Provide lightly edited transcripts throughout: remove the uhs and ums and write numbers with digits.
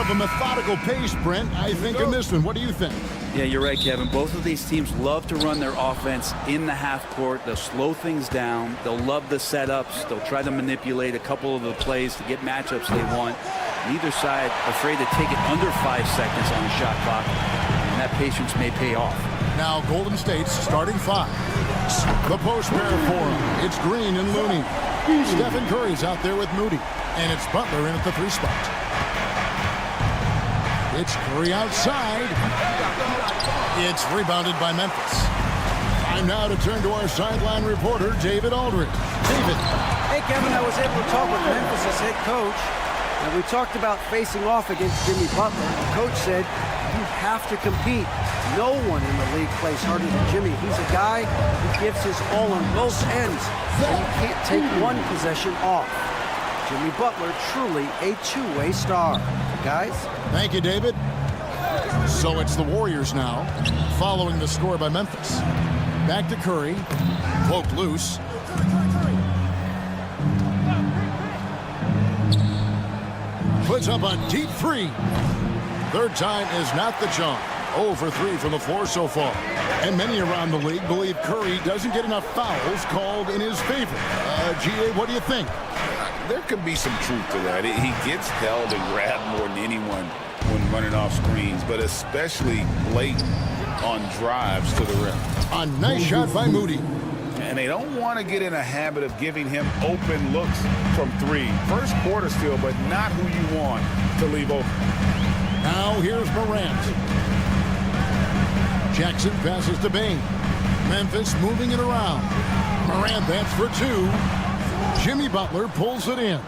of a methodical pace, Brent, I think, in this one. What do you think? Yeah, you're right, Kevin. Both of these teams love to run their offense in the half court. They'll slow things down. They'll love the setups. They'll try to manipulate a couple of the plays to get matchups they want. Neither side afraid to take it under 5 seconds on the shot clock, and that patience may pay off. Now Golden State's starting 5. The post pair for him. It's Green and Looney. Stephen Curry's out there with Moody. And it's Butler in at the 3 spot. It's Curry outside. It's rebounded by Memphis. Time now to turn to our sideline reporter, David Aldridge. David. Hey, Kevin, I was able to talk with Memphis' head coach, and we talked about facing off against Jimmy Butler. The coach said, you have to compete. No one in the league plays harder than Jimmy. He's a guy who gives his all on both ends, and you can't take one possession off. Jimmy Butler, truly a two-way star. Guys? Thank you, David. So it's the Warriors now, following the score by Memphis. Back to Curry. Poked loose. Puts up a deep 3. Third time is not the charm. 0 for 3 from the floor so far. And many around the league believe Curry doesn't get enough fouls called in his favor. G.A., what do you think? There could be some truth to that. He gets held and grabbed more than anyone when running off screens, but especially late on drives to the rim. A nice shot by Moody. And they don't want to get in a habit of giving him open looks from 3. First quarter still, but not who you want to leave open. Now here's Morant. Jackson passes to Bain. Memphis moving it around. Morant, that's for 2. Jimmy Butler pulls it in.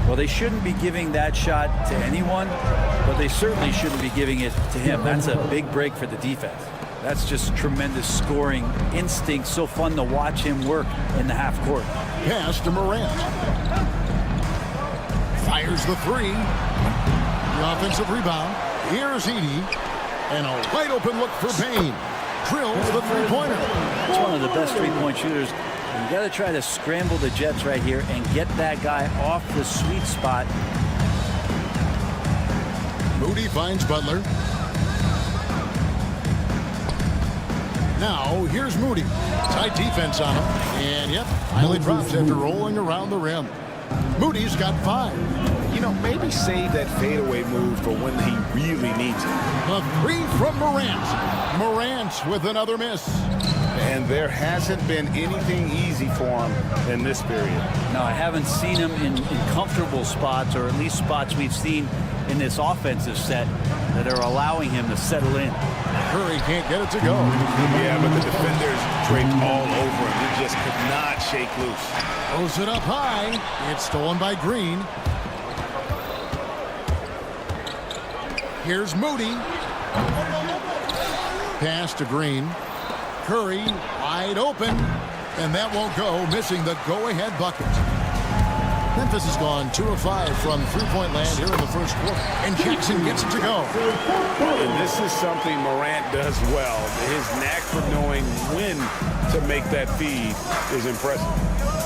Well, they shouldn't be giving that shot to anyone, but they certainly shouldn't be giving it to him. That's a big break for the defense. That's just tremendous scoring instinct. So fun to watch him work in the half court. Pass to Morant. Fires the 3. The offensive rebound. Here's Edey. And a wide open look for Bain. Drills the 3-pointer. It's one of the best 3-point shooters. You got to try to scramble the Jets right here and get that guy off the sweet spot. Moody finds Butler. Now here's Moody. Tight defense on him. And yep, finally drops after rolling around the rim. Moody's got 5. You know, maybe save that fadeaway move for when he really needs it. A 3 from Morant. Morant with another miss. And there hasn't been anything easy for him in this period. No, I haven't seen him in comfortable spots, or at least spots we've seen in this offensive set that are allowing him to settle in. Curry can't get it to go. Yeah, but the defenders draped all over him. He just could not shake loose. Throws it up high. It's stolen by Green. Here's Moody. Pass to Green. Curry wide open, and that won't go, missing the go-ahead bucket. Memphis has gone 2 of 5 from 3-point land here in the first quarter, and Jackson gets it to go. And this is something Morant does well. His knack for knowing when to make that feed is impressive.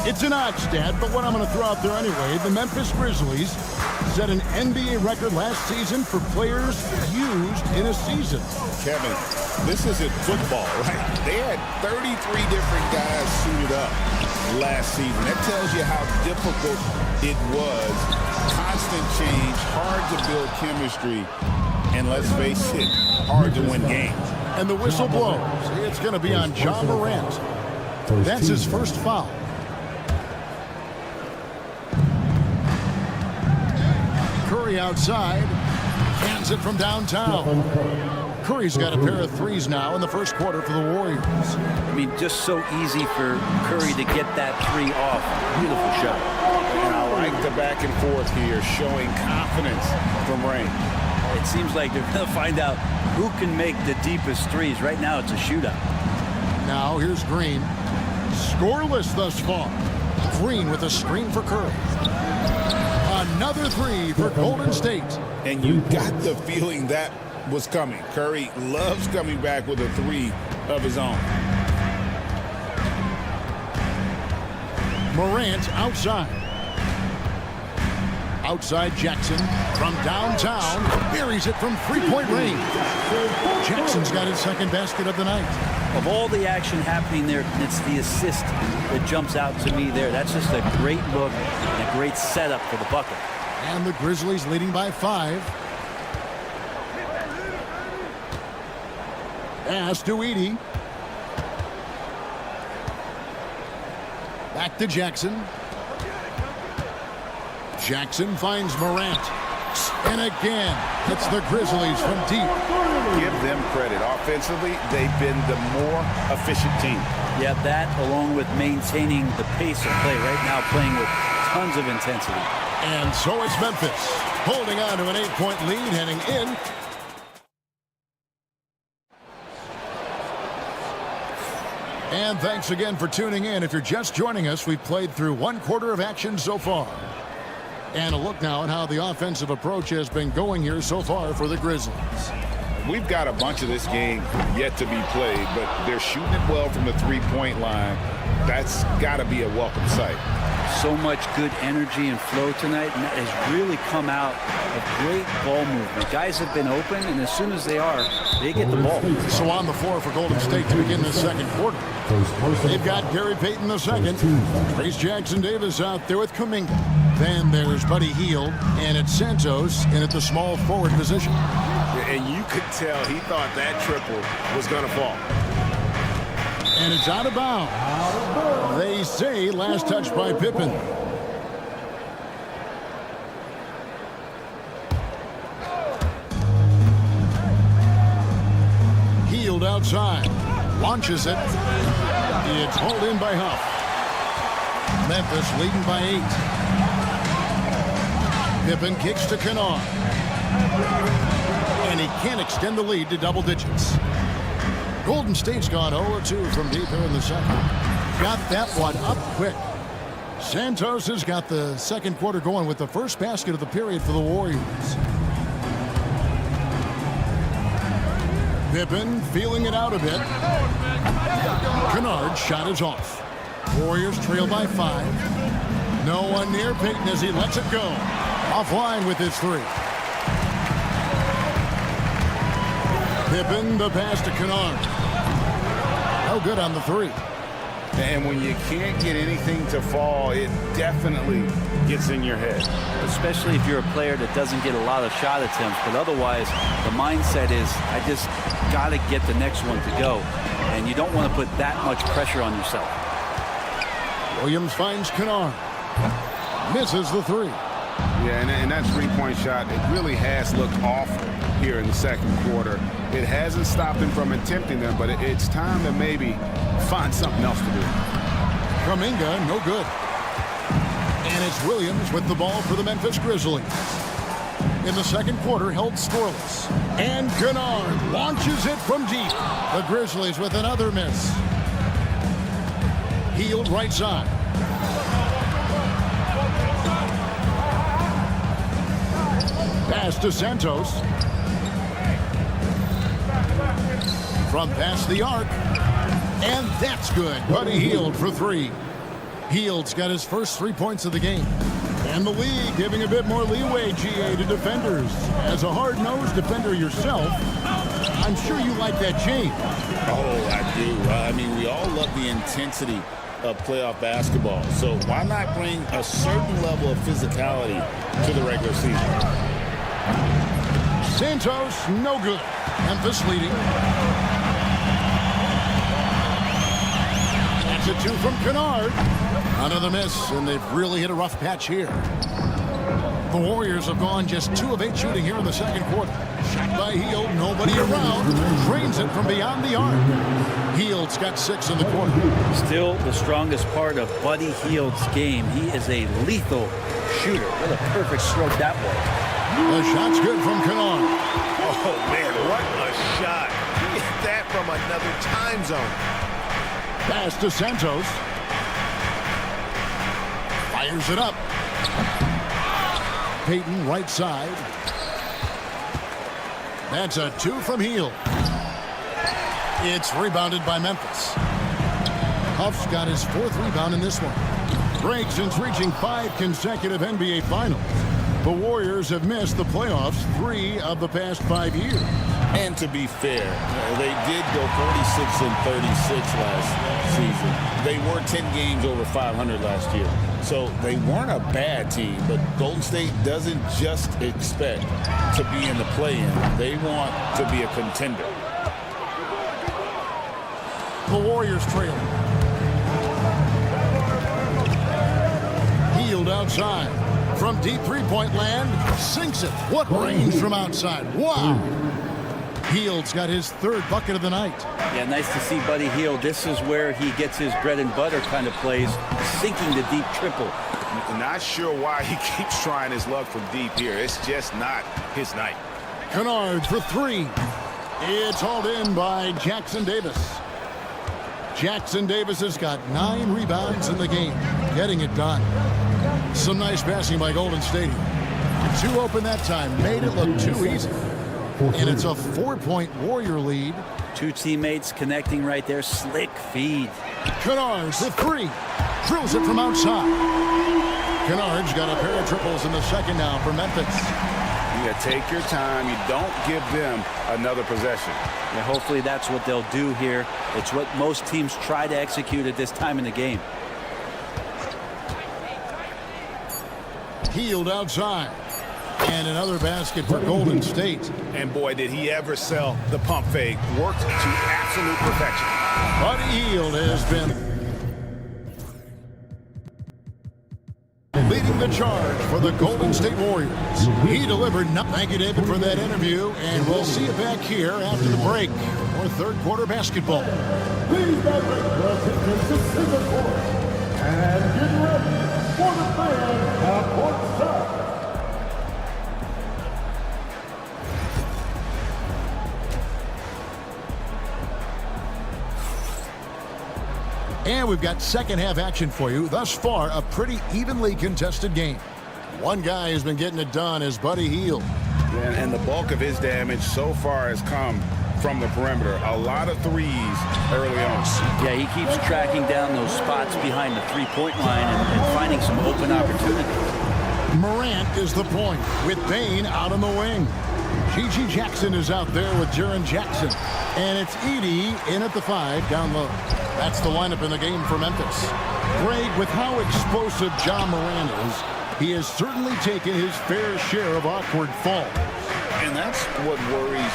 It's an odd stat, but what I'm going to throw out there anyway, the Memphis Grizzlies set an NBA record last season for players used in a season. Kevin, this isn't football, right? They had 33 different guys suited up last season. That tells you how difficult it was. Constant change, hard to build chemistry, and let's face it, hard to win games. And the whistle blows. It's going to be on Ja Morant. That's his first foul. Curry outside, hands it from downtown. Curry's got a pair of 3s now in the first quarter for the Warriors. I mean, just so easy for Curry to get that 3 off. Beautiful shot. And I like the back and forth here, showing confidence from Rain. It seems like they're going to find out who can make the deepest 3s. Right now, it's a shootout. Now here's Green. Scoreless thus far. Green with a screen for Curry. Another 3 for Golden State. And you got the feeling that was coming. Curry loves coming back with a 3 of his own. Morant outside. Outside Jackson from downtown. Buries it from three-point range. Jackson's got his second basket of the night. Of all the action happening there, it's the assist that jumps out to me there. That's just a great look and a great setup for the bucket. And the Grizzlies leading by 5. Pass to Edey. Back to Jackson. Jackson finds Morant. And again, it's the Grizzlies from deep. Give them credit. Offensively, they've been the more efficient team. Yeah, that along with maintaining the pace of play right now, playing with tons of intensity. And so it's Memphis holding on to an 8-point lead heading in. And thanks again for tuning in. If you're just joining us, we've played through 1/4 of action so far. And a look now at how the offensive approach has been going here so far for the Grizzlies. We've got a bunch of this game yet to be played, but they're shooting it well from the three-point line. That's got to be a welcome sight. So much good energy and flow tonight, and that has really come out of great ball movement. Guys have been open, and as soon as they are, they get the ball. So on the floor for Golden State to begin the second quarter. They've got Gary Payton the second. Trace Jackson Davis out there with Kuminga. Then there's Buddy Hield, and it's Santos in at the small forward position. And you could tell he thought that triple was going to fall. And it's out of bounds. They say last touch by Pippen. Hield outside. Launches it. It's hauled in by Huff. Memphis leading by 8. Pippen kicks to Kennard. And he can't extend the lead to double digits. Golden State's gone 0-2 from deep here in the second. Got that one up quick. Santos has got the second quarter going with the first basket of the period for the Warriors. Pippen feeling it out a bit. Kennard's shot is off. Warriors trail by 5. No one near Payton as he lets it go. Offline with his 3. Pippen, the pass to Kennard. No good on the 3. And when you can't get anything to fall, it definitely gets in your head. Especially if you're a player that doesn't get a lot of shot attempts. But otherwise, the mindset is, I just got to get the next one to go. And you don't want to put that much pressure on yourself. Williams finds Kennard. Misses the 3. Yeah, and that three-point shot, it really has looked awful here in the second quarter. It hasn't stopped him from attempting them, but it's time to maybe find something else to do. Kuminga, no good. And it's Williams with the ball for the Memphis Grizzlies. In the second quarter, held scoreless. And Kennard launches it from deep. The Grizzlies with another miss. Hield right side. Pass to Santos. From past the arc. And that's good. Buddy Hield for 3. Hield's got his first 3 points of the game. And the league giving a bit more leeway, GA, to defenders. As a hard-nosed defender yourself, I'm sure you like that change. Oh, I do. I mean, we all love the intensity of playoff basketball. So why not bring a certain level of physicality to the regular season? Santos, no good. Memphis leading. That's a 2 from Kennard. Another miss, and they've really hit a rough patch here. The Warriors have gone just 2 of 8 shooting here in the second quarter. Shot by Hield, nobody around. Drains it from beyond the arc. Hield's got 6 in the quarter. Still the strongest part of Buddy Hield's game. He is a lethal shooter. What a perfect stroke that was. The shot's good from Kennard. Oh, man, what a shot. He hit that from another time zone. Pass to Santos. Fires it up. Payton right side. That's a 2 from Hield. It's rebounded by Memphis. Huff's got his 4th rebound in this one. Breaks since reaching 5 consecutive NBA Finals. The Warriors have missed the playoffs 3 of the past 5 years. And to be fair, they did go 46-36 last season. They were 10 games over 500 last year. So they weren't a bad team, but Golden State doesn't just expect to be in the play-in. They want to be a contender. The Warriors trailing. Hield outside. From deep three-point land, sinks it. What range from outside. Wow. Hield's got his 3rd bucket of the night. Yeah, nice to see Buddy Hield. This is where he gets his bread and butter kind of plays, sinking the deep triple. Not sure why he keeps trying his luck from deep here. It's just not his night. Kennard for 3. It's hauled in by Jackson Davis. Jackson Davis has got 9 rebounds in the game, getting it done. Some nice passing by Golden State. 2 open that time, made it look too easy. And it's a 4-point Warrior lead. 2 teammates connecting right there. Slick feed. Kennard for 3. Drills it from outside. Kennard's got a pair of triples in the second now for Memphis. You gotta take your time. You don't give them another possession. Yeah, hopefully that's what they'll do here. It's what most teams try to execute at this time in the game. Hield outside. And another basket for Golden State. And boy, did he ever sell the pump fake. Worked to absolute perfection. Buddy Hield has been leading the charge for the Golden State Warriors. He delivered. Thank you, David, for that interview. And we'll see you back here after the break for 3rd quarter basketball. Please direct your attention to center court and get ready for the fans at courtside. And we've got second half action for you. Thus far, a pretty evenly contested game. One guy has been getting it done is Buddy Hield. And the bulk of his damage so far has come from the perimeter. A lot of threes early on. Yeah, he keeps tracking down those spots behind the three-point line and finding some open opportunities. Morant is the point with Bain out on the wing. G.G. Jackson is out there with Jaren Jackson. And it's Edey in at the 5 down low. That's the lineup in the game for Memphis. Greg, with how explosive Ja Morant is, he has certainly taken his fair share of awkward falls. And that's what worries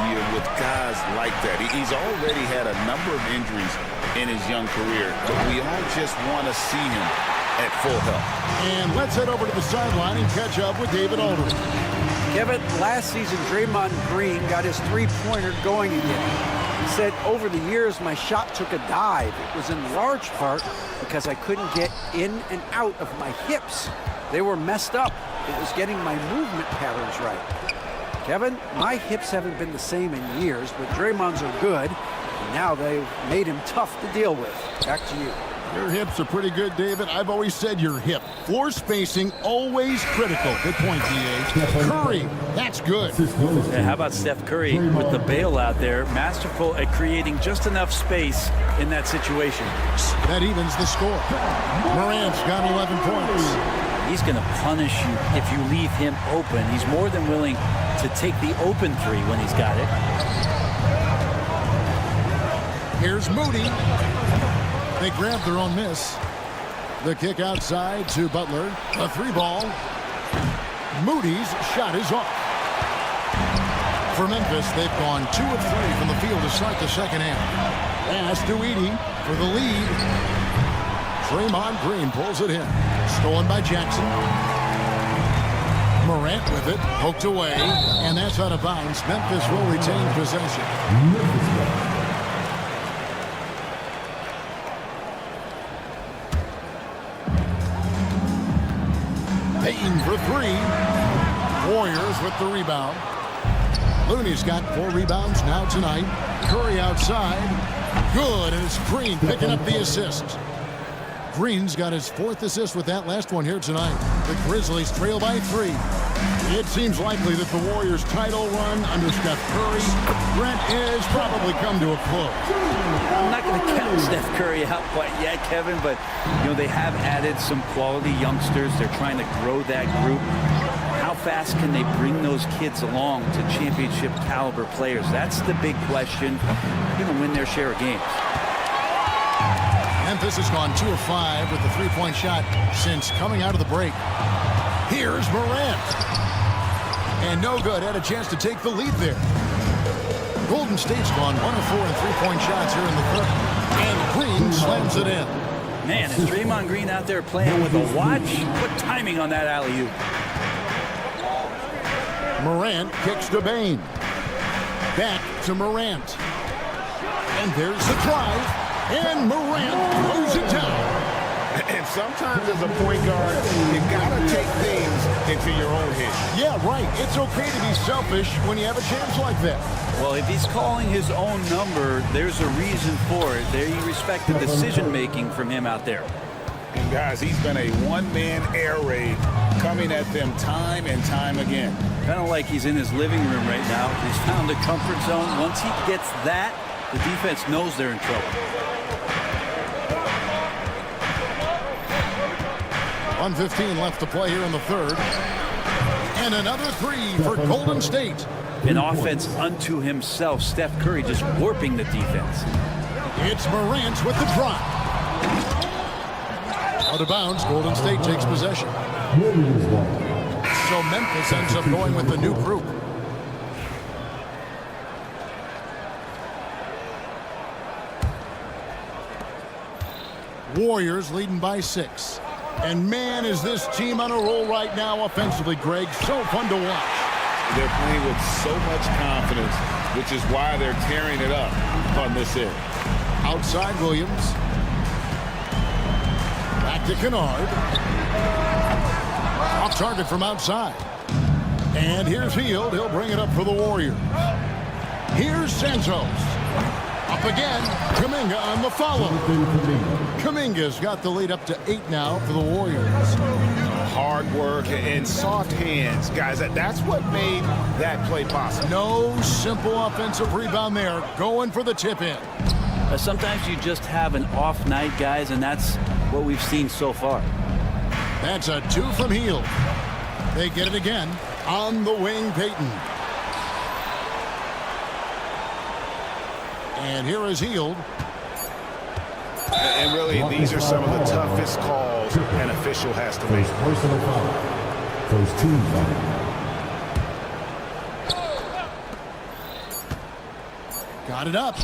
you with guys like that. He's already had a number of injuries in his young career, but we all just want to see him at full health. And let's head over to the sideline and catch up with David Aldridge. Kevin, last season, Draymond Green got his 3-pointer going again. He said, over the years, my shot took a dive. It was in large part because I couldn't get in and out of my hips. They were messed up. It was getting my movement patterns right. Kevin, my hips haven't been the same in years, but Draymond's are good. And now they've made him tough to deal with. Back to you. Your hips are pretty good, David. I've always said your hip. Floor spacing, always critical. Good point, D.A. Curry, that's good. Yeah, how about Steph Curry with the bailout there? Masterful at creating just enough space in that situation. That evens the score. Morant's got 11 points. He's going to punish you if you leave him open. He's more than willing to take the open 3 when he's got it. Here's Moody. They grab their own miss. The kick outside to Butler. A 3-ball. Moody's shot is off. For Memphis, they've gone 2 of 3 from the field to start the second half. Pass to Edey for the lead. Draymond Green pulls it in. Stolen by Jackson. Morant with it. Poked away. And that's out of bounds. Memphis will retain possession. Payton for 3. Warriors with the rebound. Looney's got 4 rebounds now tonight. Curry outside. Good, and it's Green picking up the assist. Green's got his 4th assist with that last one here tonight. The Grizzlies trail by 3. It seems likely that the Warriors' title run under Steph Curry, Brent, is probably come to a close. I'm not going to count Steph Curry out quite yet, Kevin, but you know they have added some quality youngsters. They're trying to grow that group. how fast can they bring those kids along to championship caliber players? That's the big question. They're going to win their share of games. Memphis has gone 2 of 5 with the three-point shot since coming out of the break. Here's Morant. And no good. Had a chance to take the lead there. Golden State's gone 1 of 4 in three-point shots here in the third. And Green slams it in. Man, is Draymond Green out there playing with a watch? What timing on that alley-oop. Morant kicks to Bain. Back to Morant. And there's the drive. And Morant throws it down. And sometimes as a point guard, you gotta take things into your own head. Yeah, right. It's okay to be selfish when you have a chance like that. Well, if he's calling his own number, there's a reason for it. They respect the decision-making from him out there. And guys, he's been a one-man air raid coming at them time and time again. Kind of like he's in his living room right now. He's found a comfort zone. Once he gets that, the defense knows they're in trouble. 1:15 left to play here in the third. And another three for Golden State. An offense unto himself. Steph Curry just warping the defense. It's Morant with the drop. Out of bounds, Golden State takes possession. So Memphis ends up going with the new group. Warriors leading by 6. And man, is this team on a roll right now offensively, Greg. So fun to watch. They're playing with so much confidence, which is why they're tearing it up on this end. Outside Williams. Back to Kennard. Off target from outside. And here's Hield. He'll bring it up for the Warriors. Here's Santos. Up again. Kuminga on the follow. Kuminga's got the lead up to 8 now for the Warriors. Hard work and soft hands. Guys, that's what made that play possible. No simple offensive rebound there. Going for the tip-in. Sometimes you just have an off night, guys, and that's what we've seen so far. That's a 2 from Hield. They get it again. On the wing, Payton. And here is Hield. And really, these are some of the toughest calls an official has to make. Personal foul. First team foul. Got it up.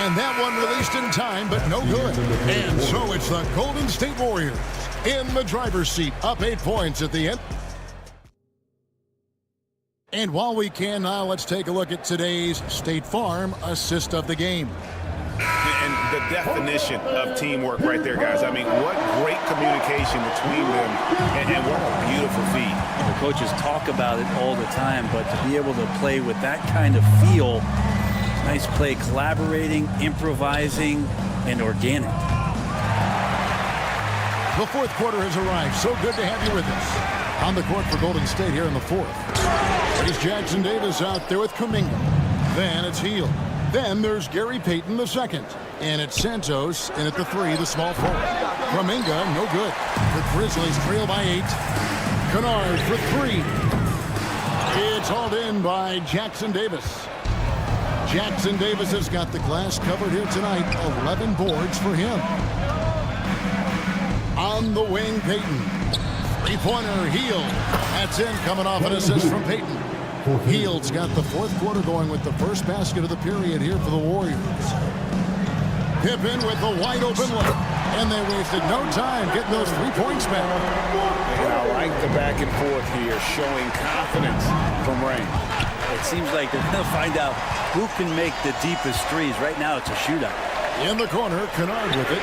And that one released in time, but no good. And so it's the Golden State Warriors in the driver's seat, up 8 points at the end. And while we can now, let's take a look at today's State Farm assist of the game. And the definition of teamwork right there, guys. I mean, what great communication between them, and what a beautiful feat. The coaches talk about it all the time, but to be able to play with that kind of feel, nice play, collaborating, improvising, and organic. The fourth quarter has arrived. So good to have you with us. On the court for Golden State here in the fourth. There's Jackson Davis out there with Kuminga. Then it's Hield. Then there's Gary Payton the second. And it's Santos in at the 3, the small forward. Kuminga, no good. The Grizzlies trail by 8. Kennard for 3. It's hauled in by Jackson Davis. Jackson Davis has got the glass covered here tonight. 11 boards for him. On the wing, Payton. Three-pointer, Hield. That's in, coming off an assist from Payton. Hield's got the fourth quarter going with the first basket of the period here for the Warriors. Pippen with the wide-open look. And they wasted no time getting those 3 points back. And I like the back and forth here, showing confidence from Rain. It seems like they're going to find out who can make the deepest threes. Right now, it's a shootout. In the corner, Kennard with it.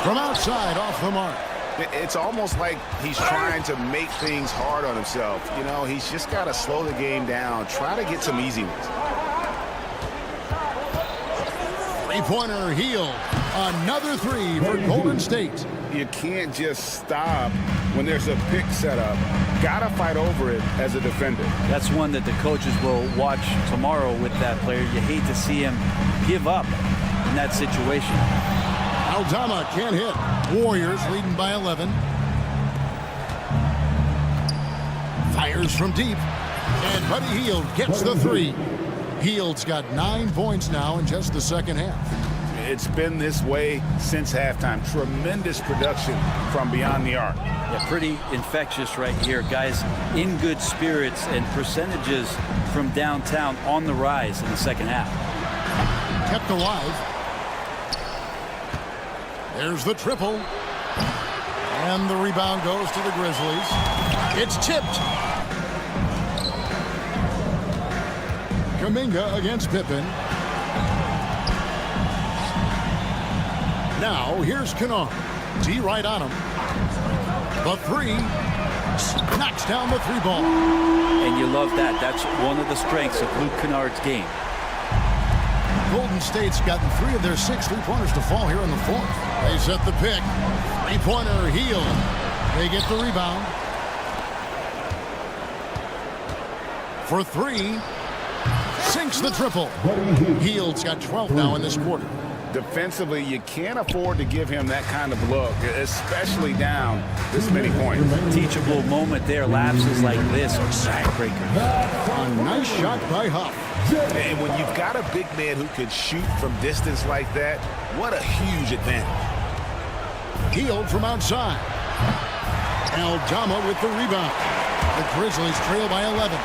From outside, off the mark. It's almost like he's trying to make things hard on himself. You know, he's just got to slow the game down, try to get some easy ones. Three-pointer, Hield. Another 3 for Golden State. You can't just stop when there's a pick set up. Got to fight over it as a defender. That's one that the coaches will watch tomorrow with that player. You hate to see him give up in that situation. Aldama can't hit. Warriors leading by 11. Fires from deep. And Buddy Hield gets the three. Hield's got 9 points now in just the second half. It's been this way since halftime. Tremendous production from beyond the arc. Yeah, pretty infectious right here. Guys in good spirits, and percentages from downtown on the rise in the second half. Kept alive. There's the triple. And the rebound goes to the Grizzlies. It's tipped. Kuminga against Pippen. Now here's Kennard. D right on him. The three. Knocks down the three ball. And you love that. That's one of the strengths of Luke Kennard's game. Golden State's gotten 3 of their 6 3-pointers to fall here in the fourth. They set the pick. Three-pointer Hield. They get the rebound. For 3. Sinks the triple. Hield's got 12 now in this quarter. Defensively, you can't afford to give him that kind of look, especially down this many points. Teachable moment there. Lapses like this are backbreakers. A nice shot by Huff. And when you've got a big man who can shoot from distance like that, what a huge advantage. Hield from outside. Aldama with the rebound. The Grizzlies trail by 11.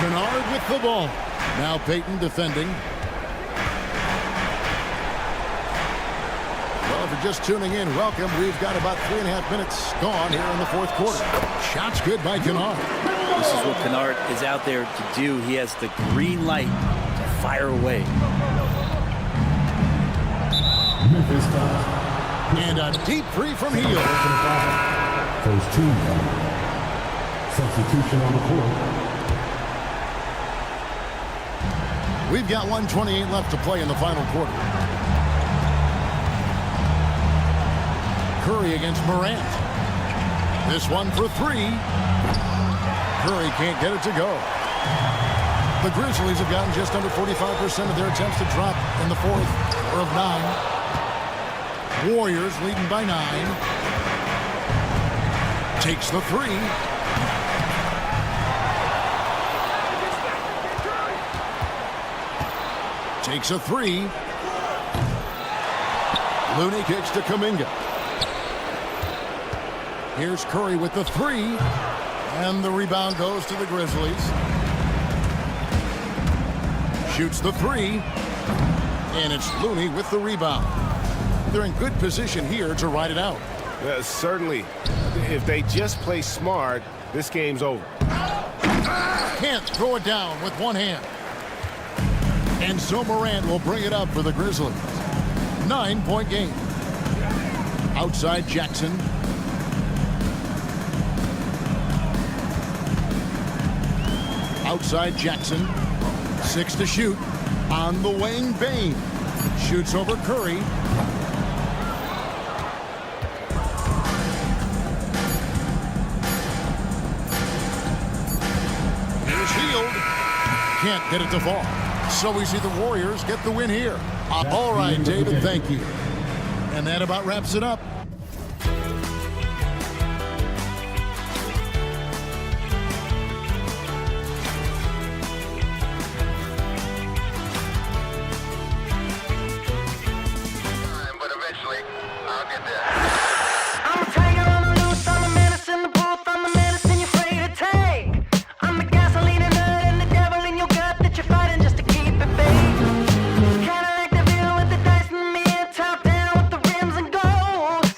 Kennard with the ball. Now Payton defending. Well, if you're just tuning in, welcome. We've got about 3.5 minutes gone here in the fourth quarter. Shots good by Kennard. This is what Kennard is out there to do. He has the green light to fire away. Memphis foul. And a deep three from Hield. First team foul. Substitution on the court. We've got 1:28 left to play in the final quarter. Curry against Morant. This one for 3. Curry can't get it to go. The Grizzlies have gotten just under 45% of their attempts to drop in the fourth, 4 of 9. Warriors leading by 9. Takes the 3. Takes a 3. Looney kicks to Kuminga. Here's Curry with the 3. And the rebound goes to the Grizzlies. Shoots the 3. And it's Looney with the rebound. They're in good position here to ride it out. Certainly. If they just play smart, this game's over. Can't throw it down with one hand. And so Morant will bring it up for the Grizzlies. 9-point game. Outside Jackson. Outside Jackson. 6 to shoot. On the wing, Bane. Shoots over Curry. Here's Hield. Can't get it to fall. So we see the Warriors get the win here. All right, David, thank you. And that about wraps it up. But eventually, I'll get there. I'm a tiger on the loose, I'm a menace in the booth, I'm the medicine you're afraid to take. I'm the gasoline and nut and the devil in your gut that you're fighting just to keep it fake. Kinda like the bill with the dice and me, top down with the rims and gold.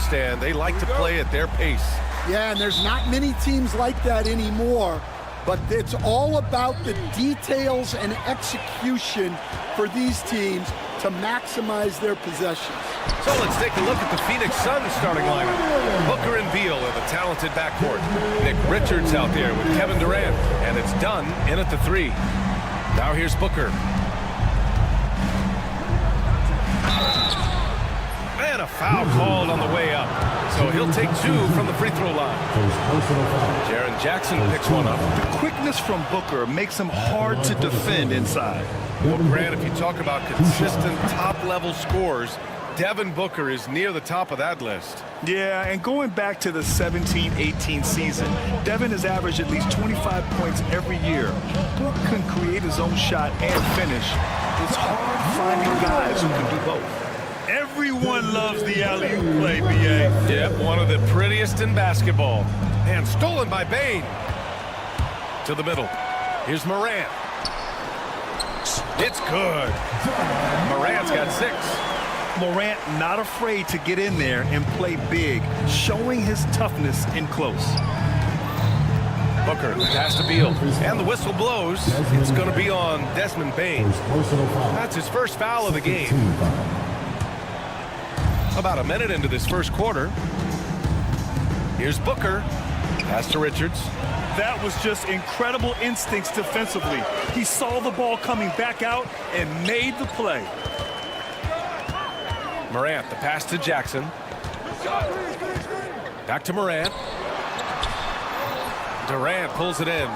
Stan. They like to play at their pace. Yeah, and there's not many teams like that anymore, but it's all about the details and execution for these teams to maximize their possessions. So let's take a look at the Phoenix Suns starting lineup. Booker and Beal in the talented backcourt. Nick Richards out there with Kevin Durant, and it's done in at the 3. Now here's Booker. And a foul called on the way up. So he'll take 2 from the free throw line. Jaren Jackson picks one up. The quickness from Booker makes him hard to defend inside. Well, Grant, if you talk about consistent top-level scores, Devin Booker is near the top of that list. Yeah, and going back to the 17-18 season, Devin has averaged at least 25 points every year. Book can create his own shot and finish. It's hard finding guys who can do both. Everyone loves the alley-oop play, B.A. Yep, one of the prettiest in basketball. And stolen by Bane. To the middle. Here's Morant. It's good. Morant's got 6. Morant not afraid to get in there and play big, showing his toughness in close. Booker pass to Beal, and the whistle blows. It's going to be on Desmond Bane. That's his first foul of the game. About a minute into this first quarter. Here's Booker. Pass to Richards. That was just incredible instincts defensively. He saw the ball coming back out and made the play. Morant, the pass to Jackson. Back to Morant. Durant pulls it in.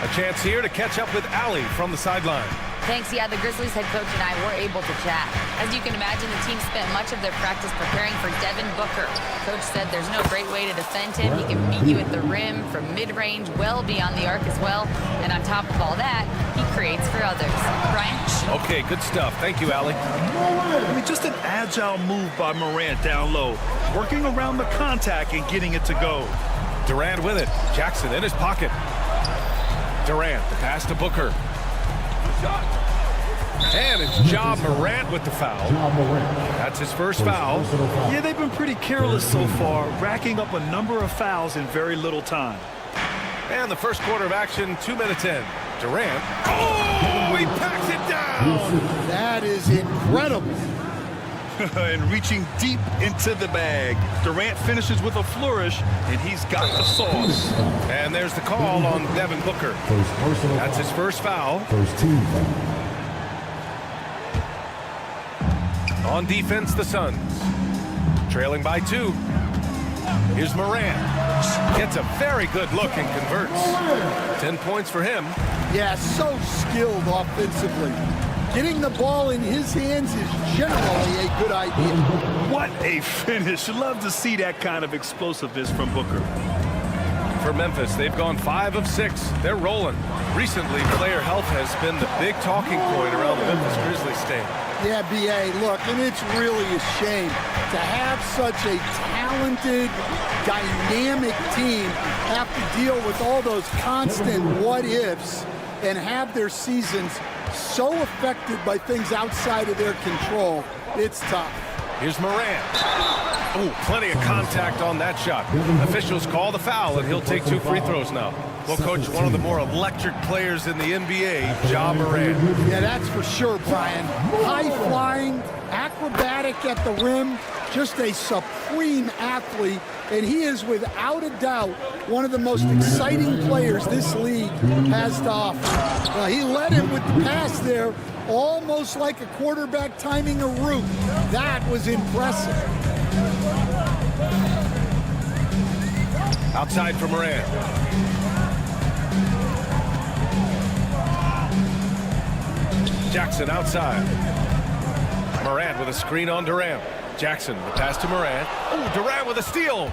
A chance here to catch up with Allie from the sideline. Thanks. Yeah, the Grizzlies head coach and I were able to chat. As you can imagine, the team spent much of their practice preparing for Devin Booker. Coach said there's no great way to defend him. He can beat you at the rim, from mid-range, well beyond the arc as well. And on top of all that, he creates for others. Brian? Okay, good stuff. Thank you, Allie. I mean, just an agile move by Morant down low, working around the contact and getting it to go. Durant with it. Jackson in his pocket. Durant, the pass to Booker. And it's Ja Morant with the foul. That's his first foul. Yeah, they've been pretty careless so far, racking up a number of fouls in very little time. And the first quarter of action, 2 minutes in. Durant. Oh, he packs it down. That is incredible. And reaching deep into the bag. Durant finishes with a flourish, and he's got the sauce. And there's the call on Devin Booker. That's his first foul. On defense, the Suns. Trailing by 2. Here's Morant. Gets a very good look and converts. 10 points for him. Yeah, so skilled offensively. Getting the ball in his hands is generally a good idea. What a finish. Love to see that kind of explosiveness from Booker. For Memphis, they've gone 5 of 6. They're rolling. Recently, player health has been the big talking point around the Memphis Grizzlies stand. Yeah, B.A., look, and it's really a shame to have such a talented, dynamic team have to deal with all those constant what-ifs and have their seasons so affected by things outside of their control. It's tough. Here's Morant. Ooh, plenty of contact on that shot. Officials call the foul, and he'll take 2 free throws now. Well, Coach, one of the more electric players in the NBA, Ja Morant. Yeah, that's for sure, Brian. High-flying, acrobatic at the rim, just a supreme athlete, and he is without a doubt one of the most exciting players this league has to offer. He led him with the pass there, almost like a quarterback timing a route. That was impressive. Outside for Morant. Jackson outside. Morant with a screen on Durant. Jackson, the pass to Morant. Oh, Durant with a steal.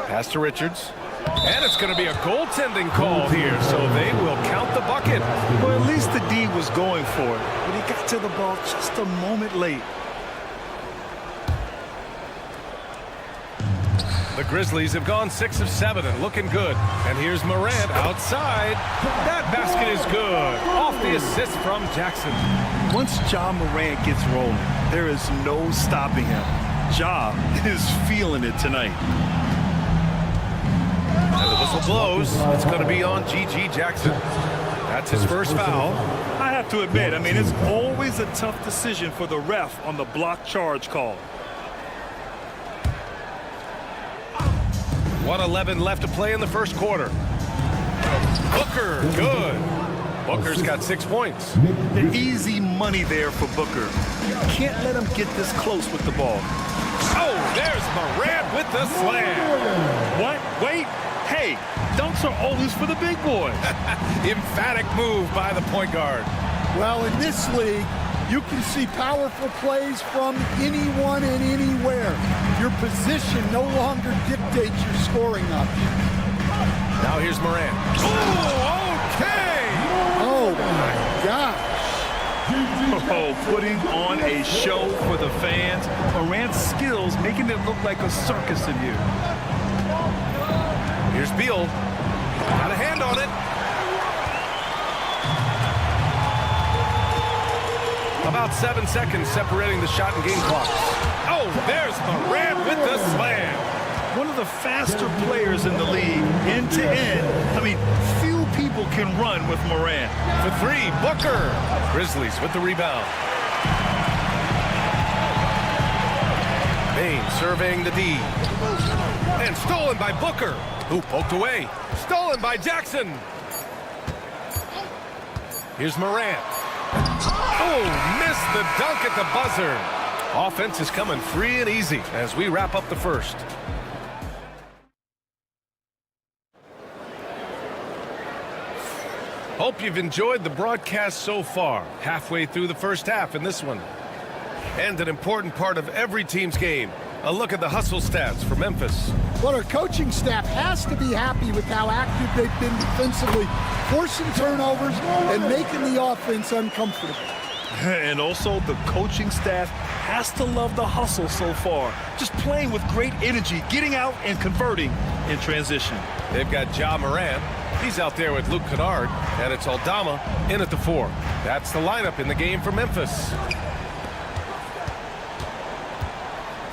Pass to Richards. And it's going to be a goaltending call here, so they will count the bucket. Well, at least the D was going for it, but he got to the ball just a moment late. The Grizzlies have gone 6 of 7 and looking good. And here's Morant outside. That basket is good. Off the assist from Jackson. Once Ja Morant gets rolling, there is no stopping him. Ja is feeling it tonight. And the whistle blows. It's going to be on G.G. Jackson. That's his first foul. I have to admit, I mean, it's always a tough decision for the ref on the block charge call. 1:11 left to play in the first quarter. Booker, good. Booker's got 6 points. The easy money there for Booker. You can't let him get this close with the ball. Oh, there's Morant with the slam. What? Wait. Hey, dunks are always for the big boys. Emphatic move by the point guard. Well, in this league, you can see powerful plays from anyone and anywhere. Your position no longer dictates your scoring option. Now here's Morant. Oh, okay. Oh, my gosh. Oh, putting on a show for the fans. Morant's skills making it look like a circus in here. Here's Beal. Got a hand on it. About 7 seconds separating the shot and game clock. Oh, there's Morant with the slam. One of the faster players in the league, end to end. I mean, few people can run with Morant. For 3, Booker. Grizzlies with the rebound. Bain surveying the D. And stolen by Booker, who poked away. Stolen by Jackson. Here's Morant. Oh, missed the dunk at the buzzer. Offense is coming free and easy as we wrap up the first. Hope you've enjoyed the broadcast so far. Halfway through the first half in this one. And an important part of every team's game. A look at the hustle stats for Memphis. Well, our coaching staff has to be happy with how active they've been defensively, forcing turnovers and making the offense uncomfortable. And also, the coaching staff has to love the hustle so far. Just playing with great energy, getting out and converting in transition. They've got Ja Morant. He's out there with Luke Kennard, and it's Aldama in at the 4. That's the lineup in the game for Memphis.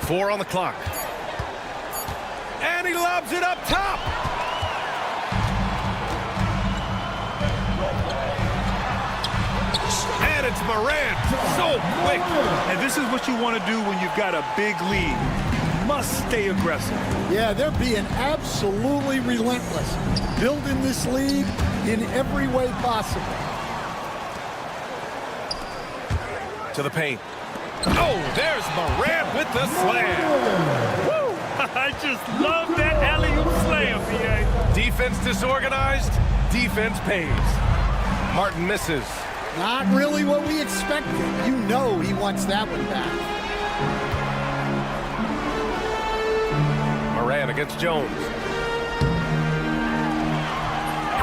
4 on the clock. And he lobs it up top. And it's Morant. So quick. And this is what you want to do when you've got a big lead. You must stay aggressive. Yeah, they're being absolutely relentless, building this lead in every way possible. To the paint. Oh, there's Morant with the slam. Woo! I just love that alley-oop slam, B.A. Defense disorganized, defense pays. Martin misses. Not really what we expected. You know he wants that one back. Morant against Jones.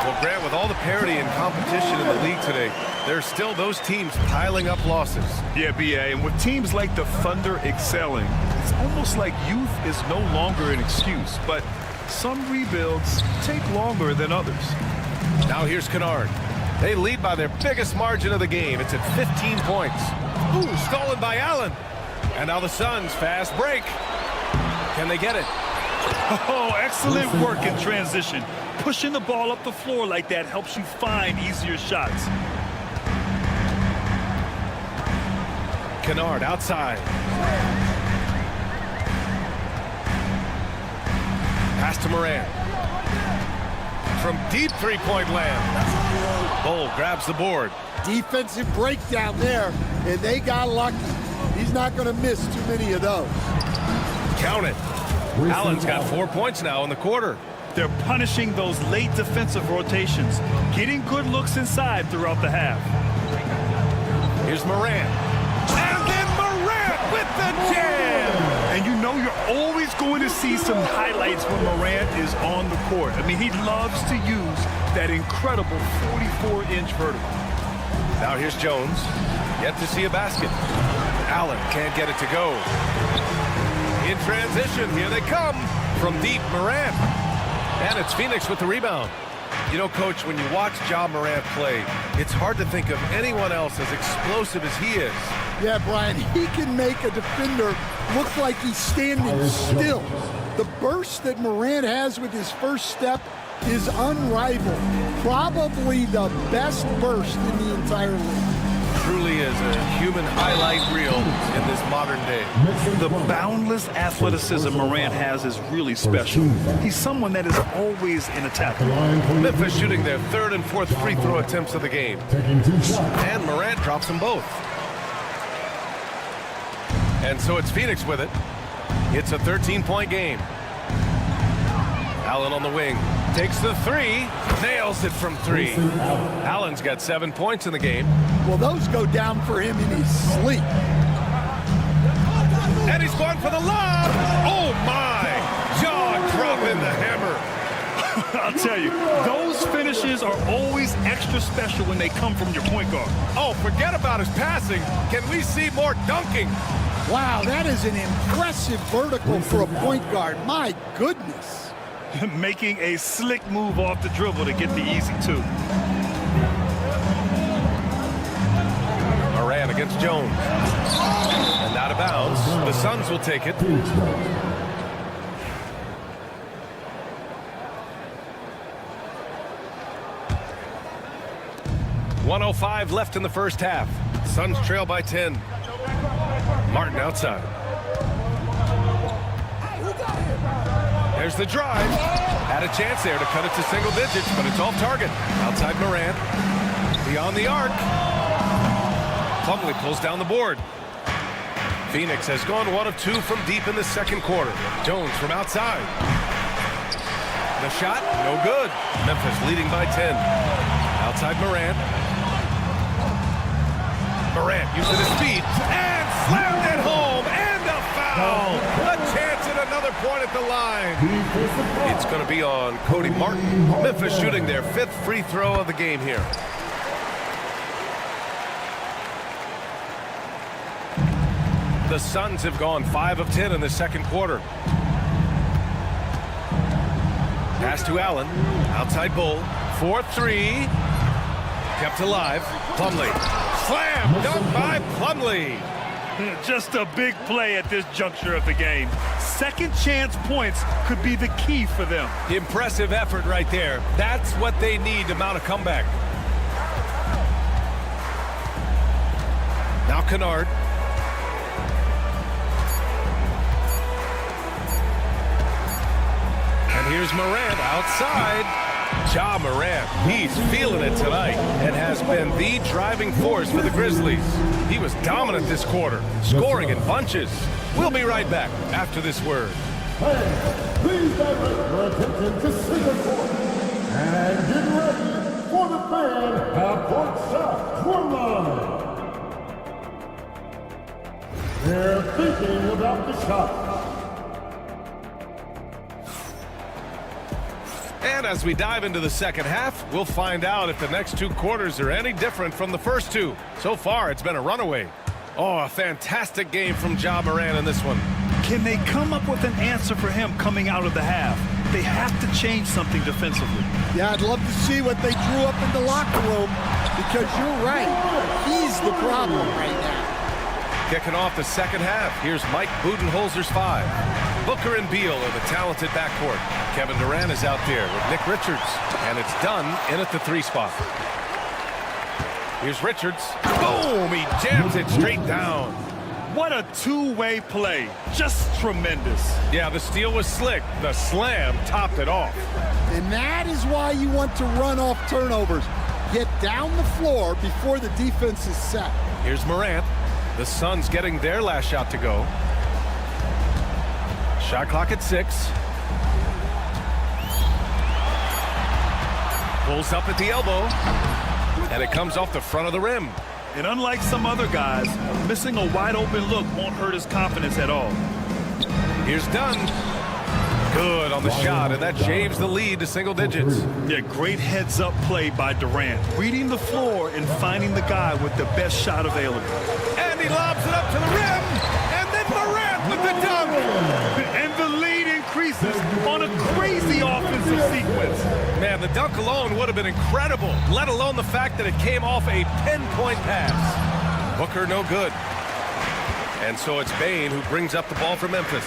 Well, Grant, with all the parity and competition in the league today, there's still those teams piling up losses. Yeah, B.A., and with teams like the Thunder excelling, it's almost like youth is no longer an excuse, but some rebuilds take longer than others. Now here's Kennard. They lead by their biggest margin of the game. It's at 15 points. Ooh, stolen by Allen. And now the Suns, fast break. Can they get it? Oh, excellent work in transition. Pushing the ball up the floor like that helps you find easier shots. Kennard outside. Pass to Morant. From deep three-point land. Bull grabs the board. Defensive breakdown there, and they got lucky. He's not going to miss too many of those. Count it. Allen's got 4 points now in the quarter. They're punishing those late defensive rotations, getting good looks inside throughout the half. Here's Morant. And then Morant with the jam! And you know you're always going to see some highlights when Morant is on the court. I mean, he loves to use that incredible 44-inch vertical. Now here's Jones. Yet to see a basket. Allen can't get it to go. In transition, here they come. From deep, Morant. And it's Phoenix with the rebound. You know, Coach, when you watch Ja Morant play, it's hard to think of anyone else as explosive as he is. Yeah, Brian, he can make a defender look like he's standing still. The burst that Morant has with his first step is unrivaled. Probably the best burst in the entire league. Truly is a human highlight reel in this modern day. The boundless athleticism Morant has is really special. He's someone that is always in attack. Memphis shooting their third and fourth free throw attempts of the game. And Morant drops them both. And so it's Phoenix with it. It's a 13-point game. Allen on the wing. Takes the three. Nails it from three. Allen's got 7 points in the game. Well, those go down for him in his sleep. And he's going for the lob. Oh, my. Jaw dropping the hammer. I'll tell you, those finishes are always extra special when they come from your point guard. Oh, forget about his passing. Can we see more dunking? Wow, that is an impressive vertical for a point guard. My goodness. Making a slick move off the dribble to get the easy two. Morant against Jones. And out of bounds. The Suns will take it. .105 left in the first half. Suns trail by 10. Martin outside. There's the drive. Had a chance there to cut it to single digits, but it's off target. Outside Morant. Beyond the arc. Plumlee pulls down the board. Phoenix has gone 1 of 2 from deep in the second quarter. Jones from outside. The shot, no good. Memphis leading by 10. Outside Morant. Morant using his speed and slammed it home, and a foul. A chance at another point at the line. It's going to be on Cody Martin. Memphis shooting their 5th free throw of the game here. The Suns have gone 5 of 10 in the second quarter. Pass to Allen. Outside Bull. 4-3. Kept alive. Plumlee. Slam! Dunk by Plumlee. Just a big play at this juncture of the game. Second chance points could be the key for them. Impressive effort right there. That's what they need to mount a comeback. Now Kennard. And here's Morant outside. Ja Morant, he's feeling it tonight and has been the driving force for the Grizzlies. He was dominant this quarter, scoring in bunches. We'll be right back after this word. Hey, please divert your attention to center court and get ready for the fan half-court shot line. They're thinking about the shot. And as we dive into the second half, we'll find out if the next 2 quarters are any different from the first 2. So far, it's been a runaway. Oh, a fantastic game from Ja Morant in this one. Can they come up with an answer for him coming out of the half? They have to change something defensively. Yeah, I'd love to see what they drew up in the locker room, because you're right. He's the problem right now. Kicking off the second half, here's Mike Budenholzer's 5. Booker and Beal are the talented backcourt. Kevin Durant is out there with Nick Richards, and it's done in at the 3 spot. Here's Richards. Boom! He jams it straight down. What a two-way play. Just tremendous. Yeah, the steal was slick. The slam topped it off. And that is why you want to run off turnovers. Get down the floor before the defense is set. Here's Morant. The Suns getting their last shot to go. Shot clock at 6. Pulls up at the elbow. And it comes off the front of the rim. And unlike some other guys, missing a wide-open look won't hurt his confidence at all. Here's Dunn. Good on the shot, and that shaves the lead to single digits. Yeah, great heads-up play by Durant. Reading the floor and finding the guy with the best shot available. And he lobs it up to the rim. And then Morant with the dunk. And the lead increases impressive sequence. Man, the dunk alone would have been incredible, let alone the fact that it came off a pinpoint pass. Booker no good. And so it's Bane who brings up the ball for Memphis.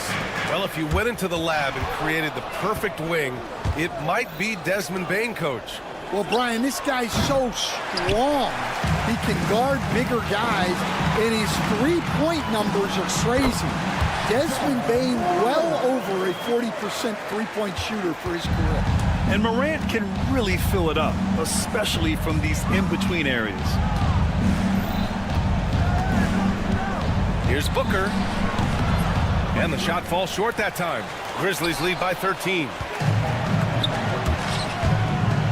Well, if you went into the lab and created the perfect wing, it might be Desmond Bane, Coach. Well, Brian, this guy's so strong. He can guard bigger guys, and his three-point numbers are crazy. Desmond Bane well over a 40% three-point shooter for his career. And Morant can really fill it up, especially from these in-between areas. Here's Booker. And the shot falls short that time. Grizzlies lead by 13.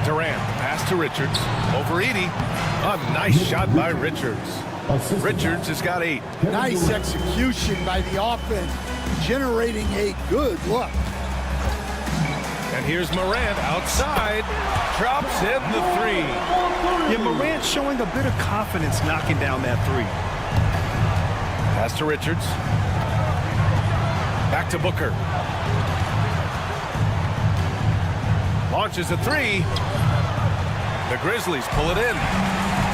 Durant, pass to Richards. Over Edey. A nice shot by Richards. Richards has got 8. Nice execution by the offense, generating a good look. And here's Morant outside. Drops in the 3. Yeah, Morant showing a bit of confidence knocking down that 3. Pass to Richards. Back to Booker. Launches a 3. The Grizzlies pull it in.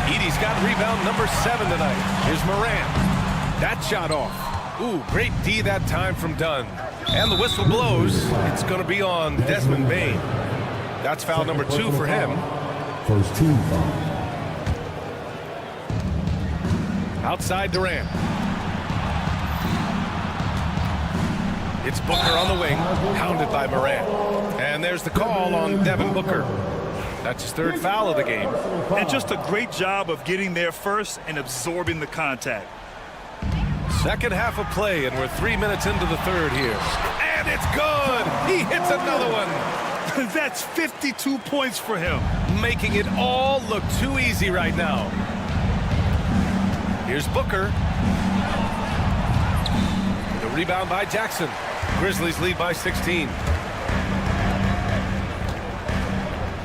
Edey's got rebound number 7 tonight. Here's Morant. That shot off. Ooh, great D that time from Dunn. And the whistle blows. It's going to be on Desmond Bane. That's foul number 2 for him. First team foul. Outside Durant. It's Booker on the wing, hounded by Morant. And there's the call on Devin Booker. That's his 3rd foul of the game. And just a great job of getting there first and absorbing the contact. Second half of play, and we're 3 minutes into the 3rd here. And it's good! He hits another one! That's 52 points for him. Making it all look too easy right now. Here's Booker. The rebound by Jackson. Grizzlies lead by 16.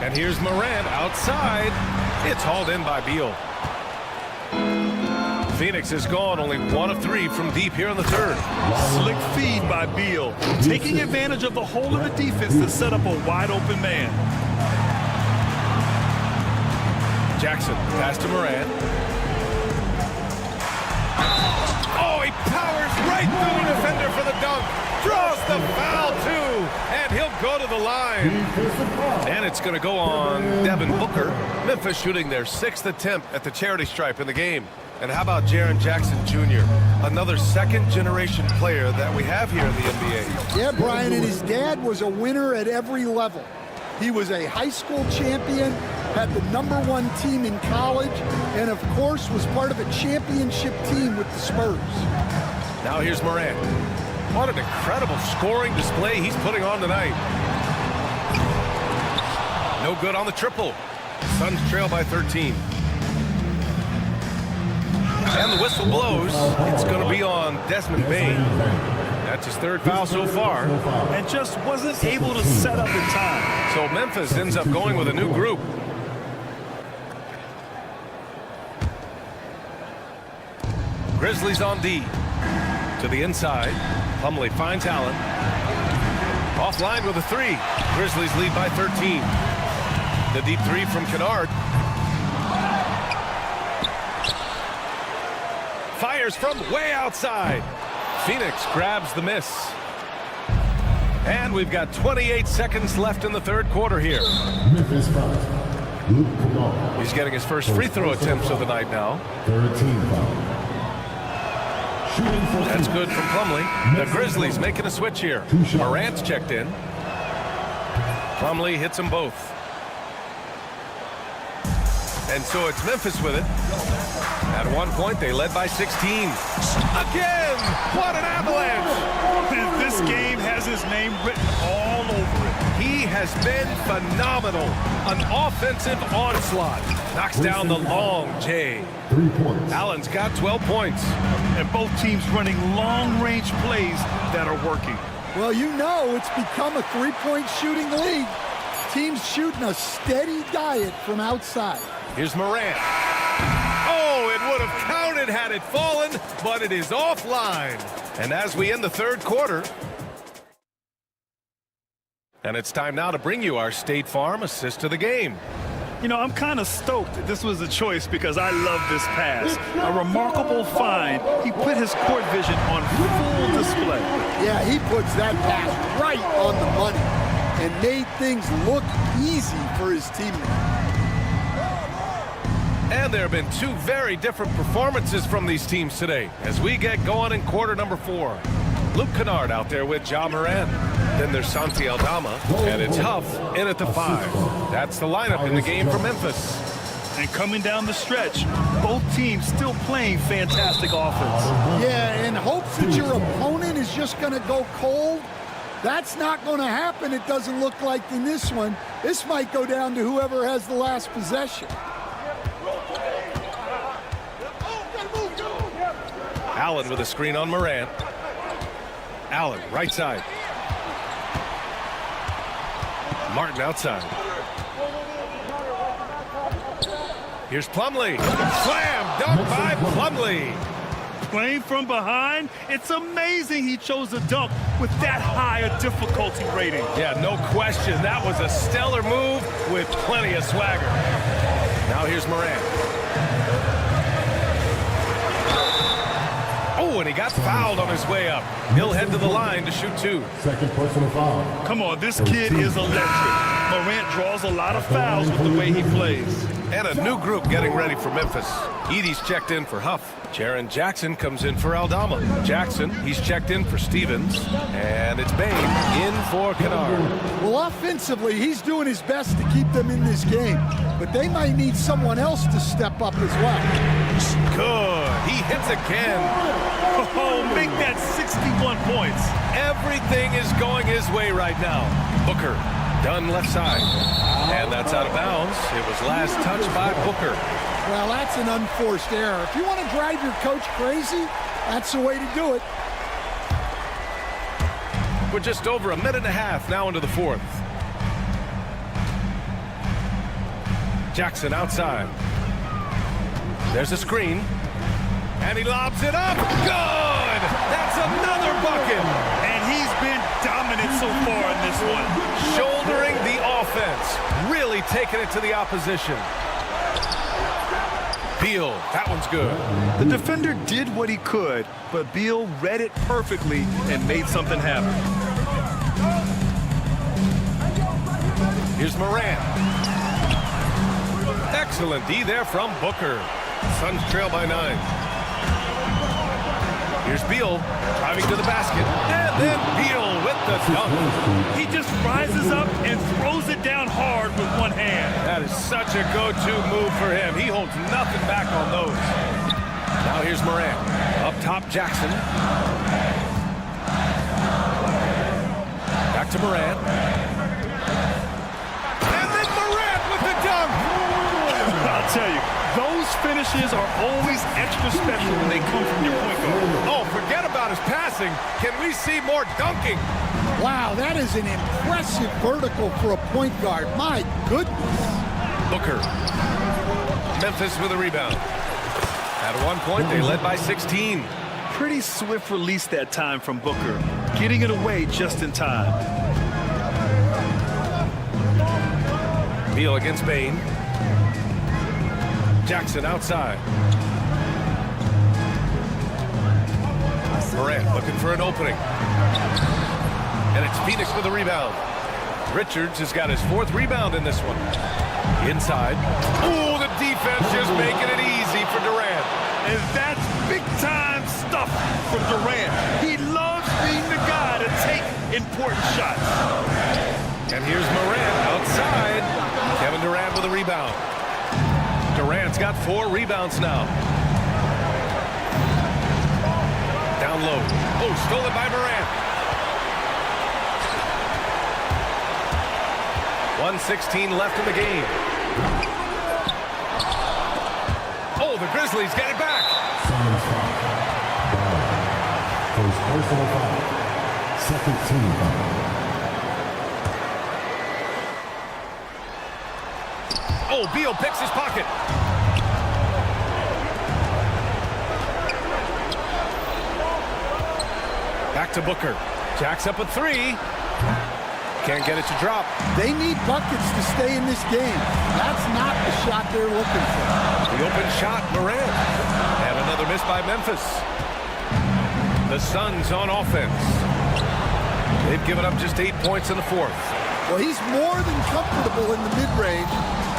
And here's Morant outside. It's hauled in by Beal. Phoenix has gone only 1 of 3 from deep here in the 3rd. Slick feed by Beal, taking advantage of the hole in the defense to set up a wide open man. Jackson, pass to Morant. Oh, he powers right through the defender for the dunk. Draws the foul, too. And he'll go to the line. And it's going to go on Devin Booker. Memphis shooting their 6th attempt at the charity stripe in the game. And how about Jaren Jackson Jr., another second-generation player that we have here in the NBA. Yeah, Brian, and his dad was a winner at every level. He was a high school champion, had the #1 team in college, and of course was part of a championship team with the Spurs. Now here's Morant. What an incredible scoring display he's putting on tonight. No good on the triple. Suns trail by 13. And the whistle blows. It's going to be on Desmond Bane. That's his 3rd foul so far. And just wasn't able to set up in time. So Memphis ends up going with a new group. Grizzlies on D. To the inside. Plumlee finds Allen. Offline with a 3. Grizzlies lead by 13. The deep 3 from Kennard. Fires from way outside. Phoenix grabs the miss. And we've got 28 seconds left in the 3rd quarter here. Memphis foul. He's getting his first free throw attempts of the night now. 13 foul. That's good from Plumlee. The Grizzlies making a switch here. Morant's checked in. Plumlee hits them both. And so it's Memphis with it. At one point, they led by 16. Again! What an avalanche! This game has his name written all over it. He has been phenomenal. An offensive onslaught. Knocks down the long J. 3 points. Allen's got 12 points. And both teams running long-range plays that are working. Well, you know it's become a three-point shooting league. Teams shooting a steady diet from outside. Here's Morant. Oh, it would have counted had it fallen, but it is offline. And as we end the 3rd quarter, And it's time now to bring you our State Farm assist of the game. You know, I'm kind of stoked that this was a choice because I love this pass. A remarkable find. He put his court vision on full display. Yeah, he puts that pass right on the money and made things look easy for his teammate. And there have been two very different performances from these teams today as we get going in quarter number 4. Luke Kennard out there with Ja Morant. Then there's Santi Aldama, and it's Huff in at the 5. That's the lineup in the game for Memphis. And coming down the stretch, both teams still playing fantastic offense. Yeah, in hopes that your opponent is just going to go cold. That's not going to happen, it doesn't look like in this one. This might go down to whoever has the last possession. Allen with a screen on Morant. Allen, right side. Martin outside. Here's Plumlee. Slam dunk by Plumlee. Playing from behind, it's amazing he chose a dunk with that high a difficulty rating. Yeah, no question. That was a stellar move with plenty of swagger. Now here's Morant. Oh, and he got fouled on his way up. He'll head to the line to shoot 2. Second personal foul. Come on, this kid is electric. Morant draws a lot of fouls with the way he plays. And a new group getting ready for Memphis. Edie's checked in for Huff. Jaron Jackson comes in for Aldama. Jackson, he's checked in for Stevens. And it's Bain in for Kennard. Well, offensively, he's doing his best to keep them in this game. But they might need someone else to step up as well. Good. He hits again. Oh, make that 61 points. Everything is going his way right now. Booker, done left side. And that's out of bounds. It was last touched by Booker. Well, that's an unforced error. If you want to drive your coach crazy, that's the way to do it. We're just over a minute and a half now into the 4th. Jackson outside. There's a screen. And he lobs it up. Good! That's another bucket. And he's been dominant so far in this one. Shouldering the offense. Really taking it to the opposition. Beal, that one's good. The defender did what he could, but Beal read it perfectly and made something happen. Here's Morant. Excellent D there from Booker. Suns trail by 9. Here's Beal driving to the basket. And then Beal with the dunk. He just rises up and throws it down hard with one hand. That is such a go-to move for him. He holds nothing back on those. Now here's Morant. Up top, Jackson. Back to Morant. And then Morant with the dunk. I'll tell you, those finishes are always extra special when they come from your point guard. Oh, forget about his passing. Can we see more dunking? Wow, that is an impressive vertical for a point guard. My goodness. Booker. Memphis with a rebound. At one point, they led by 16. Pretty swift release that time from Booker, getting it away just in time. Beal against Bain. Jackson outside. Morant looking for an opening. And it's Phoenix with a rebound. Richards has got his 4th rebound in this one. Inside. Oh, the defense just making it easy for Durant. And that's big-time stuff from Durant. He loves being the guy to take important shots. And here's Morant outside. Kevin Durant with a rebound. Durant's got 4 rebounds now. Down low. Oh, stolen by Morant. 1:16 left in the game. Oh, the Grizzlies get it back. Suns foul. First personal foul. Second team foul. Oh, Beal picks his pocket. Back to Booker. Jacks up a 3. Can't get it to drop. They need buckets to stay in this game. That's not the shot they're looking for. The open shot, Moran. And another miss by Memphis. The Suns on offense. They've given up just 8 points in the fourth. Well, he's more than comfortable in the mid-range,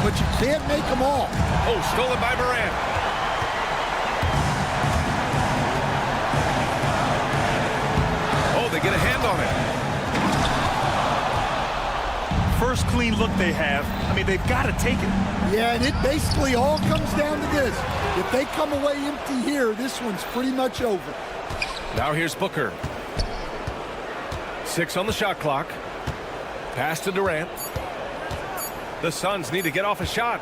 but you can't make them all. Oh, stolen by Moran. Oh, they get a hand on it. First clean look they have. I mean, they've got to take it. Yeah, and it basically all comes down to this. If they come away empty here, this one's pretty much over. Now here's Booker. 6 on the shot clock. Pass to Durant. The Suns need to get off a shot.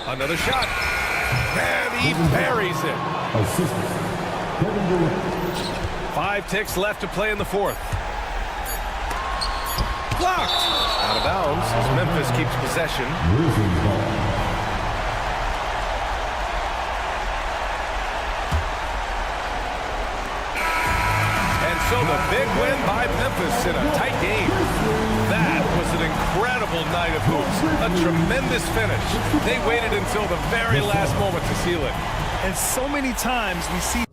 Another shot. And he buries it. 5 ticks left to play in the fourth. Blocked. Out of bounds as Memphis keeps possession. And so the big win by Memphis in a tight game. That was an incredible night of hoops. A tremendous finish. They waited until the very last moment to seal it. And so many times we see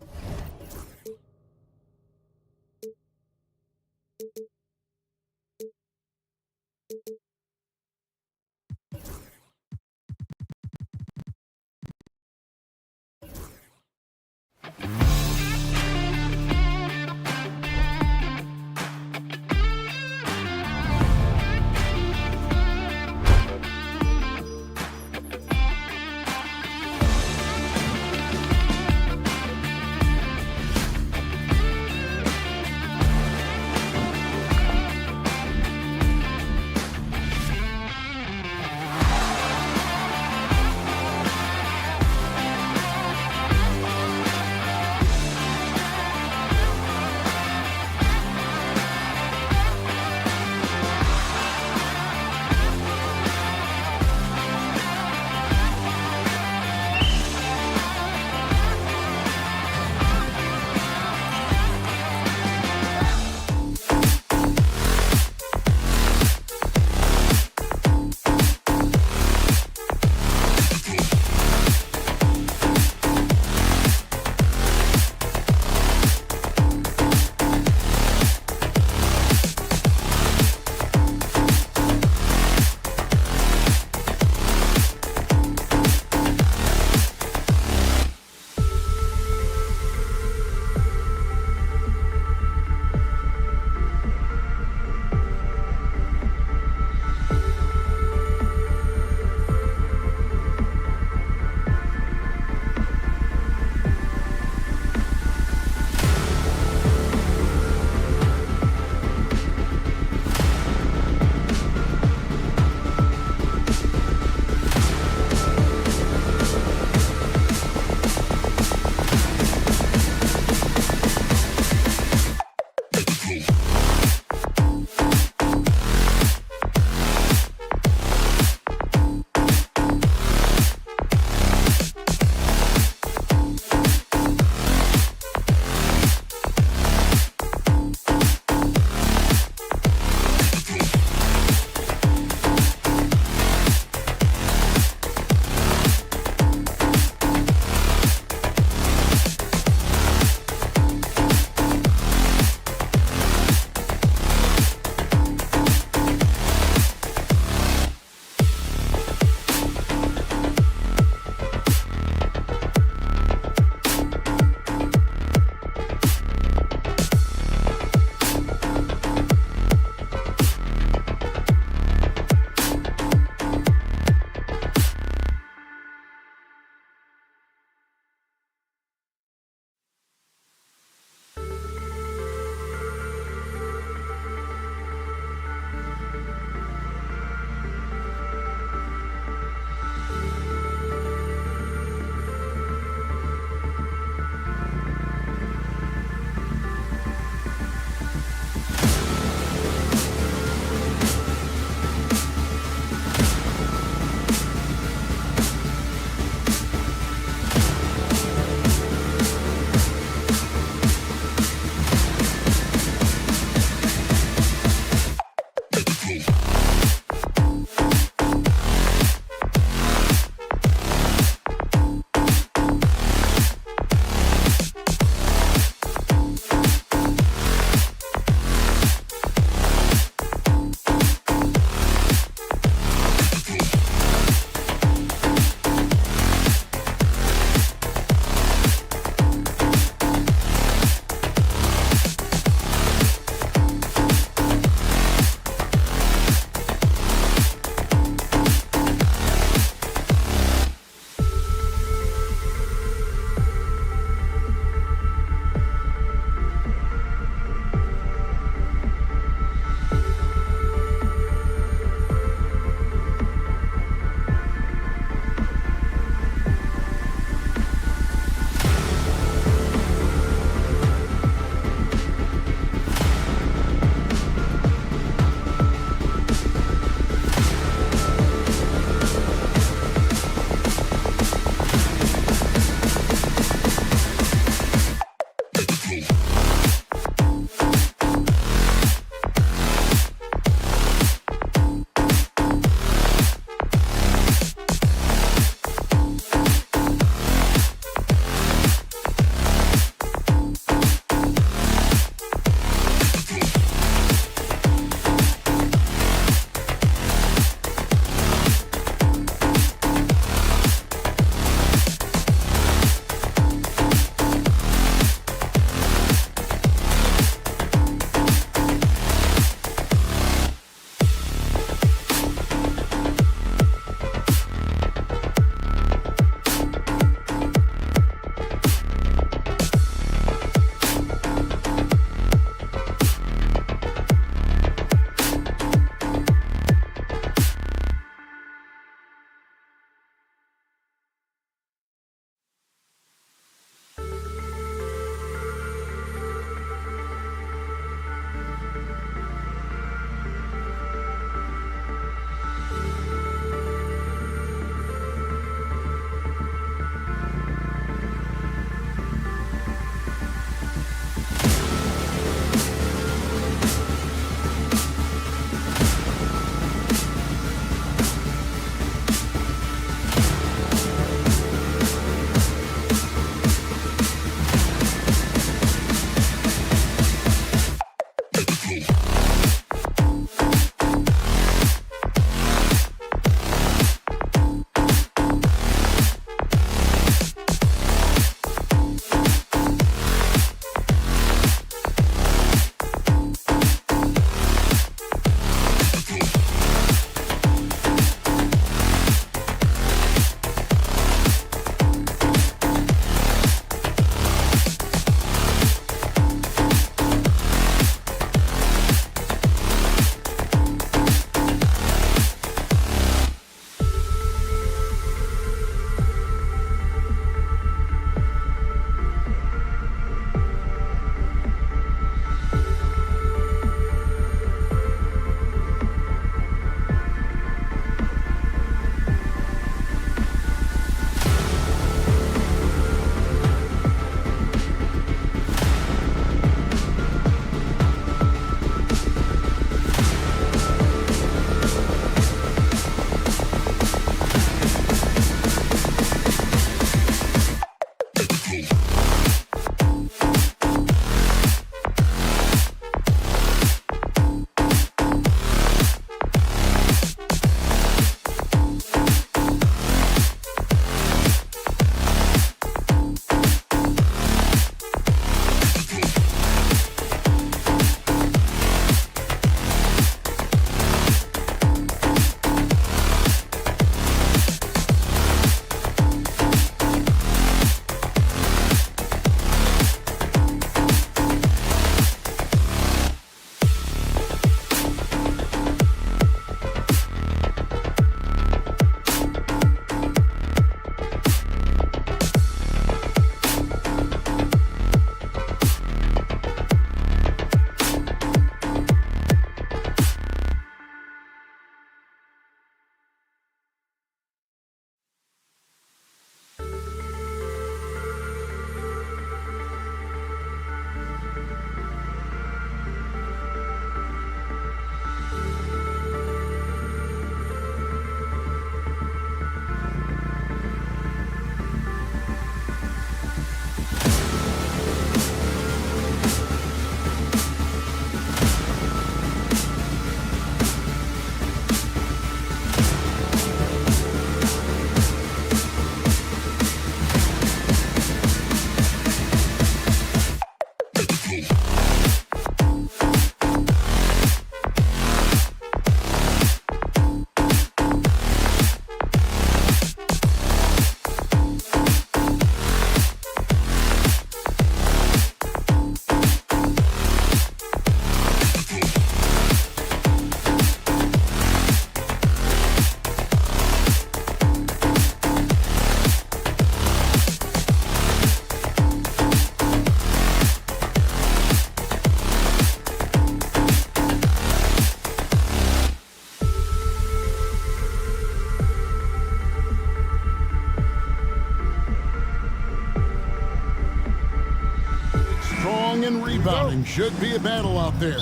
Should be a battle out there.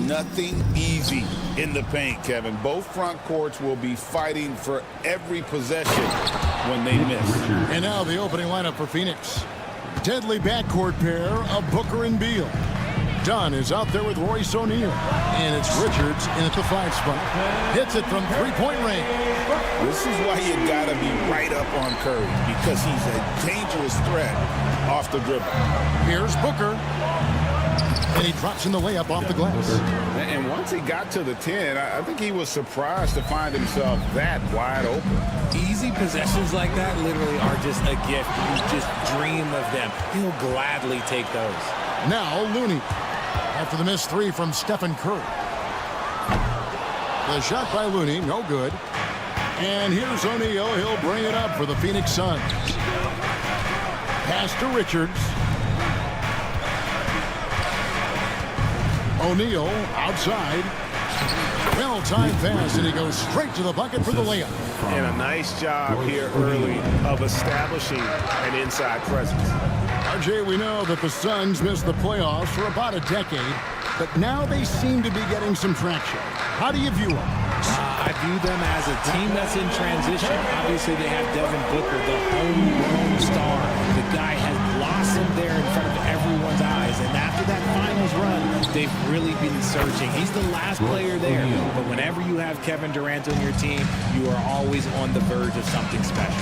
Nothing easy in the paint, Kevin. Both front courts will be fighting for every possession when they miss. And now the opening lineup for Phoenix. Deadly backcourt pair of Booker and Beal. Dunn is out there with Royce O'Neal. And it's Richards in at the 5 spot. Hits it from three-point range. This is why you gotta be right up on Curry, because he's a dangerous threat off the dribble. Here's Booker. And he drops in the layup off the glass. And once he got to the 10, I think he was surprised to find himself that wide open. Easy possessions like that literally are just a gift. You just dream of them. He'll gladly take those. Now Looney. After the missed 3 from Stephen Curry. The shot by Looney, no good. And here's O'Neal. He'll bring it up for the Phoenix Suns. Pass to Richards. O'Neal outside. Well-timed pass, and he goes straight to the bucket for the layup. And a nice job here early of establishing an inside presence. RJ, we know that the Suns missed the playoffs for about a decade, but now they seem to be getting some traction. How do you view them? I view them as a team that's in transition. Obviously, they have Devin Booker, the homegrown star. The guy has blossomed there in front of everyone's eyes. And after that finals run, they've really been searching. He's the last player there. But whenever you have Kevin Durant on your team, you are always on the verge of something special.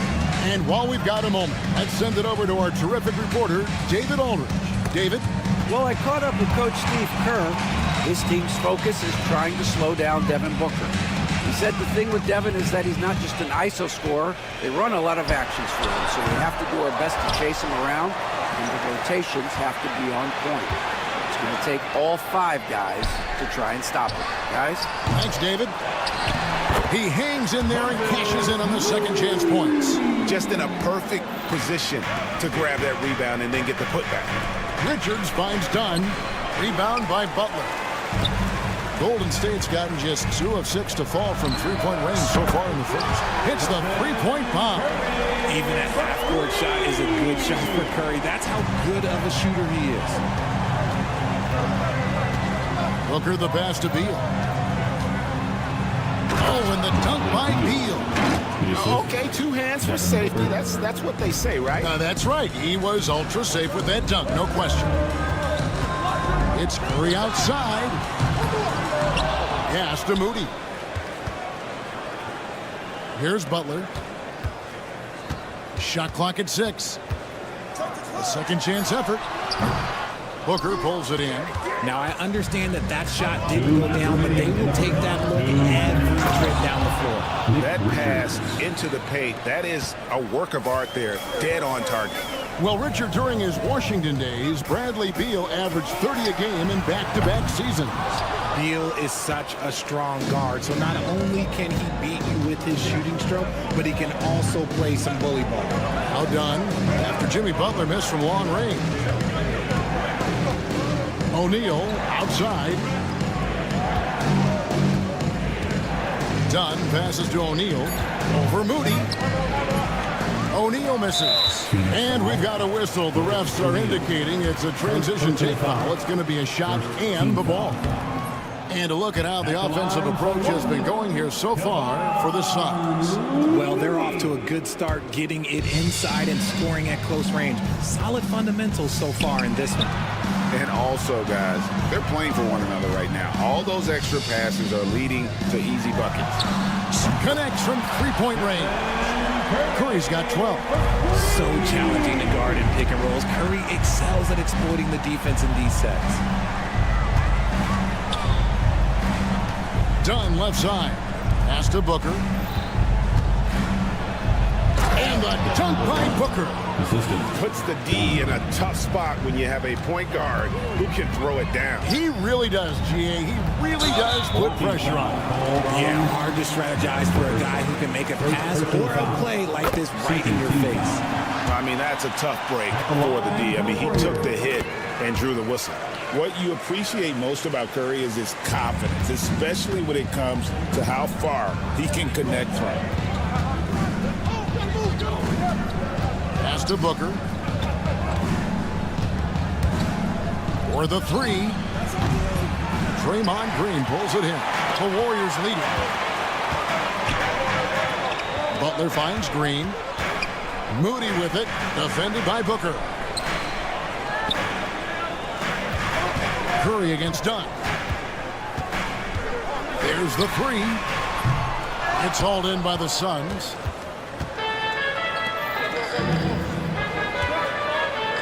And while we've got a moment, let's send it over to our terrific reporter, David Aldridge. David? Well, I caught up with Coach Steve Kerr. His team's focus is trying to slow down Devin Booker. He said the thing with Devin is that he's not just an ISO scorer. They run a lot of actions for him, so we have to do our best to chase him around, and the rotations have to be on point. It's going to take all 5 guys to try and stop him. Guys? Thanks, David. He hangs in there and cashes in on the second chance points. Just in a perfect position to grab that rebound and then get the putback. Richards finds Dunn. Rebound by Butler. Golden State's gotten just 2 of 6 to fall from three-point range so far in the first. Hits the three-point bomb. Even a half-court shot is a good shot for Curry. That's how good of a shooter he is. Booker the pass to Beal. Oh, and the dunk by Beal. Okay, 2 hands for safety. That's what they say, right? That's right. He was ultra safe with that dunk, no question. It's Curry outside. Pass to Moody. Here's Butler. Shot clock at 6. A second chance effort. Booker pulls it in. Now, I understand that shot didn't go down, but they will take that look every trip down the floor. That pass into the paint, that is a work of art there, dead on target. Well, Richard, during his Washington days, Bradley Beal averaged 30 a game in back-to-back seasons. Beal is such a strong guard, so not only can he beat you with his shooting stroke, but he can also play some bully ball. Now done after Jimmy Butler missed from long range. O'Neal outside. Dunn passes to O'Neal. Over Moody. O'Neal misses. And we've got a whistle. The refs are indicating it's a transition take foul. It's going to be a shot and the ball. And a look at how the offensive approach has been going here so far for the Suns. Well, they're off to a good start getting it inside and scoring at close range. Solid fundamentals so far in this one. And also, guys, they're playing for one another right now. All those extra passes are leading to easy buckets. Connects from three-point range. Curry's got 12. So challenging to guard in pick and rolls. Curry excels at exploiting the defense in these sets. Dunn left side. Pass to Booker. And the dunk by Booker. Puts the D in a tough spot when you have a point guard who can throw it down. He really does, GA. He really does put pressure on him. Yeah, hard to strategize for a guy who can make a pass or a play like this right in your face. I mean, that's a tough break for the D. I mean, he took the hit and drew the whistle. What you appreciate most about Curry is his confidence, especially when it comes to how far he can connect from. Pass to Booker. For the three. Draymond Green pulls it in. The Warriors lead it. Butler finds Green. Moody with it. Defended by Booker. Curry against Dunn. There's the three. It's hauled in by the Suns.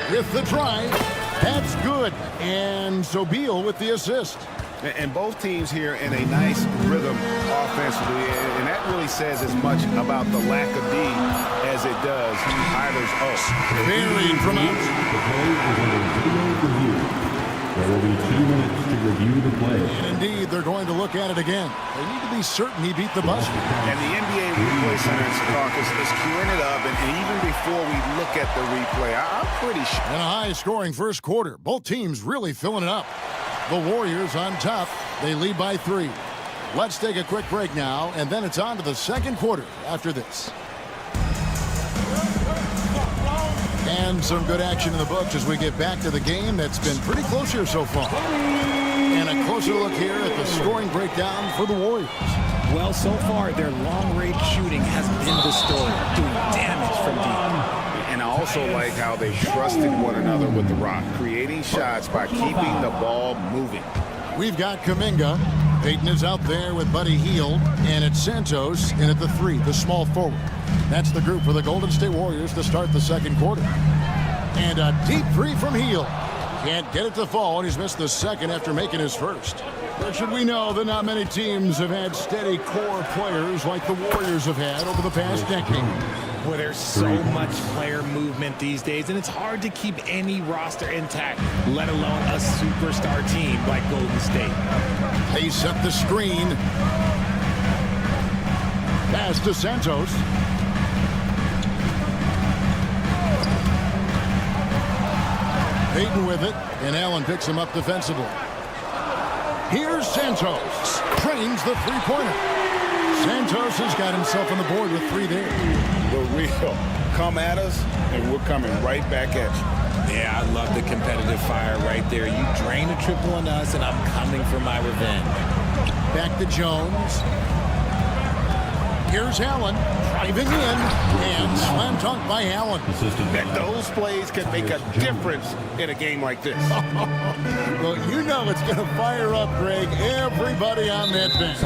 With the drive. That's good. And so Beal with the assist. And both teams here in a nice rhythm offensively, and that really says as much about the lack of D as it does either's us. Varied from out. There will be 2 minutes to review the play. And indeed, they're going to look at it again. They need to be certain he beat the buzzer. And the NBA Replay Center in Secaucus is queuing it up, and even before we look at the replay, I'm pretty sure. In a high-scoring first quarter, both teams really filling it up. The Warriors on top. They lead by 3. Let's take a quick break now, and then it's on to the second quarter after this. And some good action in the books as we get back to the game that's been pretty close here so far. And a closer look here at the scoring breakdown for the Warriors. Well, so far, their long-range shooting has been the story, doing damage from deep. And I also like how they trusted one another with the rock, creating shots by keeping the ball moving. We've got Kuminga. Payton is out there with Buddy Hield. And it's Santos in at the 3, the small forward. That's the group for the Golden State Warriors to start the second quarter. And a deep 3 from Hield. Can't get it to fall, and he's missed the second after making his first. But should we know that not many teams have had steady core players like the Warriors have had over the past decade. Well, there's so much player movement these days, and it's hard to keep any roster intact, let alone a superstar team like Golden State. They set the screen. Pass to Santos. Payton with it, and Allen picks him up defensively. Here's Santos. Trains the three-pointer. Santos has got himself on the board with 3 there. The real come at us, and we're coming right back at you. Yeah, I love the competitive fire right there. You drain a triple on us, and I'm coming for my revenge. Back to Jones. Here's Allen driving in, and slam dunk by Allen. And those plays can make a difference in a game like this. Well, you know it's going to fire up, Greg, everybody on that bench.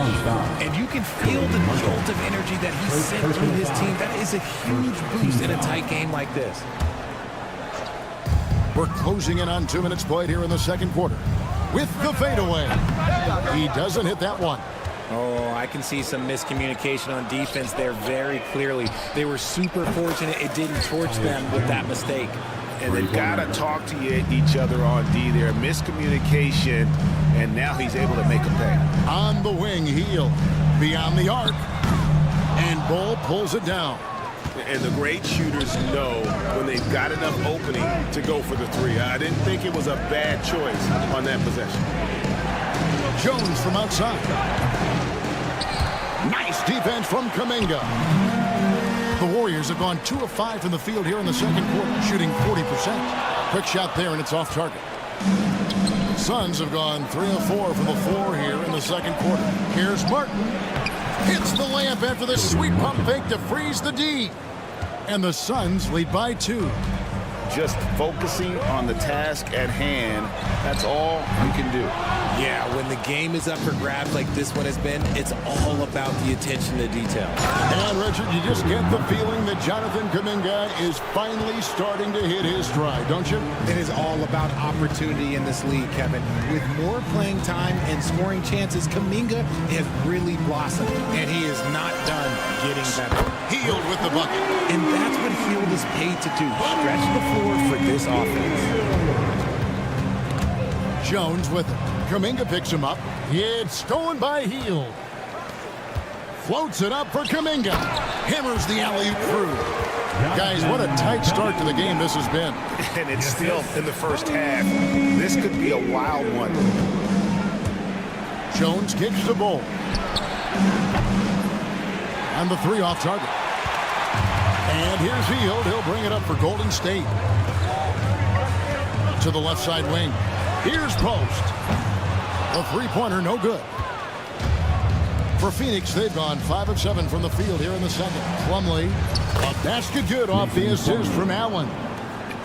And you can feel the jolt of energy that he sent through his team. That is a huge boost in a tight game like this. We're closing in on 2 minutes played here in the second quarter. With the fadeaway. He doesn't hit that one. Oh, I can see some miscommunication on defense there very clearly. They were super fortunate it didn't torch them with that mistake. And they've got to talk to each other on D there. Miscommunication, and now he's able to make a pay. On the wing, Hield. Beyond the arc. And Bull pulls it down. And the great shooters know when they've got enough opening to go for the 3. I didn't think it was a bad choice on that possession. Jones from outside. Nice defense from Kuminga. The Warriors have gone 2 of 5 from the field here in the second quarter, shooting 40%. Quick shot there, and it's off target. Suns have gone 3 of 4 from the floor here in the second quarter. Here's Martin. Hits the layup after the sweet pump fake to freeze the D. And the Suns lead by 2. Just focusing on the task at hand, that's all you can do. Yeah, when the game is up for grabs like this one has been, it's all about the attention to detail. And, Richard, you just get the feeling that Jonathan Kuminga is finally starting to hit his stride, don't you? It is all about opportunity in this league, Kevin. With more playing time and scoring chances, Kuminga has really blossomed, and he is not done getting better. Hield with the bucket. And that's what Hield is paid to do, stretch the floor for this offense. Jones with it. Kuminga picks him up. It's stolen by Hield. Floats it up for Kuminga. Hammers the alley-oop through. Guys, what a tight start to the game this has been. And it's still in the first half. This could be a wild one. Jones kicks the ball. And the 3 off target. And here's Hield. He'll bring it up for Golden State. To the left side wing. Here's Post. The three-pointer, no good. For Phoenix, they've gone 5 of 7 from the field here in the second. Plumlee, a basket good off the assist from Allen.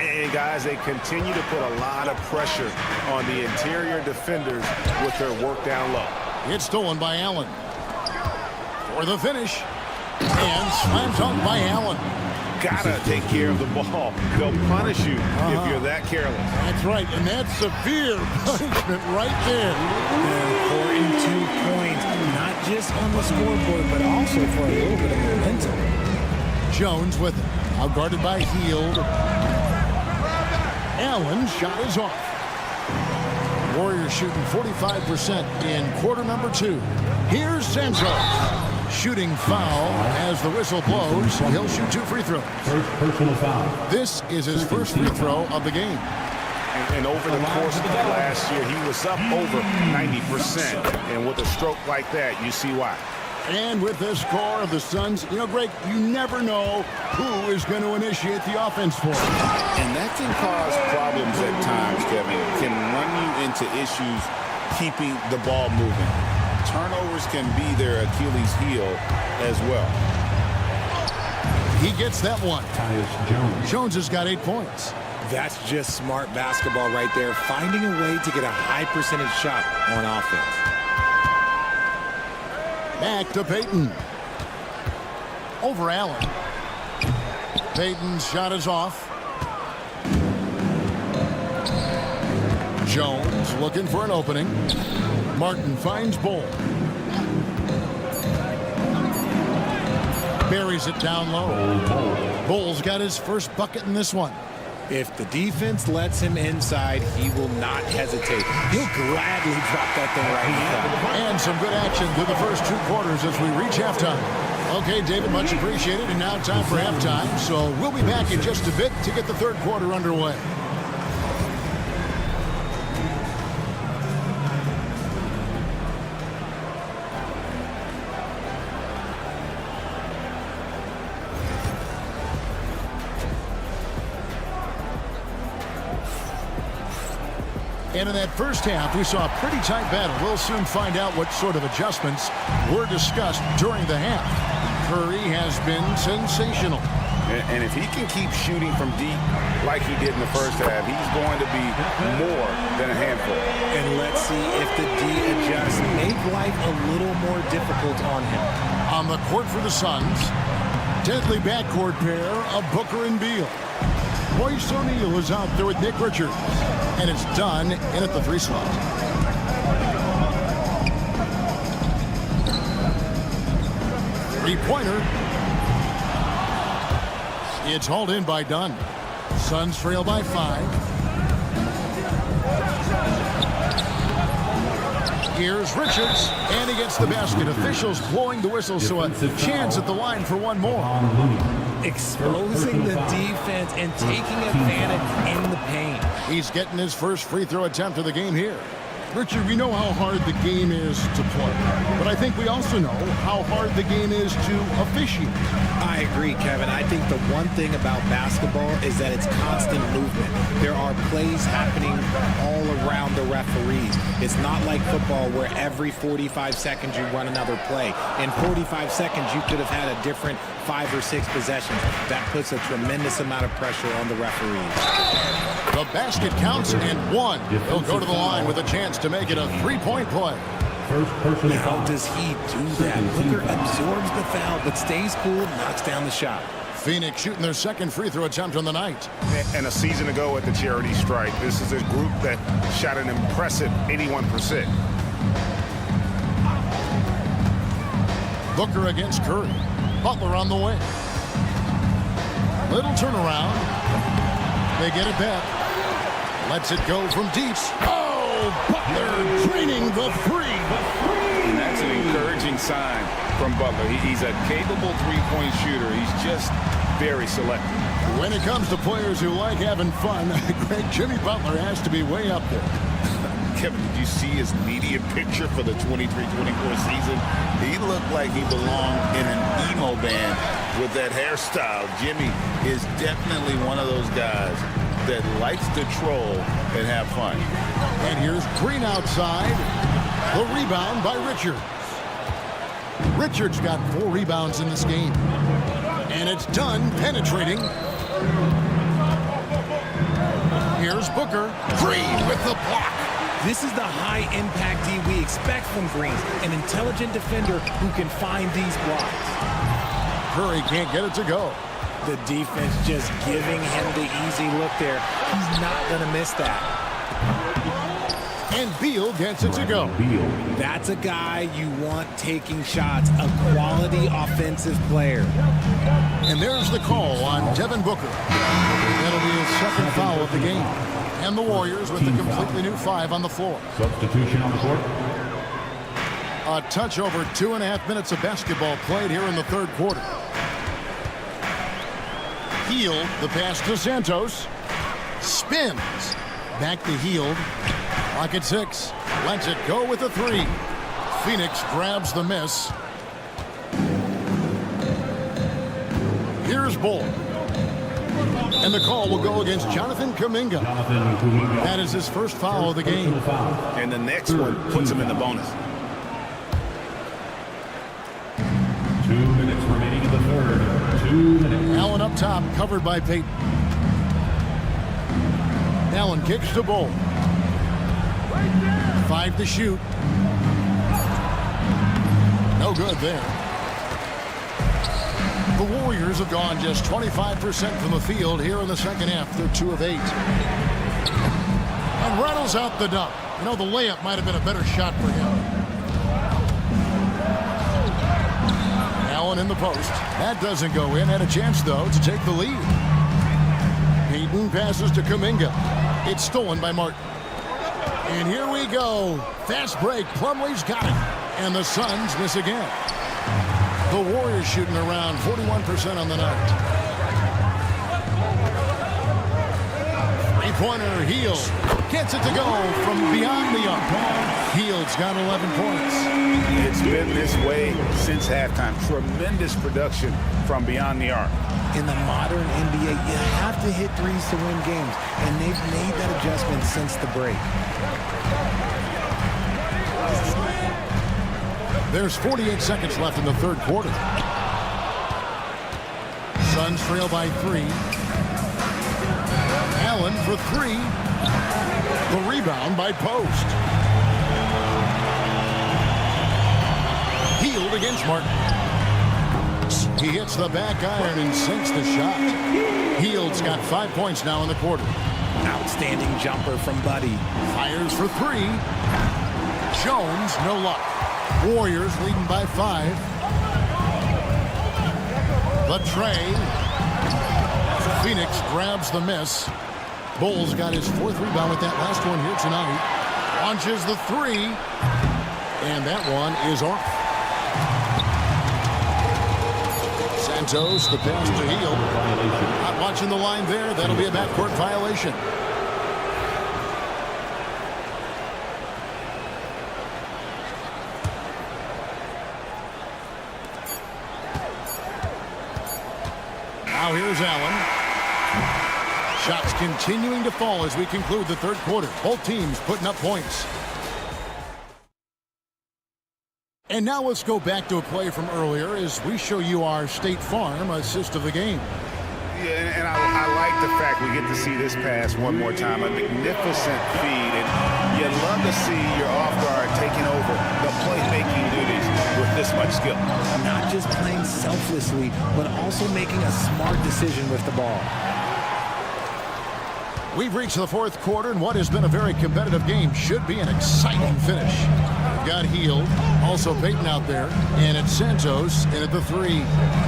And guys, they continue to put a lot of pressure on the interior defenders with their work down low. It's stolen by Allen. For the finish. And slam dunk by Allen. Gotta take care of the ball. They'll punish you if you're that careless. That's right, and that's severe punishment right there. Important 2 points, not just on the scoreboard, but also for a little bit of momentum. Jones with it. Out guarded by Hield. Allen's shot is off. Warriors shooting 45% in quarter number 2. Here's Santos. Shooting foul as the whistle blows. He'll shoot 2 free throws. First personal foul. This is his first free throw of the game. And over the course of the last year, he was up over 90%. And with a stroke like that, you see why. And with this score of the Suns, you know, Greg, you never know who is going to initiate the offense for them. And that can cause problems at times, Kevin. It can run you into issues keeping the ball moving. Turnovers can be their Achilles heel as well. He gets that one. Jones has got 8 points. That's just smart basketball right there, finding a way to get a high percentage shot on offense. Back to Payton. Over Allen. Payton's shot is off. Jones looking for an opening. Martin finds Bull. Buries it down low. Bull's got his first bucket in this one. If the defense lets him inside, he will not hesitate. He'll gladly drop that thing right now. And some good action through the first 2 quarters as we reach halftime. Okay, David, much appreciated. And now time for halftime. So we'll be back in just a bit to get the third quarter underway. And in that first half, we saw a pretty tight battle. We'll soon find out what sort of adjustments were discussed during the half. Curry has been sensational. And if he can keep shooting from deep like he did in the first half, he's going to be more than a handful. And let's see if the D adjusts, make life a little more difficult on him. On the court for the Suns, deadly backcourt pair of Booker and Beal. Royce O'Neal is out there with Nick Richards. And it's done in at the 3 slot. Three-pointer. It's hauled in by Dunn. Suns trail by 5. Here's Richards, and he gets the basket. Officials blowing the whistle, so a chance at the line for one more. Exposing the defense and taking advantage in the paint. He's getting his first free throw attempt of the game here. Richard, we know how hard the game is to play, but I think we also know how hard the game is to officiate. I agree, Kevin. I think the one thing about basketball is that it's constant movement. There are plays happening all around the referees. It's not like football where every 45 seconds you run another play. In 45 seconds, you could have had a different 5 or 6 possessions. That puts a tremendous amount of pressure on the referees. The basket counts and 1. He'll go to the line with a chance to make it a 3-point play. How does he do that? Booker absorbs the foul, but stays cool, knocks down the shot. Phoenix shooting their second free throw attempt on the night. And a season ago at the charity strike, this is a group that shot an impressive 81%. Booker against Curry. Butler on the way. Little turnaround. They get it back. Lets it go from deep. Oh, Butler draining the 3. And that's an encouraging sign from Butler. He's a capable three-point shooter. He's just very selective. When it comes to players who like having fun, Greg, Jimmy Butler has to be way up there. Kevin, did you see his media picture for the 23-24 season? He looked like he belonged in an emo band with that hairstyle. Jimmy is definitely one of those guys that likes to troll and have fun. And here's Green outside. The rebound by Richards. Richards got 4 rebounds in this game. And it's done penetrating. Here's Booker. Green with the block. This is the high-impact D we expect from Green, an intelligent defender who can find these blocks. Curry can't get it to go. The defense just giving him the easy look there. He's not going to miss that. And Beal gets it to go. That's a guy you want taking shots, a quality offensive player. And there's the call on Devin Booker. That'll be his second foul of the game. And the Warriors with a completely new 5 on the floor. Substitution on the court. A touch over 2.5 minutes of basketball played here in the third quarter. Hield, the pass to Santos. Spins. Back to Hield. Clock at 6. Lets it go with a 3. Phoenix grabs the miss. Here's Bull. And the call will go against Jonathan Kuminga. That is his first foul of the game. And the next one puts him in the bonus. 2 minutes remaining in the third. 2 minutes. Allen up top, covered by Payton. Allen kicks to Bull. 5 to shoot. No good there. The Warriors have gone just 25% from the field here in the second half. They're 2 of 8. And rattles out the dunk. You know, the layup might have been a better shot for him. Allen in the post. That doesn't go in. Had a chance, though, to take the lead. Payton passes to Kuminga. It's stolen by Martin. And here we go. Fast break. Plumlee's got it. And the Suns miss again. The Warriors shooting around 41% on the night. Three-pointer, Hield gets it to go from beyond the arc. Hield's got 11 points. It's been this way since halftime. Tremendous production from beyond the arc. In the modern NBA, you have to hit threes to win games, and they've made that adjustment since the break. There's 48 seconds left in the third quarter. Suns trail by 3. Allen for 3. The rebound by Post. Hield against Martin. He hits the back iron and sinks the shot. Hield's got 5 points now in the quarter. Outstanding jumper from Buddy. Fires for 3. Jones, no luck. Warriors leading by 5. The tray. Phoenix grabs the miss. Bull's got his 4th rebound with that last one here tonight. Launches the 3. And that one is off. Santos, the pass to Hield. Not watching the line there. That'll be a backcourt violation. Now here's Allen. Shots continuing to fall as we conclude the third quarter. Both teams putting up points. And now let's go back to a play from earlier as we show you our State Farm assist of the game. Yeah, and I like the fact we get to see this pass one more time. A magnificent feed, and you love to see your off guard taking over the playmaking duties with this much skill. Not just playing selflessly, but also making a smart decision with the ball. We've reached the fourth quarter, and what has been a very competitive game should be an exciting finish. We've got Hield, also Payton out there, and it's Santos in at the 3.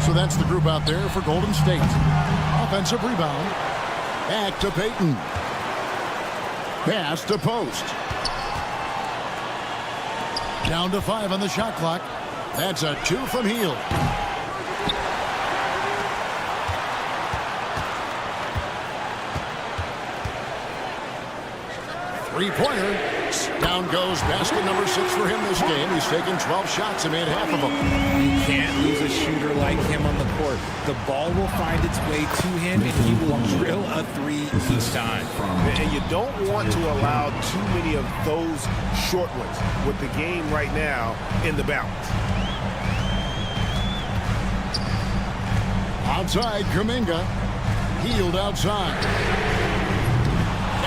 So that's the group out there for Golden State. Offensive rebound. Back to Payton. Pass to Post. Down to 5 on the shot clock. That's a 2 from Hield. Three-pointer. Phoenix. Down goes basket number 6 for him this game. He's taken 12 shots and made half of them. You can't lose a shooter like him on the court. The ball will find its way to him, and he will drill a 3 each time. And you don't want to allow too many of those short ones with the game right now in the balance. Outside, Kuminga. Healed outside.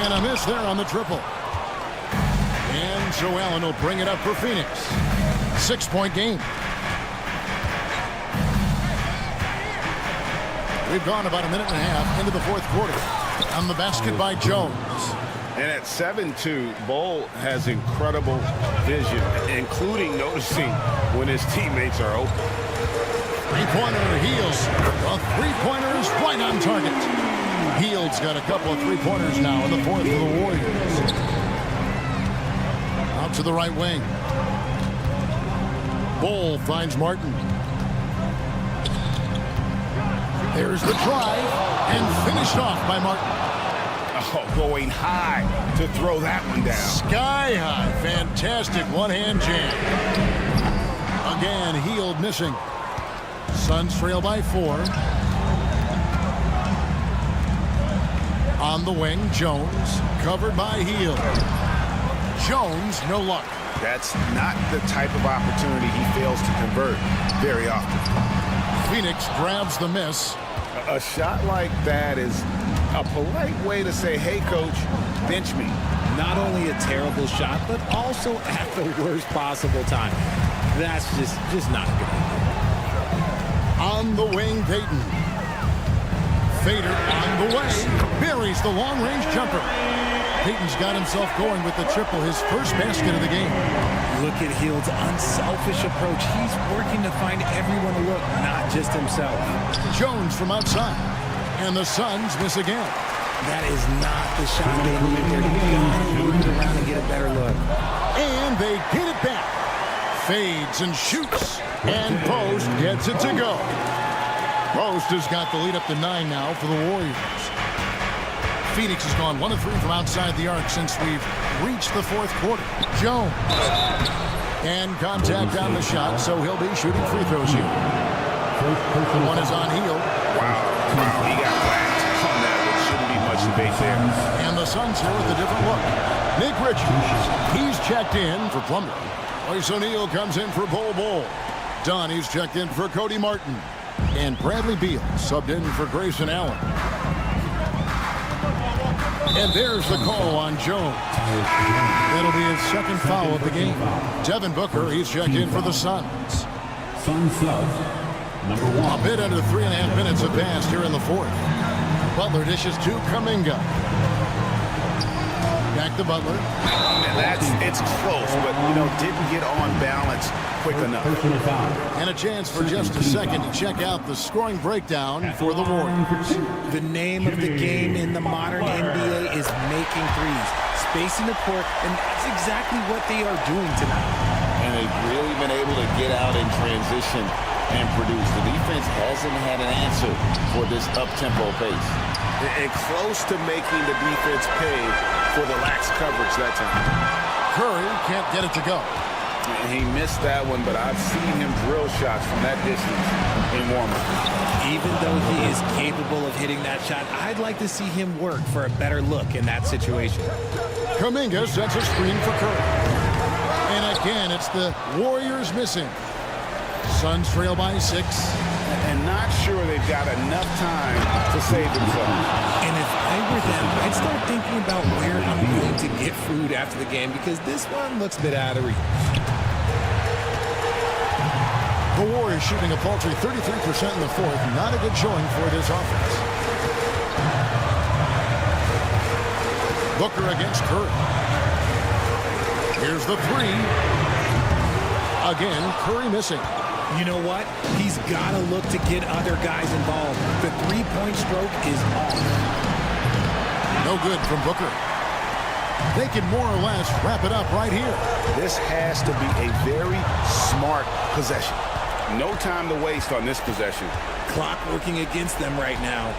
And a miss there on the triple. And so Allen will bring it up for Phoenix. 6-point game. We've gone about a minute and a half into the fourth quarter. On the basket by Jones. And at 7'2", Bull has incredible vision, including noticing when his teammates are open. Three-pointer, Heels. A three-pointer is right on target. Heels got a couple of three-pointers now in the fourth for the Warriors. Out to the right wing. Bull finds Martin. There's the drive, and finished off by Martin. Oh, going high to throw that one down. Sky high. Fantastic one-hand jam. Again, Hield missing. Suns trail by 4. On the wing, Jones. Covered by Hield. Jones, no luck. That's not the type of opportunity he fails to convert very often. Phoenix grabs the miss. A shot like that is a polite way to say, hey, coach, bench me. Not only a terrible shot, but also at the worst possible time. That's just not good. On the wing, Payton. Fader on the way. Buries the long-range jumper. Payton's got himself going with the triple, his first basket of the game. Look at Hield's unselfish approach. He's working to find everyone to look, not just himself. Jones from outside. And the Suns miss again. That is not the shot they need there. You gotta move it around and get a better look. And they get it back. Fades and shoots. And Post gets it to go. Post has got the lead up to 9 now for the Warriors. Phoenix has gone 1 of 3 from outside the arc since we've reached the fourth quarter. Jones. And contact on the shot, so he'll be shooting free throws here. One is on Hield. Wow, he got whacked on that. There shouldn't be much debate there. And the Suns here with a different look. Nick Richards. He's checked in for Plummer. Royce O'Neal comes in for Bol. Dunn, he's checked in for Cody Martin. And Bradley Beal subbed in for Grayson Allen. And there's the call on Jones. That'll be his second foul of the game. Devin Booker, he's checked in for the Suns. Suns sub, number 1. A bit under 3.5 minutes have passed here in the fourth. Butler dishes to Kuminga. Back to Butler. And it's close, but, didn't get on balance quick enough. And a chance for just a second to check out the scoring breakdown for the Warriors. The name of the game in the modern NBA is making threes, spacing the court, and that's exactly what they are doing tonight. And they've really been able to get out in transition and produce. The defense hasn't had an answer for this up-tempo pace. And close to making the defense pay for the lax coverage that time. Curry can't get it to go. And he missed that one, but I've seen him drill shots from that distance in warm-up. Even though he is capable of hitting that shot, I'd like to see him work for a better look in that situation. Kuminga sets a screen for Curry. And again, it's the Warriors missing. Suns trail by 6. And not sure they've got enough time to save themselves. And if I were them, I'd start thinking about where I'm going to get food after the game because this one looks a bit out of reach. The Warriors shooting a paltry 33% in the fourth. Not a good showing for this offense. Booker against Curry. Here's the 3. Again, Curry missing. You know what? He's got to look to get other guys involved. The three-point stroke is off. No good from Booker. They can more or less wrap it up right here. This has to be a very smart possession. No time to waste on this possession. Clock working against them right now.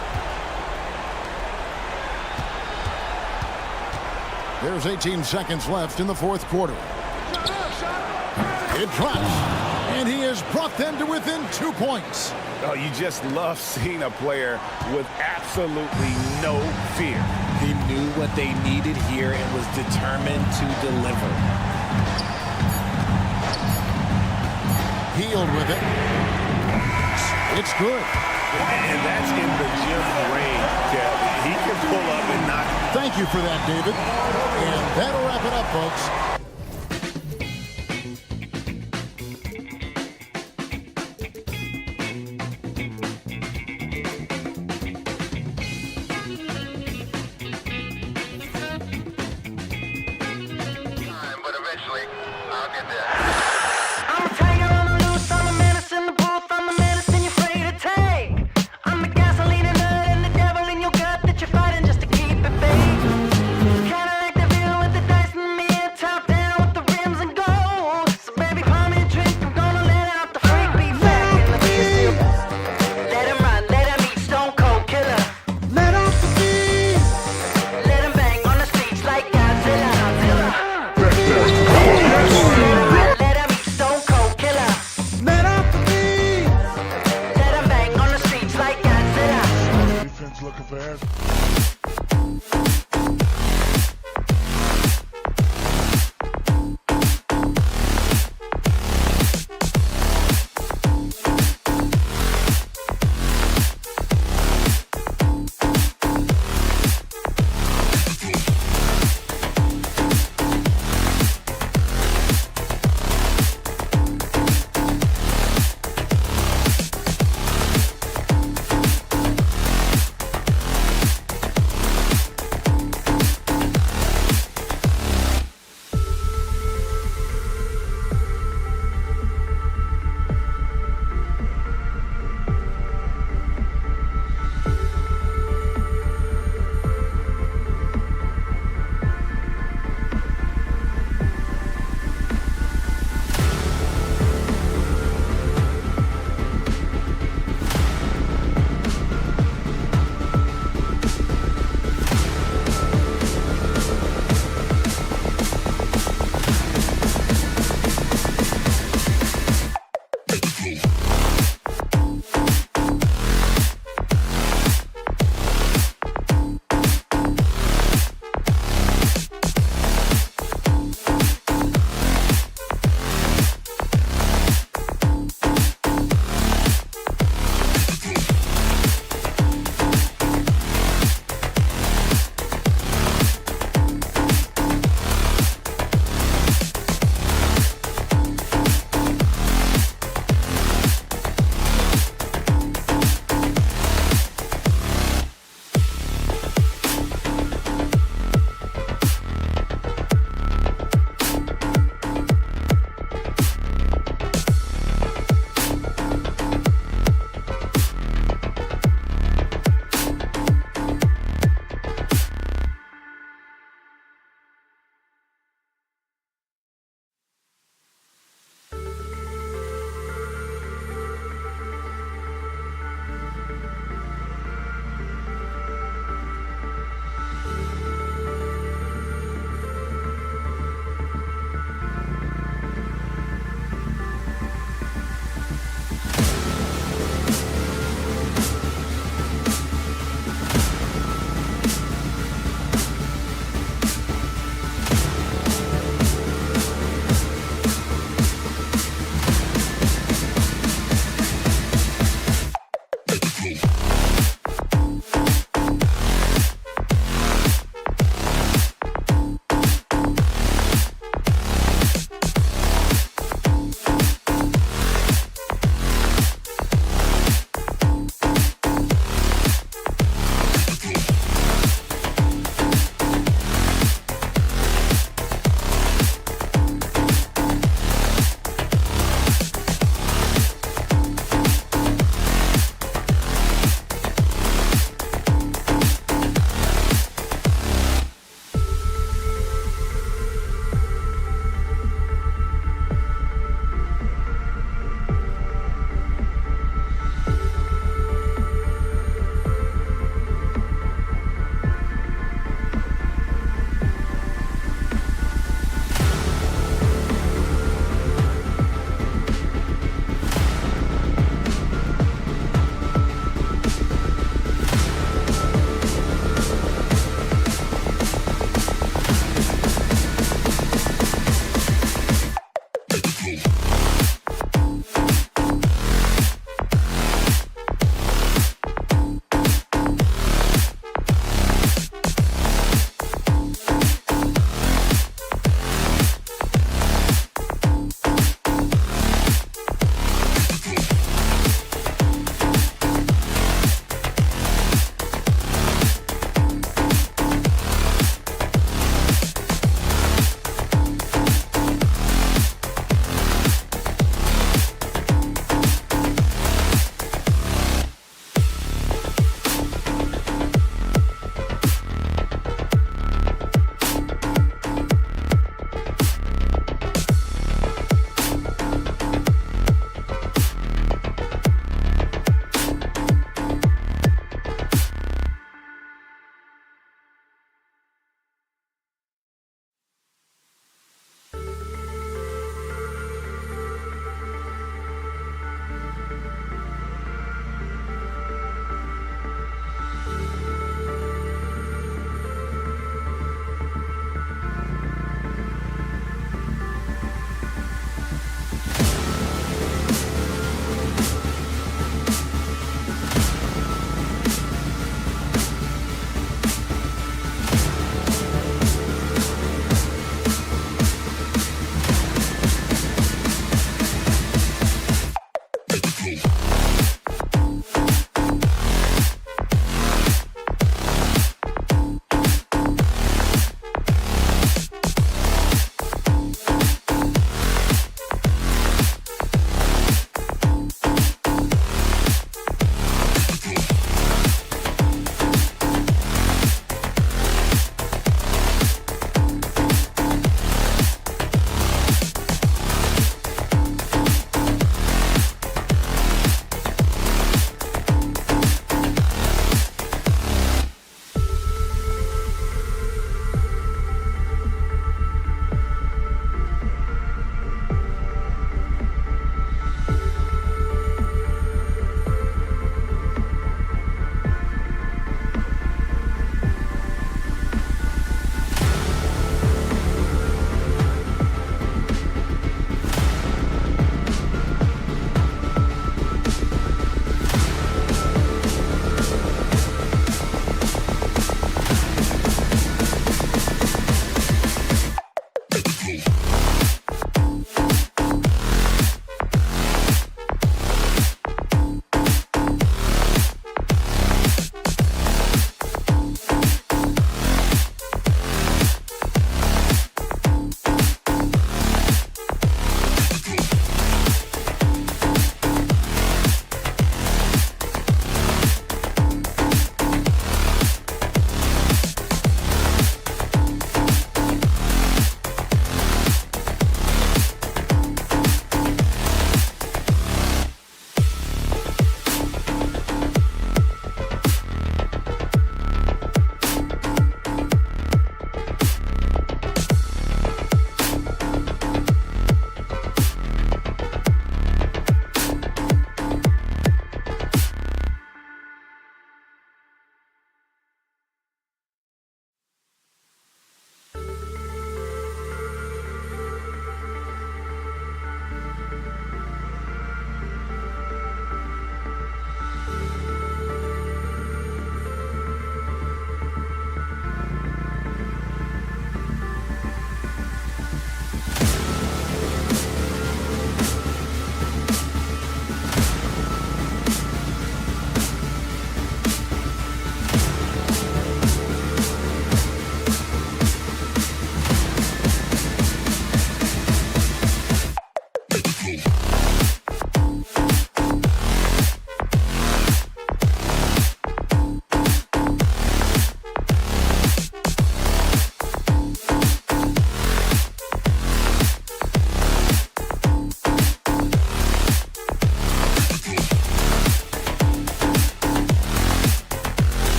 There's 18 seconds left in the fourth quarter. It drops, and he has brought them to within 2 points. Oh, you just love seeing a player with absolutely no fear. He knew what they needed here and was determined to deliver. Healed with it. It's good. And that's in the gym range, Kev. He can pull up and knock. Thank you for that, David. And that'll wrap it up, folks. But eventually, I'll get there. I'm a tiger on the loose, I'm a menace in the booth, I'm the medicine you're afraid to take. I'm the gasoline and nut and the devil in your gut that you're fighting just to keep it baked. Kinda like the view with the dice and me and top down with the rims and gold. So baby, pour me a drink, I'm gonna let out the freak beat back in the beat. Let him run, let him eat, stone cold killer. Let off the beat. Let him bang on the streets like Godzilla. Let him eat, stone cold killer. Let off the beat. Let him bang on the streets like Godzilla. Defense looking for answers.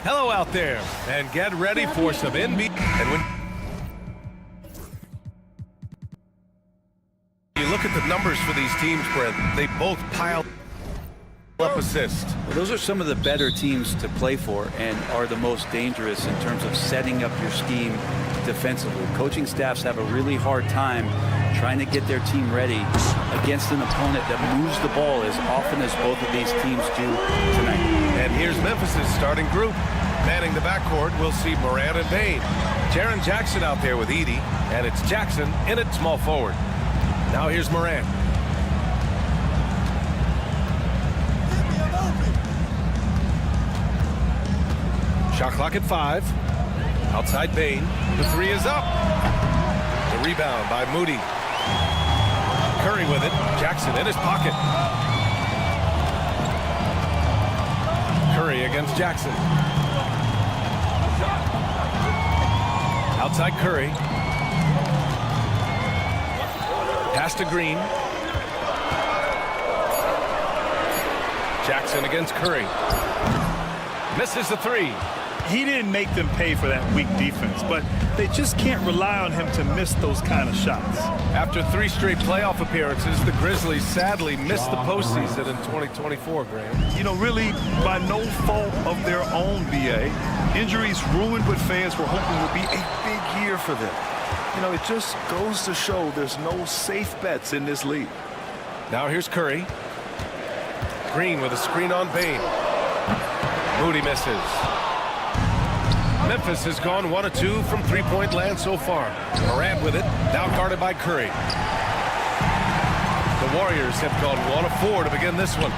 Hello out there, and get ready for some NBA. And when you look at the numbers for these teams, Brent, they both pile up assists. Well, those are some of the better teams to play for and are the most dangerous in terms of setting up your scheme defensively. Coaching staffs have a really hard time trying to get their team ready against an opponent that moves the ball as often as both of these teams do tonight. And here's Memphis's starting group. Manning the backcourt, we'll see Morant and Bane. Jaren Jackson out there with Edey, and it's Jackson in at small forward. Now here's Morant. Shot clock at 5. Outside Bane. The 3 is up. The rebound by Moody. Curry with it. Jackson in his pocket. Curry against Jackson. Outside Curry. Pass to Green. Jackson against Curry. Misses the 3. He didn't make them pay for that weak defense, but they just can't rely on him to miss those kind of shots. After 3 straight playoff appearances, the Grizzlies sadly missed the postseason in 2024, Graham. You know, really by no fault of their own, BA. Injuries ruined what fans were hoping would be a big year for them. You know, it just goes to show there's no safe bets in this league. Now here's Curry. Green with a screen on Bane. Moody misses. Memphis has gone 1 of 2 from three-point land so far. Morant with it, now guarded by Curry. The Warriors have gone 1 of 4 to begin this one.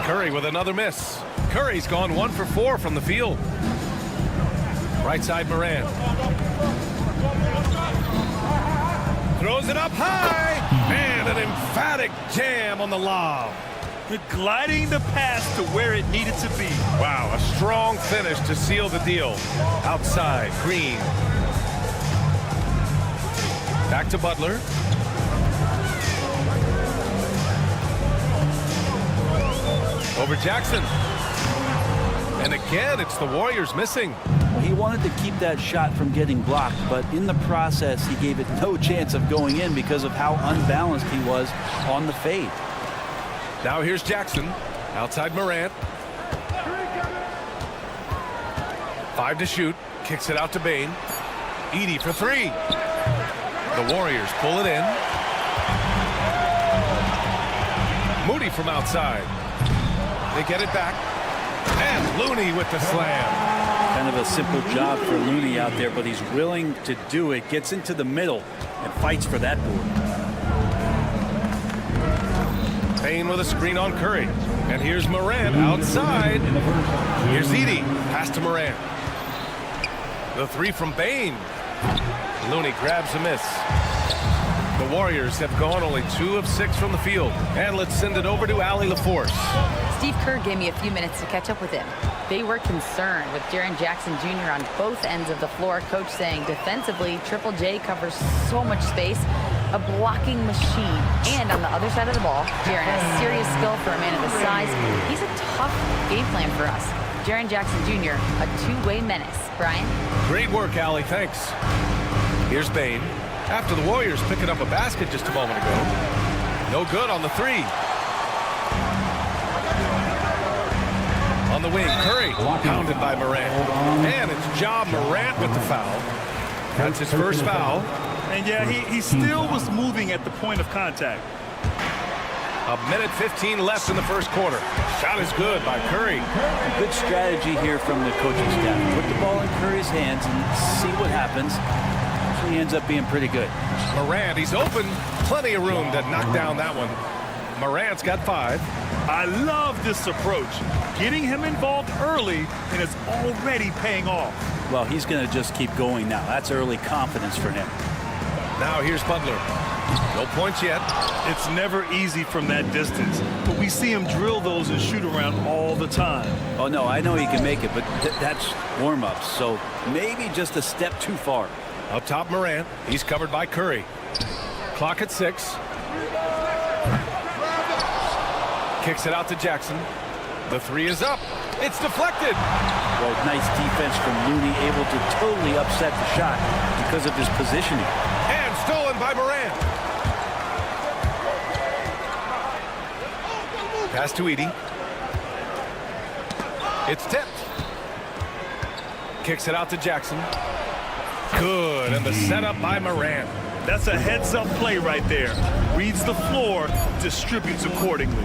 Curry with another miss. Curry's gone 1 for 4 from the field. Right side Morant. Throws it up high, and an emphatic jam on the lob. Gliding the pass to where it needed to be. Wow, a strong finish to seal the deal. Outside, Green. Back to Butler. Over Jackson. And again, it's the Warriors missing. Well, he wanted to keep that shot from getting blocked, but in the process, he gave it no chance of going in because of how unbalanced he was on the fade. Now here's Jackson, outside Morant. 5 to shoot, kicks it out to Bane. Edey for 3. The Warriors pull it in. Moody from outside. They get it back. And Looney with the slam. Kind of a simple job for Looney out there, but he's willing to do it. Gets into the middle and fights for that board. Bane with a screen on Curry. And here's Morant outside. Here's Edey. Pass to Morant. The 3 from Bane. Looney grabs a miss. The Warriors have gone only 2 of 6 from the field. And let's send it over to Allie LaForce. Steve Kerr gave me a few minutes to catch up with him. They were concerned with Jaren Jackson Jr. on both ends of the floor. Coach saying defensively, Triple J covers so much space. A blocking machine. And on the other side of the ball, Jaren has serious skill for a man of his size. He's a tough game plan for us. Jaren Jackson Jr., a two-way menace. Brian? Great work, Allie. Thanks. Here's Bane. After the Warriors picking up a basket just a moment ago. No good on the 3. On the wing, Curry. Pounded by Morant. And it's Ja Morant with the foul. That's his first foul. And yeah, he still was moving at the point of contact. A minute 15 left in the first quarter. Shot is good by Curry. A good strategy here from the coaching staff. Put the ball in Curry's hands and see what happens. He ends up being pretty good. Morant, he's open. Plenty of room to knock down that one. Morant's got 5. I love this approach. Getting him involved early, and it's already paying off. Well, he's going to just keep going now. That's early confidence for him. Now here's Butler. No points yet. It's never easy from that distance, but we see him drill those and shoot around all the time. Oh, no, I know he can make it, but that's warm-ups, so maybe just a step too far. Up top, Morant. He's covered by Curry. Clock at 6. Kicks it out to Jackson. The three is up. It's deflected. Well, nice defense from Looney, able to totally upset the shot because of his positioning. And stolen by Morant. Pass to Edey. It's tipped. Kicks it out to Jackson. Good, and the setup by Morant. That's a heads-up play right there. Reads the floor, distributes accordingly.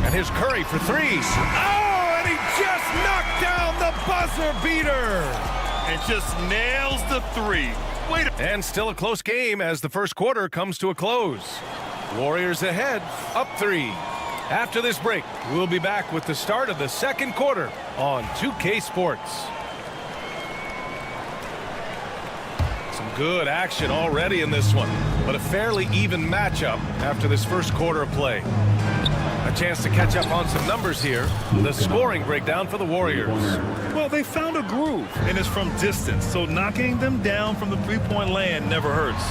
And here's Curry for three. Oh, and he just knocked down the buzzer beater. And just nails the three. And still a close game as the first quarter comes to a close. Warriors ahead, up 3. After this break, we'll be back with the start of the second quarter on 2K Sports. Some good action already in this one, but a fairly even matchup after this first quarter of play. A chance to catch up on some numbers here. The scoring breakdown for the Warriors. Well, they found a groove, and it's from distance, so knocking them down from the three-point land never hurts.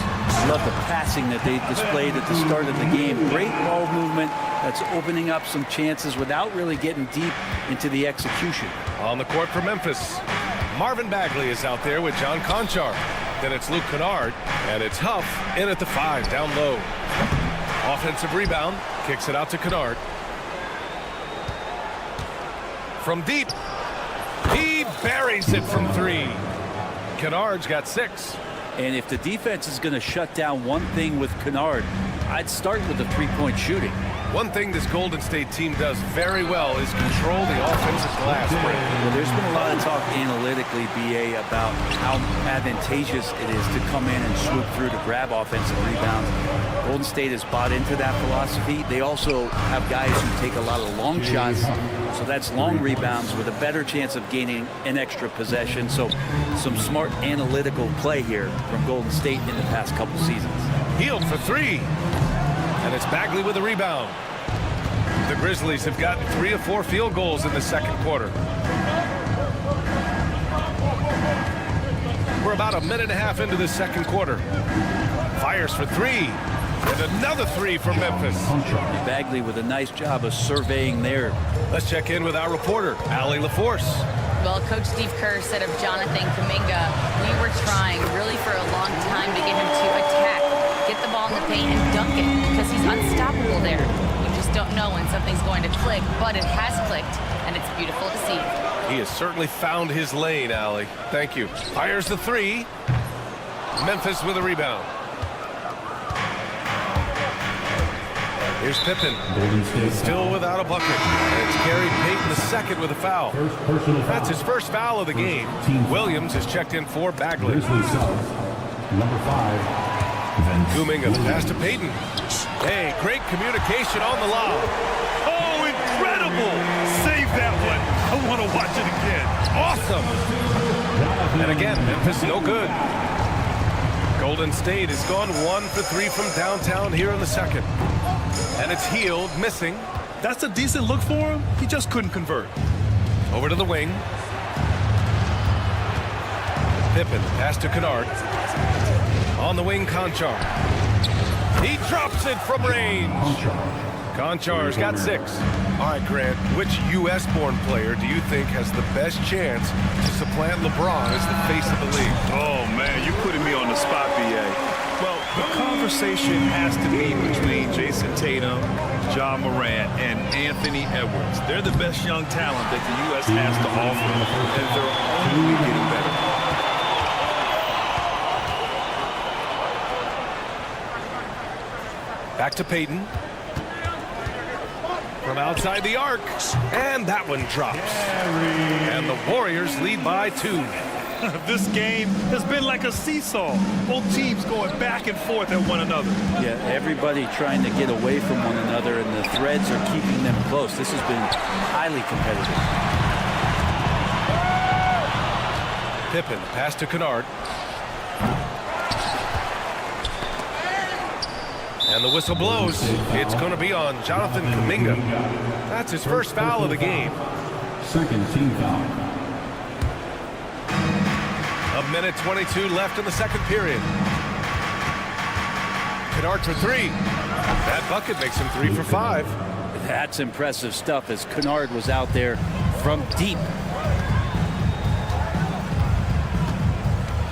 Love the passing that they displayed at the start of the game. Great ball movement that's opening up some chances without really getting deep into the execution. On the court for Memphis, Marvin Bagley is out there with John Conchar. Then it's Luke Kennard, and it's Huff in at the 5, down low. Offensive rebound, kicks it out to Kennard. From deep, he buries it from 3. Kennard's got 6. And if the defense is going to shut down one thing with Kennard, I'd start with the three-point shooting. One thing this Golden State team does very well is control the offensive glass break. Well, there's been a lot of talk analytically, BA, about how advantageous it is to come in and swoop through to grab offensive rebounds. Golden State has bought into that philosophy. They also have guys who take a lot of long shots, so that's long rebounds with a better chance of gaining an extra possession. So some smart analytical play here from Golden State in the past couple seasons. Healed for 3. And it's Bagley with a rebound. The Grizzlies have gotten 3 of 4 field goals in the second quarter. We're about a minute and a half into the second quarter. Fires for 3. And another 3 for Memphis. Bagley with a nice job of surveying there. Let's check in with our reporter, Allie LaForce. Well, Coach Steve Kerr said of Jonathan Kuminga, we were trying really for a long time to get him to attack, get the ball in the paint and dunk it because he's unstoppable there. You just don't know when something's going to click, but it has clicked, and it's beautiful to see. He has certainly found his lane, Allie. Thank you. Fires the 3. Memphis with a rebound. Here's Pippen. Still without a bucket. And it's Gary Payton II with a foul. That's his first foul of the game. Williams has checked in for Bagley. Number 5. Kuminga, the pass to Payton. Hey, great communication on the lob. Oh, incredible! Save that one. I want to watch it again. Awesome. And again, Memphis no good. Golden State has gone 1 for 3 from downtown here in the second. And it's Healed, missing. That's a decent look for him. He just couldn't convert. Over to the wing. Pippen, pass to Kennard. On the wing, Conchar. He drops it from range. Conchar's got 6. All right, Grant, which U.S.-born player do you think has the best chance to supplant LeBron as the face of the league? Oh, man, you're putting me on the spot, B.A. Well, the conversation has to be between Jason Tatum, Ja Morant, and Anthony Edwards. They're the best young talent that the U.S. has to offer, and they're only getting better. Back to Payton. From outside the arc. And that one drops. And the Warriors lead by 2. This game has been like a seesaw. Both teams going back and forth at one another. Yeah, everybody trying to get away from one another, and the threads are keeping them close. This has been highly competitive. Pippen, pass to Kennard. And the whistle blows. It's going to be on Jonathan Kuminga. That's his first foul of the game. Second team foul. A minute 22 left in the second period. Kennard for 3. That bucket makes him 3 for 5. That's impressive stuff as Kennard was out there from deep.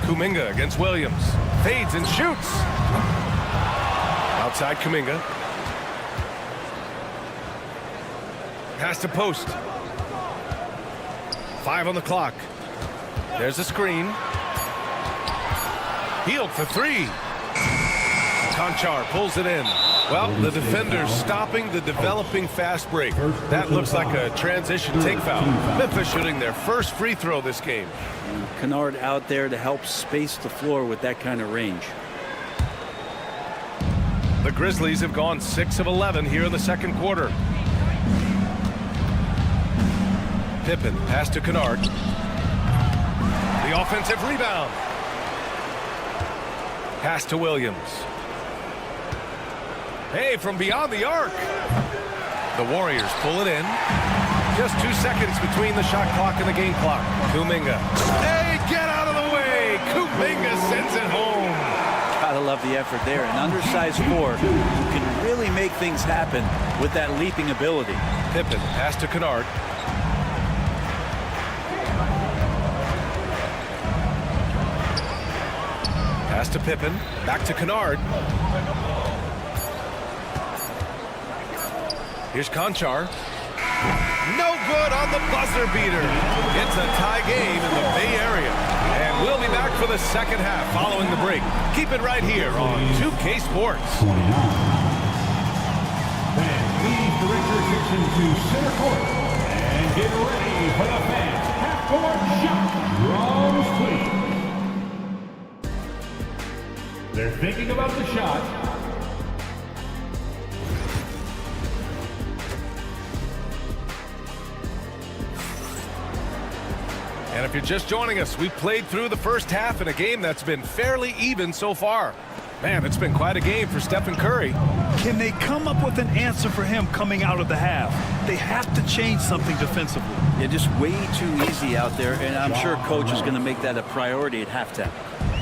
Kuminga against Williams. Fades and shoots. Outside Kuminga. Pass to post. 5 on the clock. There's a screen. Healed for 3. Konchar pulls it in. Well, the defender's stopping the developing fast break. That looks like a transition take foul. Memphis shooting their first free throw this game. And Kennard out there to help space the floor with that kind of range. The Grizzlies have gone 6 of 11 here in the second quarter. Pippen, pass to Kennard. The offensive rebound. Pass to Williams. Hey, from beyond the arc. The Warriors pull it in. Just 2 seconds between the shot clock and the game clock. Kuminga. Hey, get out of the way. Kuminga sends it home. Gotta love the effort there. An undersized 4 who can really make things happen with that leaping ability. Pippen, pass to Kennard. Pass to Pippen. Back to Kennard. Here's Konchar. No good on the buzzer beater. It's a tie game in the Bay Area. And we'll be back for the second half following the break. Keep it right here on 2K Sports. Then please direct your attention to center court and get ready for the fans half-court shot. Draws, please. They're thinking about the shot. And if you're just joining us, we've played through the first half in a game that's been fairly even so far. Man, it's been quite a game for Stephen Curry. Can they come up with an answer for him coming out of the half? They have to change something defensively. Yeah, just way too easy out there, and I'm sure coach is going to make that a priority at halftime.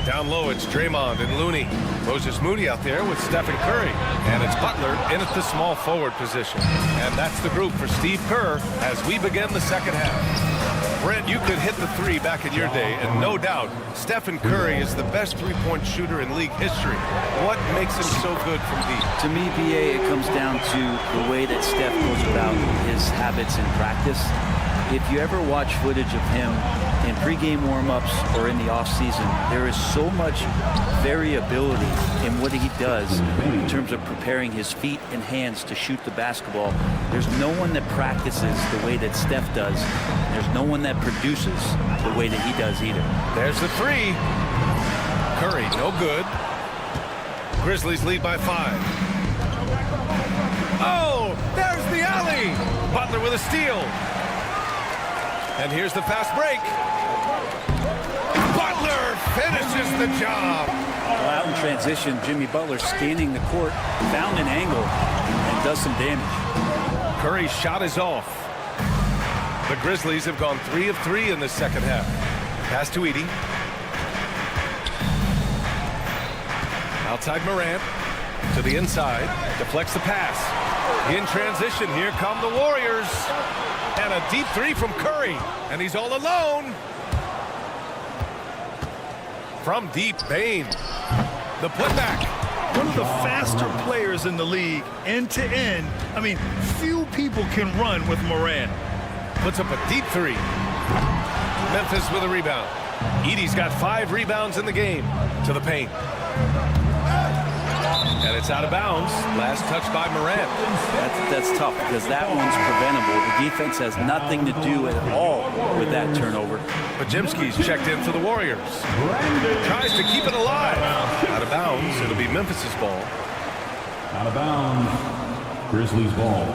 Down low, it's Draymond and Looney. Moses Moody out there with Stephen Curry. And it's Butler in at the small forward position. And that's the group for Steve Kerr as we begin the second half. Brent, you could hit the 3 back in your day, and no doubt, Stephen Curry is the best three-point shooter in league history. What makes him so good from deep? To me, BA, it comes down to the way that Steph goes about his habits in practice. If you ever watch footage of him in pregame warm-ups or in the offseason, there is so much variability in what he does in terms of preparing his feet and hands to shoot the basketball. There's no one that practices the way that Steph does. There's no one that produces the way that he does either. There's the 3. Curry, no good. Grizzlies lead by 5. Oh, there's the alley. Butler with a steal. And here's the fast break. Butler finishes the job. Well, out in transition, Jimmy Butler scanning the court, found an angle, and does some damage. Curry's shot is off. The Grizzlies have gone 3 of 3 in the second half. Pass to Edey. Outside Morant. To the inside. Deflects the pass. In transition, here come the Warriors. And a deep 3 from Curry. And he's all alone. From deep, Bane. The putback. One of the faster players in the league, end to end. I mean, few people can run with Morant. Puts up a deep 3. Memphis with a rebound. Edey's got 5 rebounds in the game. To the paint. And it's out of bounds. Last touch by Morant. That's tough because that one's preventable. The defense has nothing to do at all with that turnover. Pajemski's checked in for the Warriors. Tries to keep it alive. Out of bounds. It'll be Memphis's ball. Out of bounds. Grizzlies ball.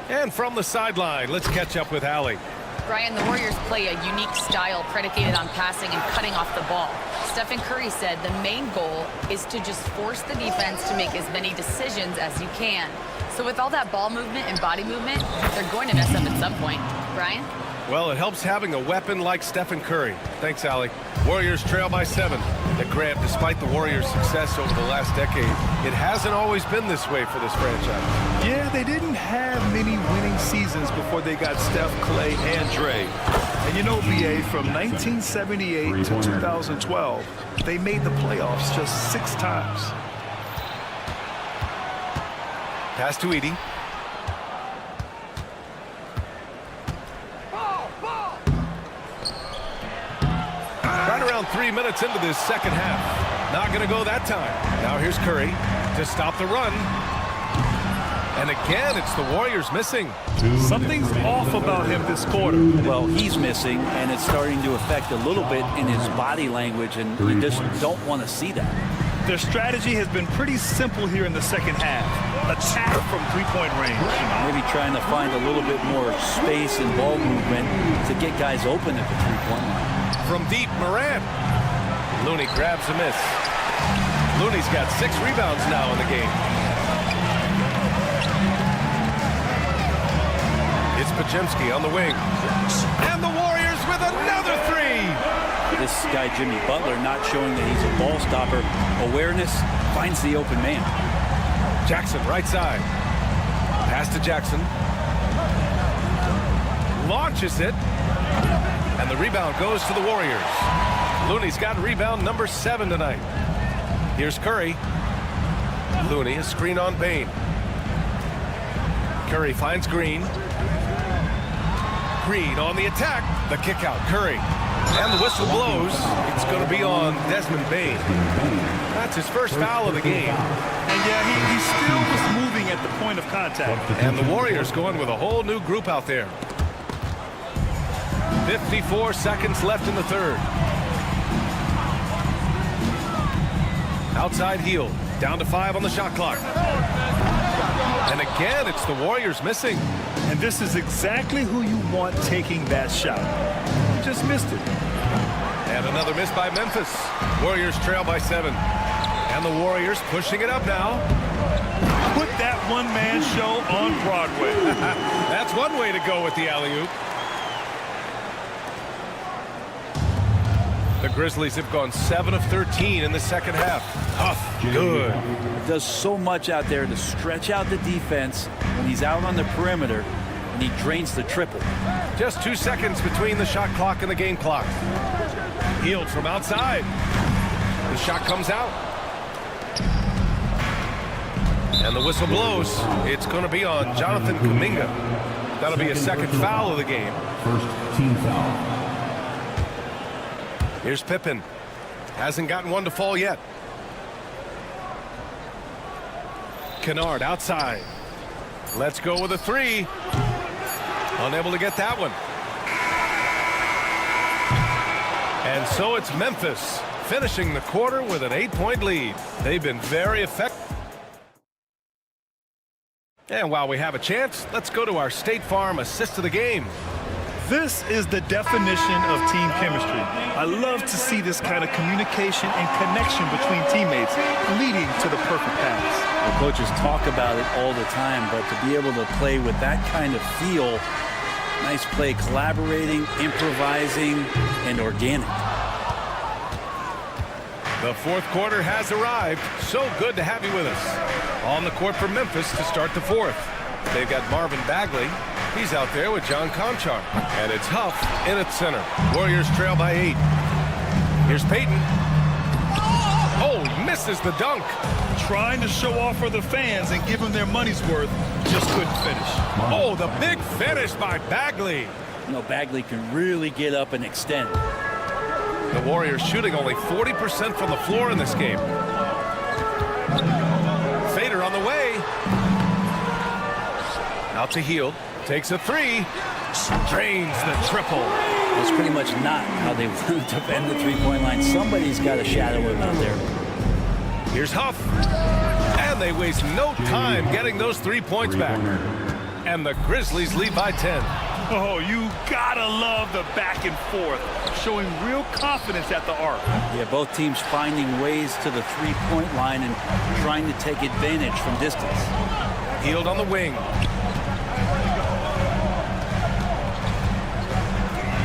And from the sideline, let's catch up with Allie. Brian, the Warriors play a unique style predicated on passing and cutting off the ball. Stephen Curry said the main goal is to just force the defense to make as many decisions as you can. So with all that ball movement and body movement, they're going to mess up at some point. Brian? Well, it helps having a weapon like Stephen Curry. Thanks, Allie. Warriors trail by 7. Grant, despite the Warriors' success over the last decade, it hasn't always been this way for this franchise. Yeah, they didn't have many winning seasons before they got Steph, Clay, and Dre. And you know, BA, from 1978 to 2012, they made the playoffs just 6 times. Pass to Edey. Right around 3 minutes into this second half. Not going to go that time. Now here's Curry to stop the run. And again, it's the Warriors missing. Something's off about him this quarter. Well, he's missing, and it's starting to affect a little bit in his body language, and you just don't want to see that. Their strategy has been pretty simple here in the second half. Attack from three-point range. Maybe trying to find a little bit more space and ball movement to get guys open at the three-point line. From deep, Morant. Looney grabs a miss. Looney's got 6 rebounds now in the game. It's Podziemski on the wing. And the Warriors with another 3. This guy, Jimmy Butler, not showing that he's a ball stopper. Awareness, finds the open man. Jackson, right side. Pass to Jackson. Launches it. And the rebound goes to the Warriors. Looney's got rebound number 7 tonight. Here's Curry. Looney, a screen on Bain. Curry finds Green. Green on the attack. The kick out, Curry. And the whistle blows. It's going to be on Desmond Bain. That's his first foul of the game. And yeah, he still was moving at the point of contact. And the Warriors going with a whole new group out there. 54 seconds left in the third. Outside heel. Down to 5 on the shot clock. And again, it's the Warriors missing. And this is exactly who you want taking that shot. You just missed it. And another miss by Memphis. Warriors trail by 7. And the Warriors pushing it up now. Put that one-man show on Broadway. That's one way to go with the alley-oop. The Grizzlies have gone 7 of 13 in the second half. Tough, good. Does so much out there to stretch out the defense when he's out on the perimeter, and he drains the triple. Just 2 seconds between the shot clock and the game clock. Healed from outside. The shot comes out. And the whistle blows. It's going to be on Jonathan Kuminga. That'll be a second foul of the game. First team foul. Here's Pippen. Hasn't gotten one to fall yet. Kennard outside. Let's go with a 3. Unable to get that one. And so it's Memphis finishing the quarter with an 8-point lead. They've been very effective. And while we have a chance, let's go to our State Farm assist of the game. This is the definition of team chemistry. I love to see this kind of communication and connection between teammates leading to the perfect pass. The coaches talk about it all the time, but to be able to play with that kind of feel, nice play, collaborating, improvising, and organic. The fourth quarter has arrived. So good to have you with us. On the court for Memphis to start the fourth. They've got Marvin Bagley. He's out there with John Conchar. And it's Huff in at center. Warriors trail by 8. Here's Payton. Oh, he misses the dunk. Trying to show off for the fans and give them their money's worth. Just couldn't finish. Oh, the big finish by Bagley. You know, Bagley can really get up and extend. The Warriors shooting only 40% from the floor in this game. Fader on the way. Out to Hield. Takes a 3. Drains the triple. It's pretty much not how they want to defend the three-point line. Somebody's got to shadow him out there. Here's Huff. And they waste no time getting those 3 points back. And the Grizzlies lead by 10. Oh, you gotta love the back and forth, showing real confidence at the arc. Yeah, both teams finding ways to the three-point line and trying to take advantage from distance. Hield on the wing.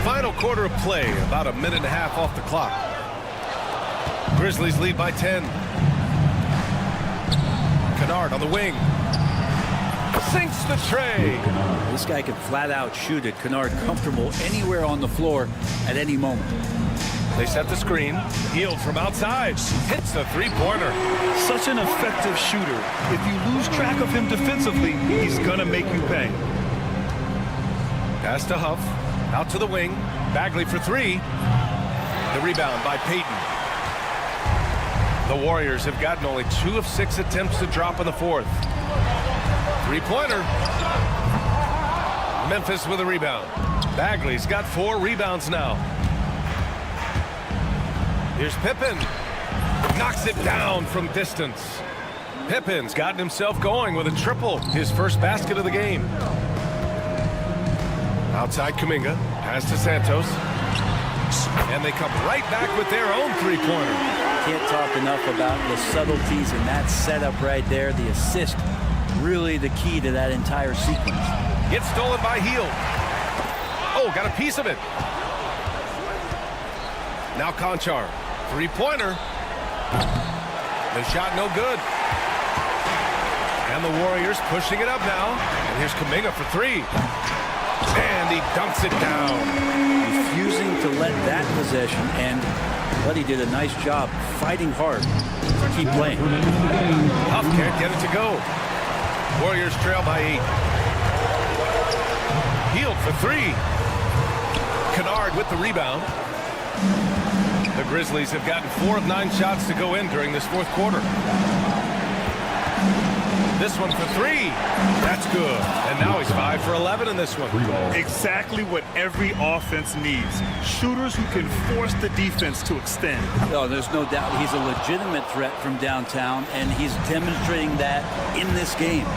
Final quarter of play, about a minute and a half off the clock. Grizzlies lead by 10. Kennard on the wing. Sinks the tray. This guy can flat out shoot it. Kennard comfortable anywhere on the floor at any moment. They set the screen. Hield from outside. Hits the three-pointer. Such an effective shooter. If you lose track of him defensively, he's going to make you pay. Pass to Huff. Out to the wing. Bagley for three. The rebound by Payton. The Warriors have gotten only 2 of 6 attempts to drop in the fourth. Three-pointer. Memphis with a rebound. Bagley's got 4 rebounds now. Here's Pippen. Knocks it down from distance. Pippen's gotten himself going with a triple. His first basket of the game. Outside Kuminga. Pass to Santos. And they come right back with their own three-pointer. Can't talk enough about the subtleties in that setup right there. The assist, really the key to that entire sequence. Gets stolen by Hield. Oh, got a piece of it. Now Conchar. Three-pointer. The shot no good. And the Warriors pushing it up now. And here's Kuminga for three. And he dunks it down. Refusing to let that possession end, but he did a nice job fighting hard to keep playing. Huff can't get it to go. Warriors trail by 8. Hield for three. Kennard with the rebound. The Grizzlies have gotten 4 of 9 shots to go in during this fourth quarter. This one for three. That's good. And now he's 5 for 11 in this one. Exactly what every offense needs. Shooters who can force the defense to extend. Oh, there's no doubt he's a legitimate threat from downtown, and he's demonstrating that in this game.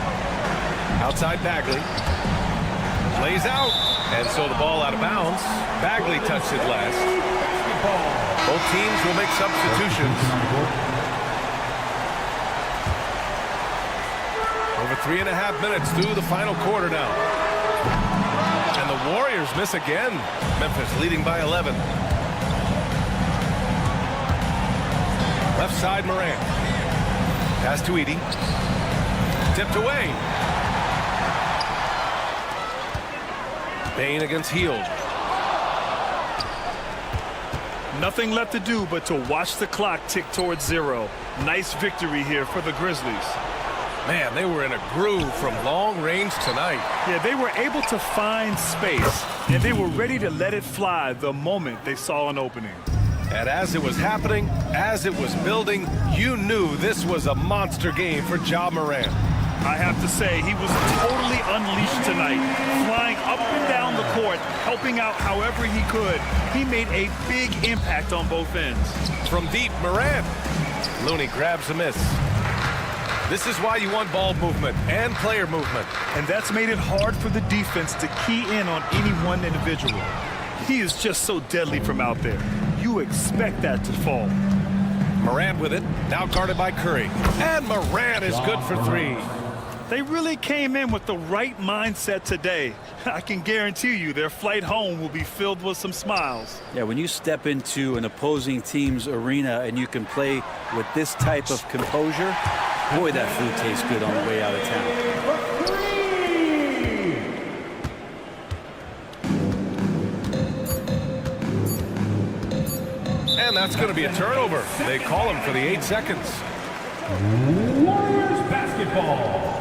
Outside Bagley. Lays out. And so the ball out of bounds. Bagley touched it last. Both teams will make substitutions. Over 3.5 minutes through the final quarter now. And the Warriors miss again. Memphis leading by 11. Left side Morant. Pass to Edey. Tipped away. Bain against Hield. Nothing left to do but to watch the clock tick towards 0. Nice victory here for the Grizzlies. Man, they were in a groove from long range tonight. Yeah, they were able to find space, and they were ready to let it fly the moment they saw an opening. And as it was happening, as it was building, you knew this was a monster game for Ja Morant. I have to say, he was totally unleashed tonight, flying up and down the court, helping out however he could. He made a big impact on both ends. From deep, Morant. Looney grabs a miss. This is why you want ball movement and player movement. And that's made it hard for the defense to key in on any one individual. He is just so deadly from out there. You expect that to fall. Morant with it, now guarded by Curry. And Morant is good for three. They really came in with the right mindset today. I can guarantee you their flight home will be filled with some smiles. Yeah, when you step into an opposing team's arena and you can play with this type of composure, boy, that food tastes good on the way out of town. And that's going to be a turnover. They call him for the 8 seconds. Warriors basketball.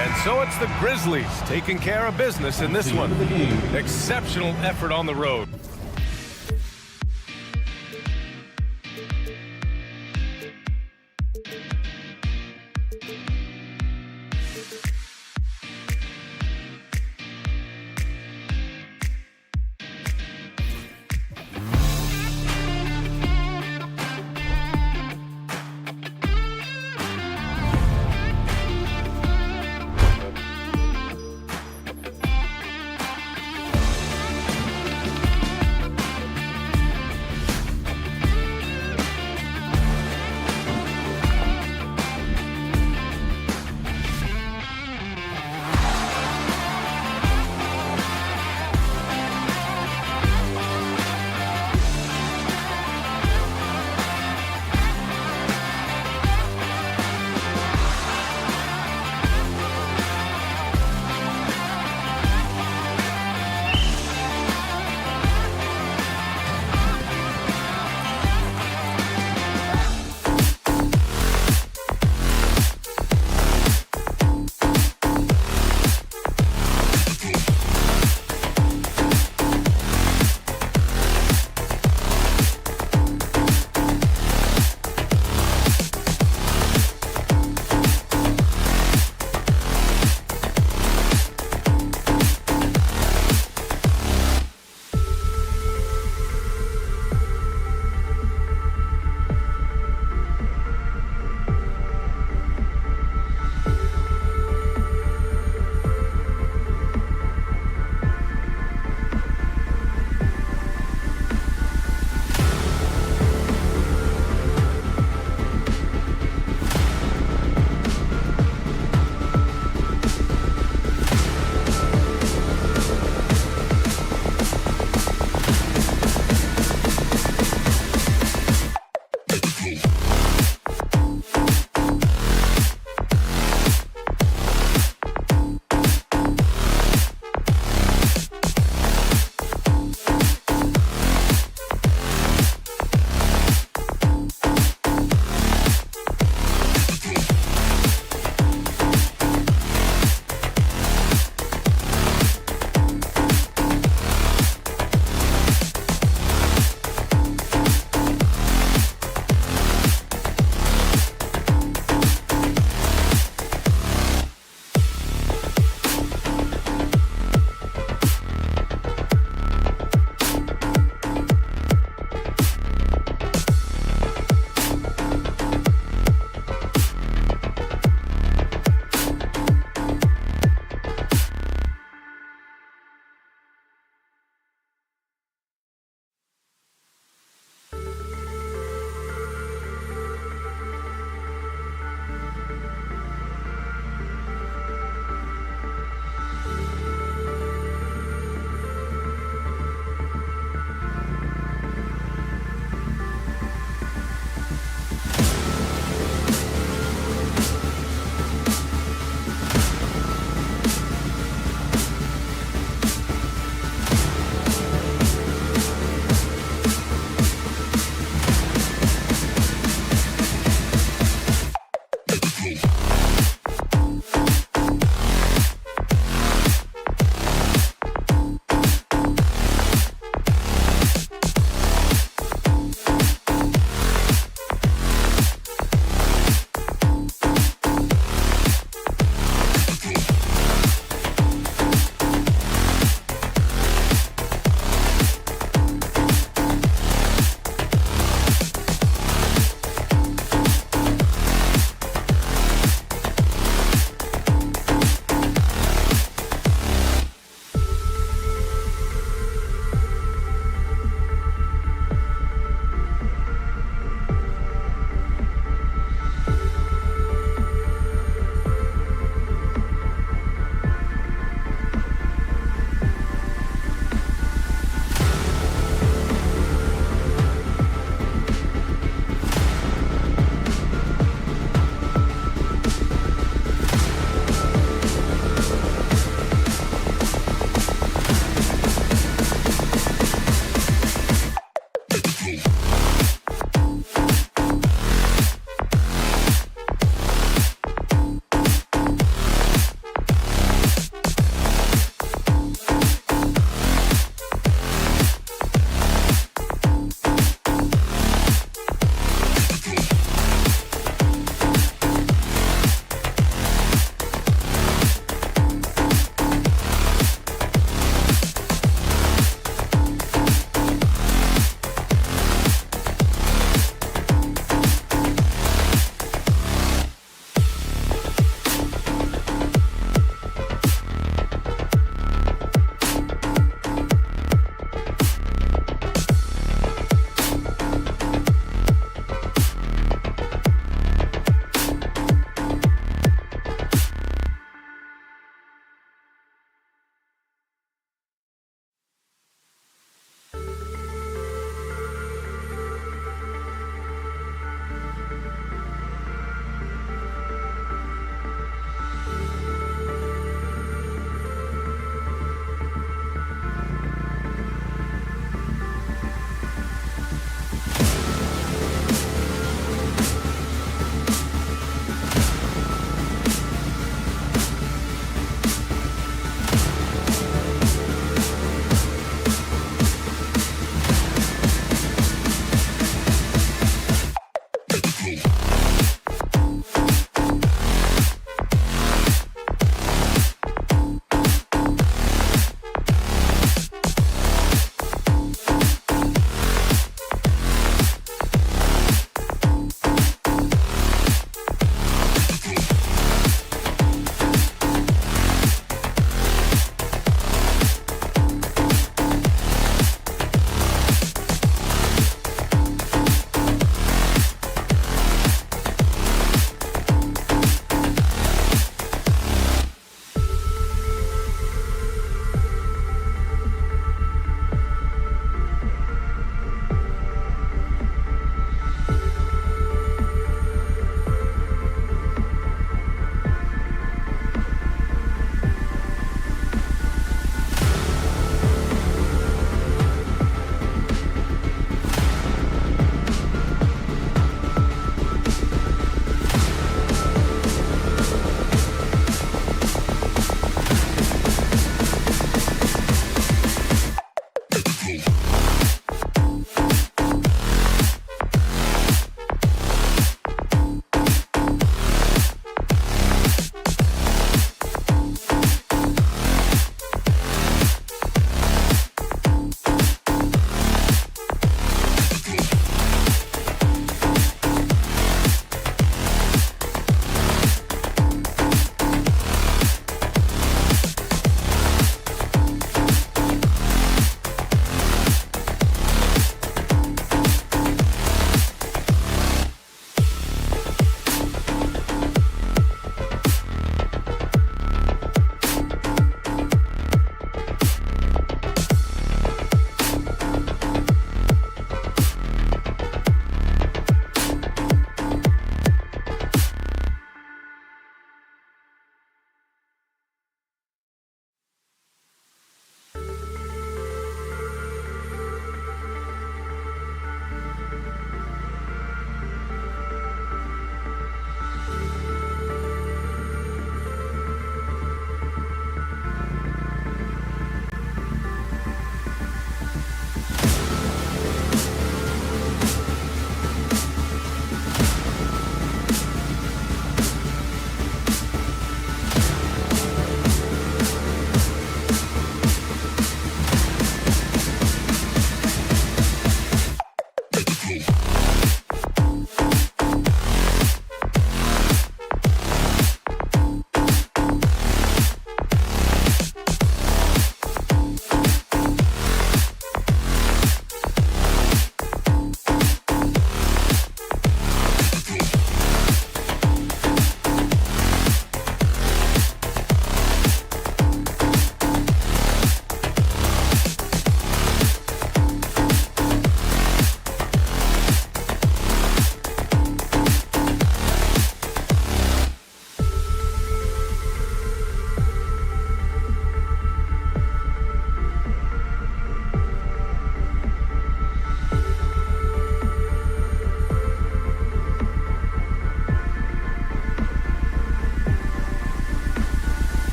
And so it's the Grizzlies taking care of business in this one. Exceptional effort on the road.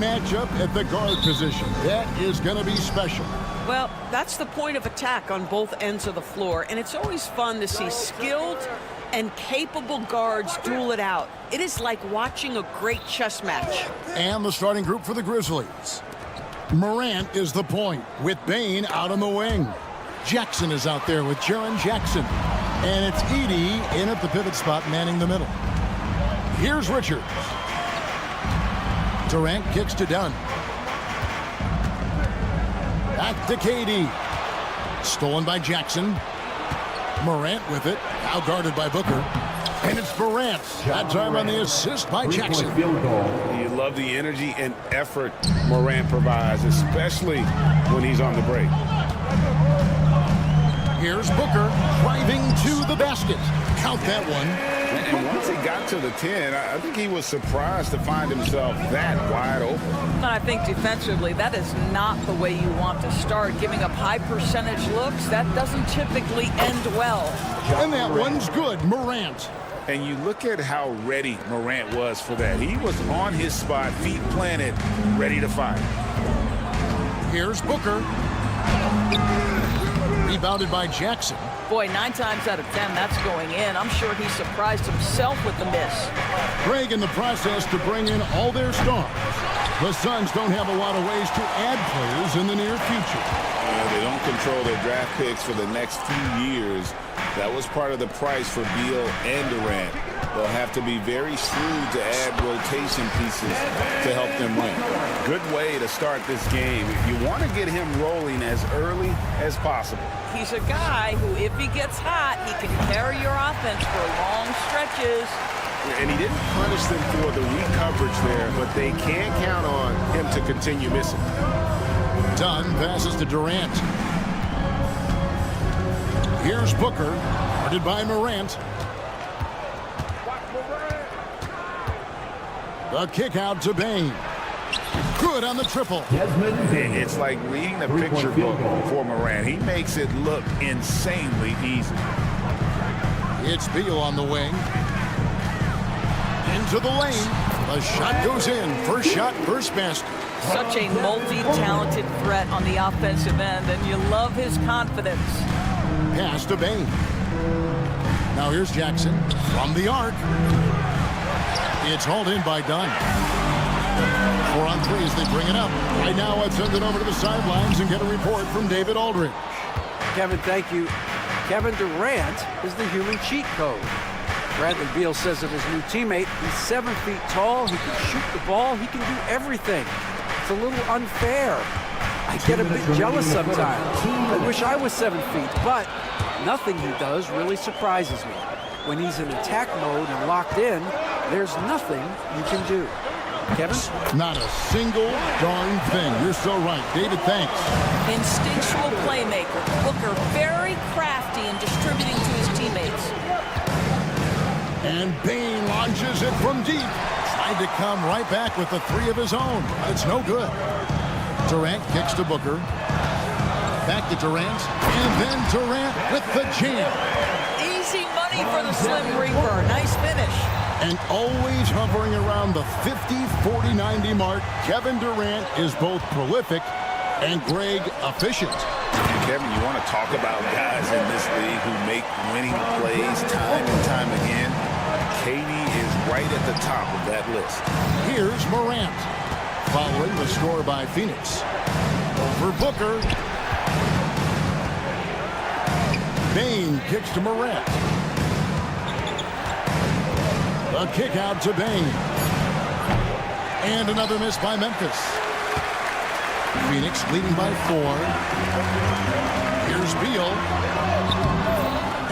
matchup at the guard position. That is going to be special. Well, that's the point of attack on both ends of the floor, and it's always fun to see skilled and capable guards duel it out. It is like watching a great chess match. And the starting group for the Grizzlies. Morant is the point with Bane out on the wing. Jackson is out there with Jaren Jackson. And it's Edey in at the pivot spot, manning the middle. Here's Richards. Durant kicks to Dunn. Back to KD. Stolen by Jackson. Morant with it. Now guarded by Booker. And it's Morant. That time on the assist by Jackson. You love the energy and effort Morant provides, especially when he's on the break. Here's Booker driving to the basket. Count that one. And once he got to the 10, I think he was surprised to find himself that wide open. I think defensively, that is not the way you want to start. Giving up high percentage looks, that doesn't typically end well. And that one's good, Morant. And you look at how ready Morant was for that. He was on his spot, feet planted, ready to fire. Here's Booker. Rebounded by Jackson. Boy, 9 times out of 10, that's going in. I'm sure he surprised himself with the miss. Greg in the process to bring in all their stars. The Suns don't have a lot of ways to add players in the near future. They don't control their draft picks for the next few years. That was part of the price for Beal and Durant. They'll have to be very shrewd to add rotation pieces to help them win. Good way to start this game. You want to get him rolling as early as possible. He's a guy who, if he gets hot, he can carry your offense for long stretches. And he didn't punish them for the weak coverage there, but they can't count on him to continue missing. Dunn passes to Durant. Here's Booker, guarded by Morant. The kick out to Bane. Good on the triple. It's like reading a picture book for Morant. He makes it look insanely easy. It's Beal on the wing. Into the lane. The shot goes in. First shot, first basket. Such a multi-talented threat on the offensive end, and you love his confidence. Pass to Bane. Now here's Jackson from the arc. It's hauled in by Dunn. 4 on 3 as they bring it up. Right now, let's send it over to the sidelines and get a report from David Aldridge. Kevin, thank you. Kevin Durant is the human cheat code. Bradley Beal says of his new teammate, he's 7 feet tall, he can shoot the ball, he can do everything. It's a little unfair. I get a bit jealous sometimes. I wish I was 7 feet, but nothing he does really surprises me. When he's in attack mode and locked in, there's nothing you can do. Kevin? Not a single darn thing. You're so right. David, thanks. Instinctual playmaker. Booker very crafty in distributing to his teammates. And Bane launches it from deep. Tried to come right back with the 3 of his own. It's no good. Durant kicks to Booker. Back to Durant. And then Durant with the jam. Easy money for the Slim Reaper. Nice finish. And always hovering around the 50, 40, 90 mark, Kevin Durant is both prolific and Greg efficient. Kevin, you want to talk about guys in this league who make winning plays time and time again? KD is right at the top of that list. Here's Morant, following the score by Phoenix. Over Booker. Bane kicks to Morant. A kick out to Bane. And another miss by Memphis. Phoenix leading by 4. Here's Beal.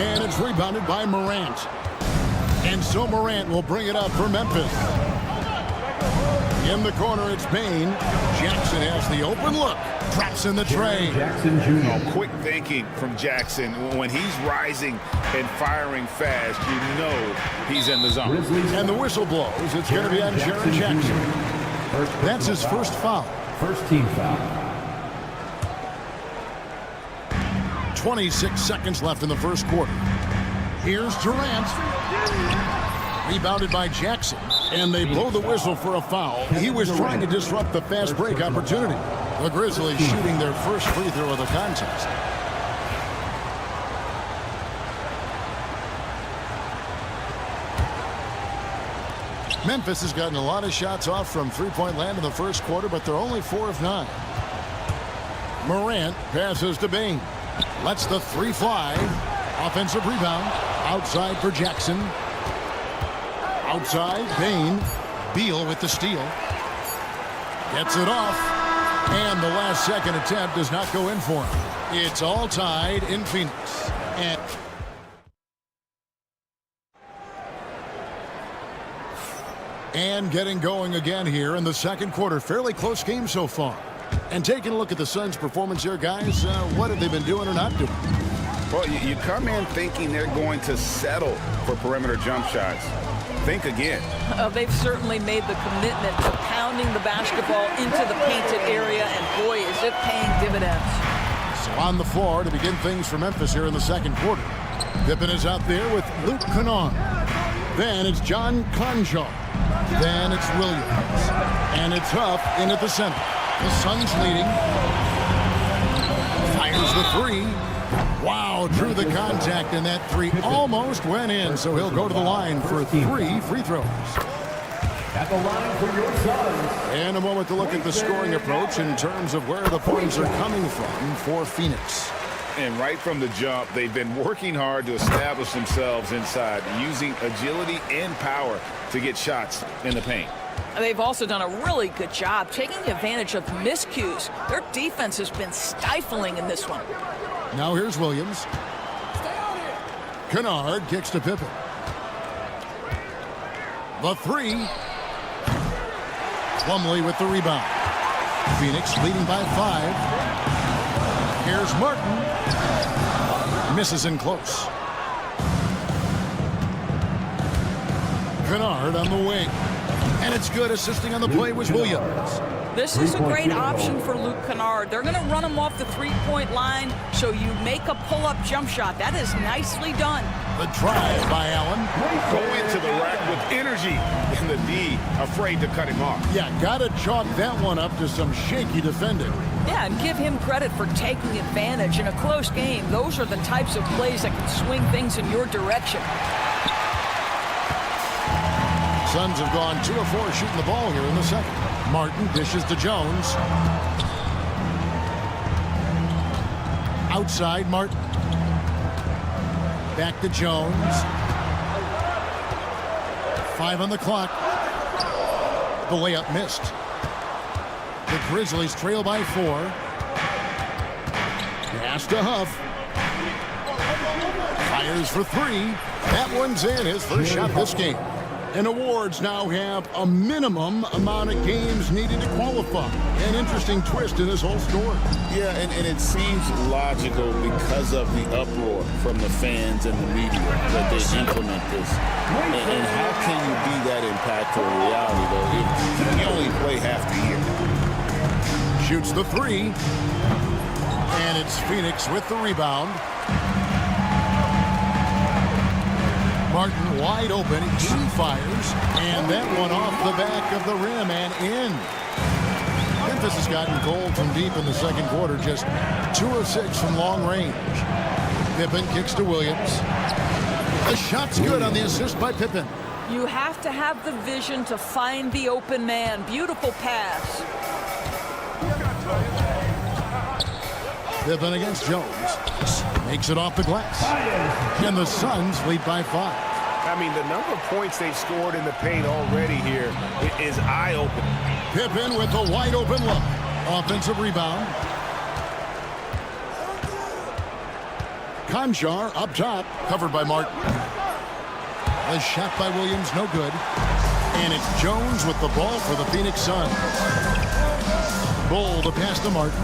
And it's rebounded by Morant. And so Morant will bring it up for Memphis. In the corner, it's Bane. Jackson has the open look. Traps in the tray. Jackson Jr. Oh, quick thinking from Jackson. When he's rising and firing fast, you know he's in the zone. And the whistle blows. It's going to be on Jaren Jackson. That's his first foul. First team foul. 26 seconds left in the first quarter. Here's Durant. Rebounded by Jackson. And they blow the whistle for a foul. He was trying to disrupt the fast break opportunity. The Grizzlies shooting their first free throw of the contest. Memphis has gotten a lot of shots off from three-point land in the first quarter, but they're only 4 of 9. Morant passes to Bain. Lets the three fly. Offensive rebound. Outside for Jackson. Outside, Bain. Beal with the steal. Gets it off. And the last second attempt does not go in for him. It's all tied in Phoenix. And getting going again here in the second quarter. Fairly close game so far. And taking a look at the Suns' performance here, guys, what have they been doing or not doing? Well, you come in thinking they're going to settle for perimeter jump shots. Think again. They've certainly made the commitment to pounding the basketball into the painted area, and boy, is it paying dividends. So on the floor to begin things for Memphis here in the second quarter. Pippen is out there with Luke Kennard. Then it's John Conjar. Then it's Williams. And it's Huff in at the center. The Suns leading. Fires the three. Wow, drew the contact, and that three almost went in, so he'll go to the line for 3 free throws. At the line for your Suns. And a moment to look at the scoring approach in terms of where the points are coming from for Phoenix. And right from the jump, they've been working hard to establish themselves inside, using agility and power to get shots in the paint. They've also done a really good job taking advantage of miscues. Their defense has been stifling in this one. Now here's Williams. Kennard kicks to Pippen. The three. Plumlee with the rebound. Phoenix leading by 5. Here's Martin. Misses in close. Kennard on the wing. And it's good. Assisting on the play was Williams. This is a great option for Luke Kennard. They're going to run him off the three-point line, so you make a pull-up jump shot. That is nicely done. The drive by Allen. Go into the rack with energy, and the D afraid to cut him off. Yeah, got to chalk that one up to some shaky defending. Yeah, and give him credit for taking advantage in a close game. Those are the types of plays that can swing things in your direction. Suns have gone 2 of 4 shooting the ball here in the second. Martin dishes to Jones. Outside, Martin. Back to Jones. 5 on the clock. The layup missed. The Grizzlies trail by 4. Pass to Huff. Fires for 3. That one's in. His first shot this game. And awards now have a minimum amount of games needed to qualify. An interesting twist in this whole story. Yeah, and it seems logical because of the uproar from the fans and the media that they implement this. And how can you be that impactful in reality, though, if you only play half the year? Shoots the 3. And it's Phoenix with the rebound. Martin wide open. He fires. And that one off the back of the rim and in. Memphis has gotten gold from deep in the second quarter. Just 2 of 6 from long range. Pippen kicks to Williams. The shot's good on the assist by Pippen. You have to have the vision to find the open man. Beautiful pass. Pippen against Jones. Makes it off the glass. And the Suns lead by 5. I mean, the number of points they've scored in the paint already here is eye-opening. Pippen with a wide-open look. Offensive rebound. Conjar up top, covered by Martin. A shot by Williams, no good. And it's Jones with the ball for the Phoenix Suns. Bull to pass to Martin.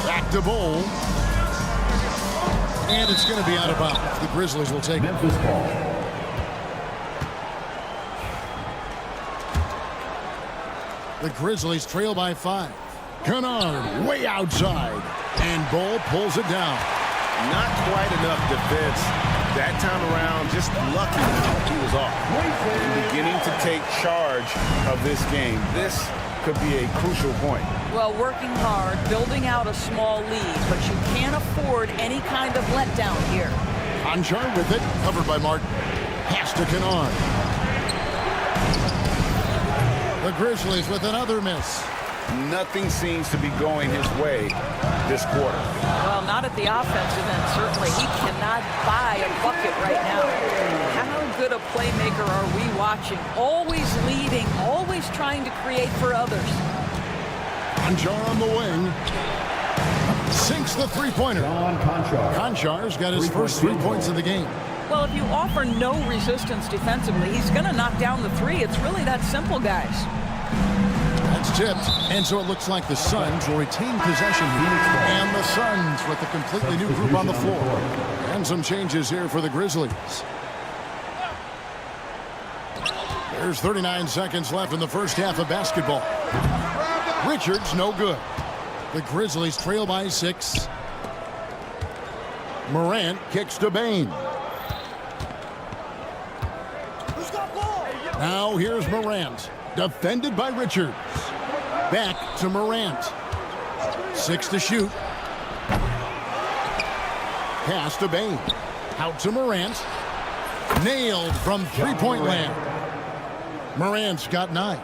Back to Bull. And it's going to be out of bounds. The Grizzlies will take it. The Grizzlies trail by 5. Kennard way outside. And Bull pulls it down. Not quite enough defense That time around, just lucky he was off. Beginning to take charge of this game. This could be a crucial point. Well, working hard, building out a small lead, but you can't afford any kind of letdown here. Conchar with it, covered by Martin. Pass to Kennard. The Grizzlies with another miss. Nothing seems to be going his way this quarter. Well, not at the offensive end, certainly. He cannot buy a bucket right now. How good a playmaker are we watching? Always leading, always trying to create for others. Conchar on the wing. Sinks the three-pointer. Conchar's got his first 3 points of the game. Well, if you offer no resistance defensively, he's going to knock down the three. It's really that simple, guys. That's tipped, and so it looks like the Suns will retain possession here. And the Suns with a completely new group on the floor. And some changes here for the Grizzlies. There's 39 seconds left in the first half of basketball. Richards, no good. The Grizzlies trail by 6. Morant kicks to Bain. Now here's Morant. Defended by Richards. Back to Morant. 6 to shoot. Pass to Bain. Out to Morant. Nailed from three-point land. Morant's got 9.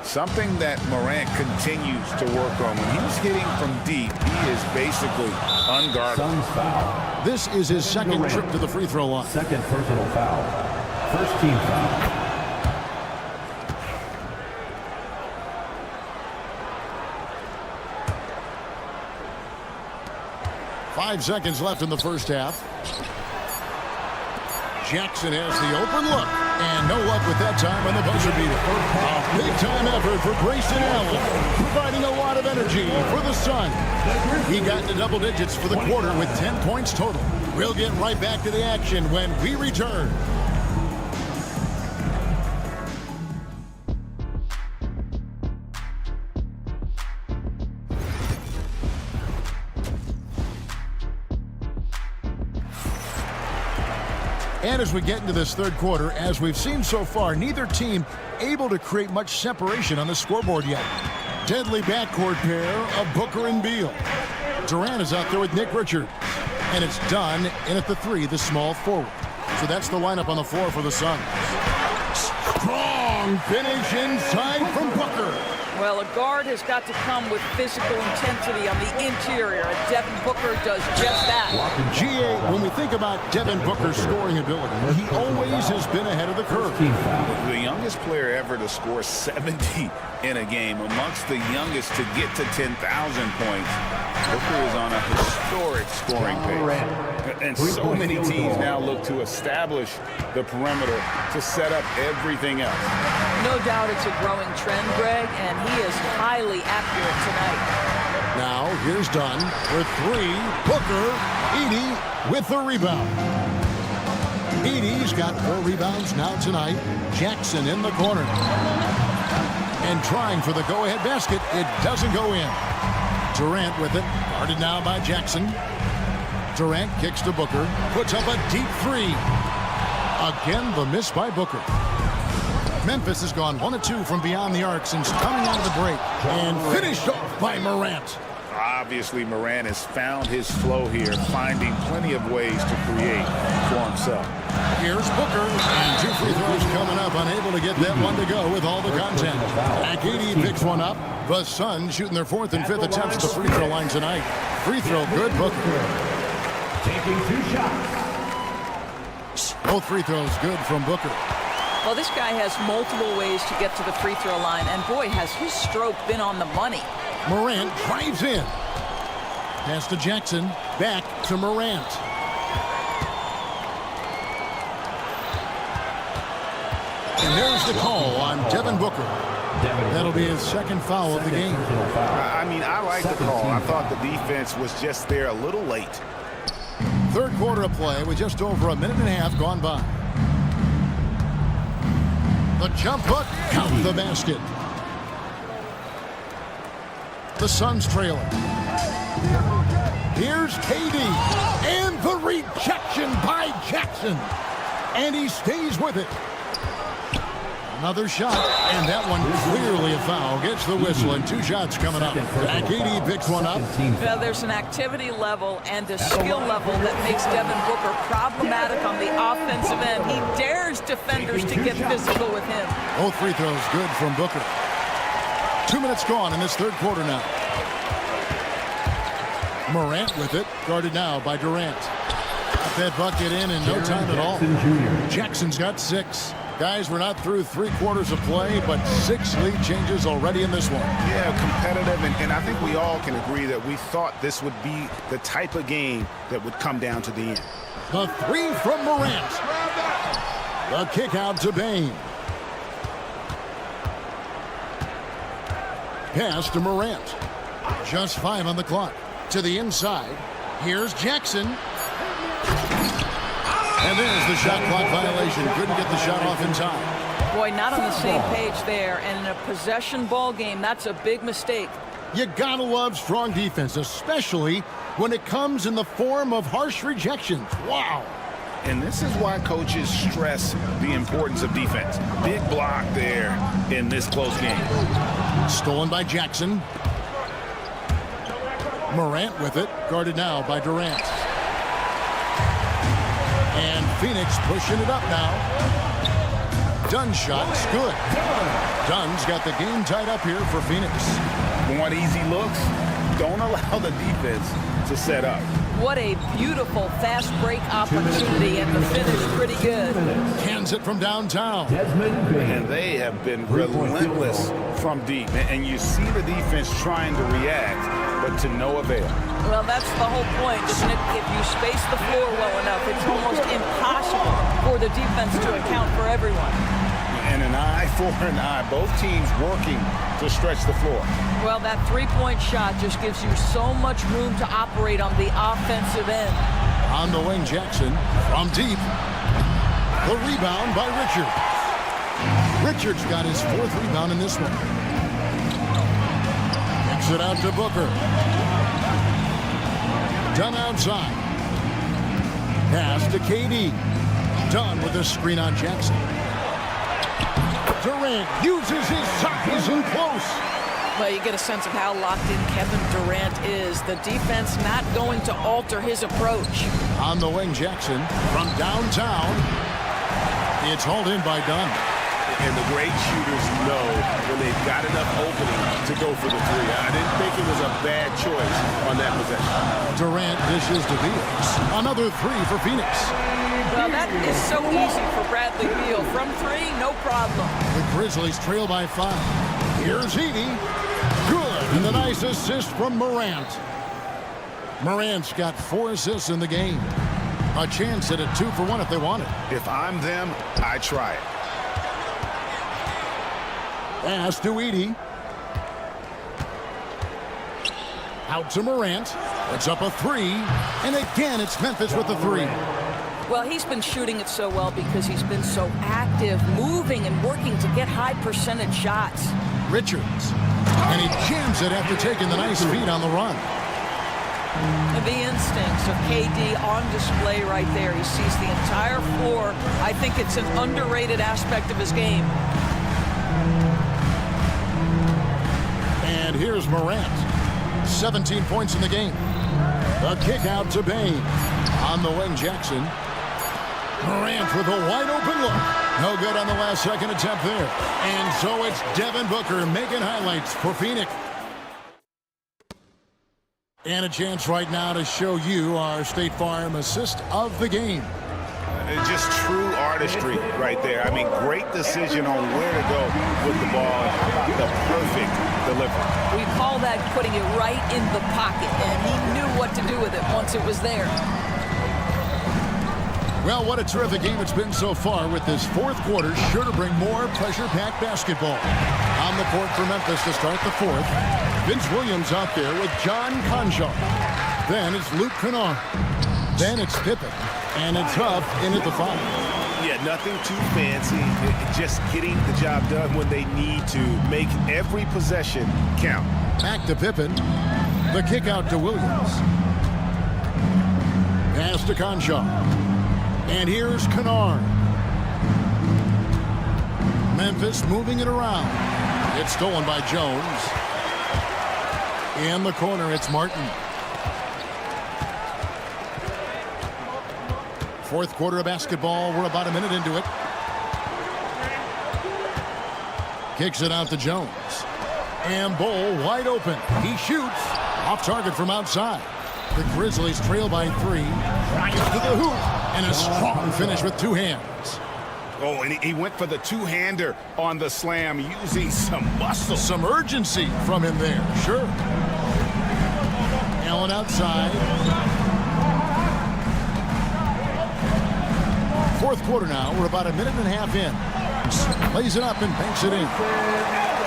Something that Morant continues to work on. When he's hitting from deep, he is basically unguardable. This is his second trip to the free throw line. Second personal foul. First team foul. 5 seconds left in the first half. Jackson has the open look. And no luck with that time on the buzzer beater. A big-time effort for Grayson Allen, providing a lot of energy for the Sun. He got into double digits for the quarter with 10 points total. We'll get right back to the action when we return. And as we get into this third quarter, as we've seen so far, neither team able to create much separation on the scoreboard yet. Deadly backcourt pair of Booker and Beal. Durant is out there with Nick Richards. And it's done in at the 3, the small forward. So that's the lineup on the floor for the Suns. Strong finish inside from Booker. Well, a guard has got to come with physical intensity on the interior, and Devin Booker does just that. GA, when we think about Devin Booker's scoring ability, he always has been ahead of the curve. The youngest player ever to score 70 in a game, amongst the youngest to get to 10,000 points. Booker is on a historic scoring pace. And so many teams now look to establish the perimeter to set up everything else. No doubt it's a growing trend, Greg, and he is highly accurate tonight. Now, here's Dunn for 3. Booker, Edey with the rebound. Edey's got 4 rebounds now tonight. Jackson in the corner. And trying for the go-ahead basket. It doesn't go in. Durant with it. Guarded now by Jackson. Durant kicks to Booker. Puts up a deep 3. Again, the miss by Booker. Memphis has gone 1 of 2 from beyond the arc since coming out of the break. And finished off by Morant. Obviously, Morant has found his flow here, finding plenty of ways to create for himself. Here's Booker, and 2 free throws coming up, unable to get that one to go with all the content. Edey picks one up. The Suns shooting their 4th and 5th attempts at the free throw line tonight. Free throw good, Booker. Taking 2 shots. Both free throws good from Booker. Well, this guy has multiple ways to get to the free throw line, and boy, has his stroke been on the money. Morant drives in. Pass to Jackson. Back to Morant. And there's the call on Devin Booker. That'll be his 2nd foul of the game. I mean, I like the call. I thought the defense was just there a little late. Third quarter of play with just over a minute and a half gone by. The jump hook, count the basket. The Suns trailing. Here's KD. And the rejection by Jackson. And he stays with it. Another shot, and that one clearly a foul. Gets the whistle, and 2 shots coming up. KD picks one up. Well, there's an activity level and a skill level that makes Devin Booker problematic on the offensive end. He dares defenders to get physical with him. Both free throws good from Booker. 2 minutes gone in this third quarter now. Morant with it, guarded now by Durant. Got that bucket in no time at all. Jackson's got 6. Guys, we're not through 3 quarters of play, but 6 lead changes already in this one. Yeah, competitive, and I think we all can agree that we thought this would be the type of game that would come down to the end. The 3 from Morant. The kick out to Bain. Pass to Morant. Just 5 on the clock. To the inside. Here's Jackson. And there's the shot clock violation. Couldn't get the shot off in time. Boy, not on the same page there. And in a possession ball game, that's a big mistake. You gotta love strong defense, especially when it comes in the form of harsh rejections. Wow. And this is why coaches stress the importance of defense. Big block there in this close game. Stolen by Jackson. Morant with it, guarded now by Durant. And Phoenix pushing it up now. Dunn's shot's good. Dunn's got the game tied up here for Phoenix. Want easy looks? Don't allow the defense to set up. What a beautiful fast break opportunity, and the finish pretty good. Hands it from downtown. And they have been relentless from deep. And you see the defense trying to react, but to no avail. Well, that's the whole point, isn't it? If you space the floor well enough, it's almost impossible for the defense to account for everyone. And an eye for an eye. Both teams working to stretch the floor. Well, that three-point shot just gives you so much room to operate on the offensive end. On the wing, Jackson from deep. The rebound by Richard. Richard's got his 4th rebound in this one. Kicks it out to Booker. Dunn outside. Pass to KD. Dunn with a screen on Jackson. Durant uses his size and close. Well, you get a sense of how locked in Kevin Durant is. The defense not going to alter his approach. On the wing, Jackson from downtown. It's hauled in by Dunn. And the great shooters know when they've got enough opening to go for the 3. I didn't think it was a bad choice on that possession. Durant dishes to Beals. Another 3 for Phoenix. Well, that is so easy for Bradley Beal. From 3, no problem. The Grizzlies trail by 5. Here's Edey. Good. And the nice assist from Morant. Morant's got 4 assists in the game. A chance at a 2 for 1 if they want it. If I'm them, I try it. Pass to Edey. Out to Morant. It's up a 3. And again, it's Memphis with the 3. Well, he's been shooting it so well because he's been so active, moving and working to get high percentage shots. Richards. And he jams it after taking the nice feed on the run. The instincts of KD on display right there. He sees the entire floor. I think it's an underrated aspect of his game. And here's Morant. 17 points in the game. A kick out to Bain. On the wing, Jackson. Morant with a wide open look. No good on the last second attempt there. And so it's Devin Booker making highlights for Phoenix. And a chance right now to show you our State Farm assist of the game. Just true artistry right there. I mean, great decision on where to go with the ball. How about the perfect delivery? We call that putting it right in the pocket, and he knew what to do with it once it was there. Well, what a terrific game it's been so far, with this 4th quarter sure to bring more pressure-packed basketball. On the court for Memphis to start the 4th. Vince Williams out there with John Conjar. Then it's Luke Kennard. Then it's Pippen. And it's Huff in at the 5. Yeah, nothing too fancy. Just getting the job done when they need to. Make every possession count. Back to Pippen. The kick out to Williams. to Conchaw. And here's Kennard. Memphis moving it around. It's stolen by Jones. In the corner, it's Martin. Fourth quarter of basketball. We're about a minute into it. Kicks it out to Jones. And Bull wide open. He shoots. Off target from outside. The Grizzlies trail by 3. Drives to the hoop. And a strong finish with 2 hands. Oh, and he went for the two-hander on the slam using some muscle. Some urgency from him there. Sure. Allen outside. Fourth quarter now. We're about a minute and a half in. Plays it up and banks it in.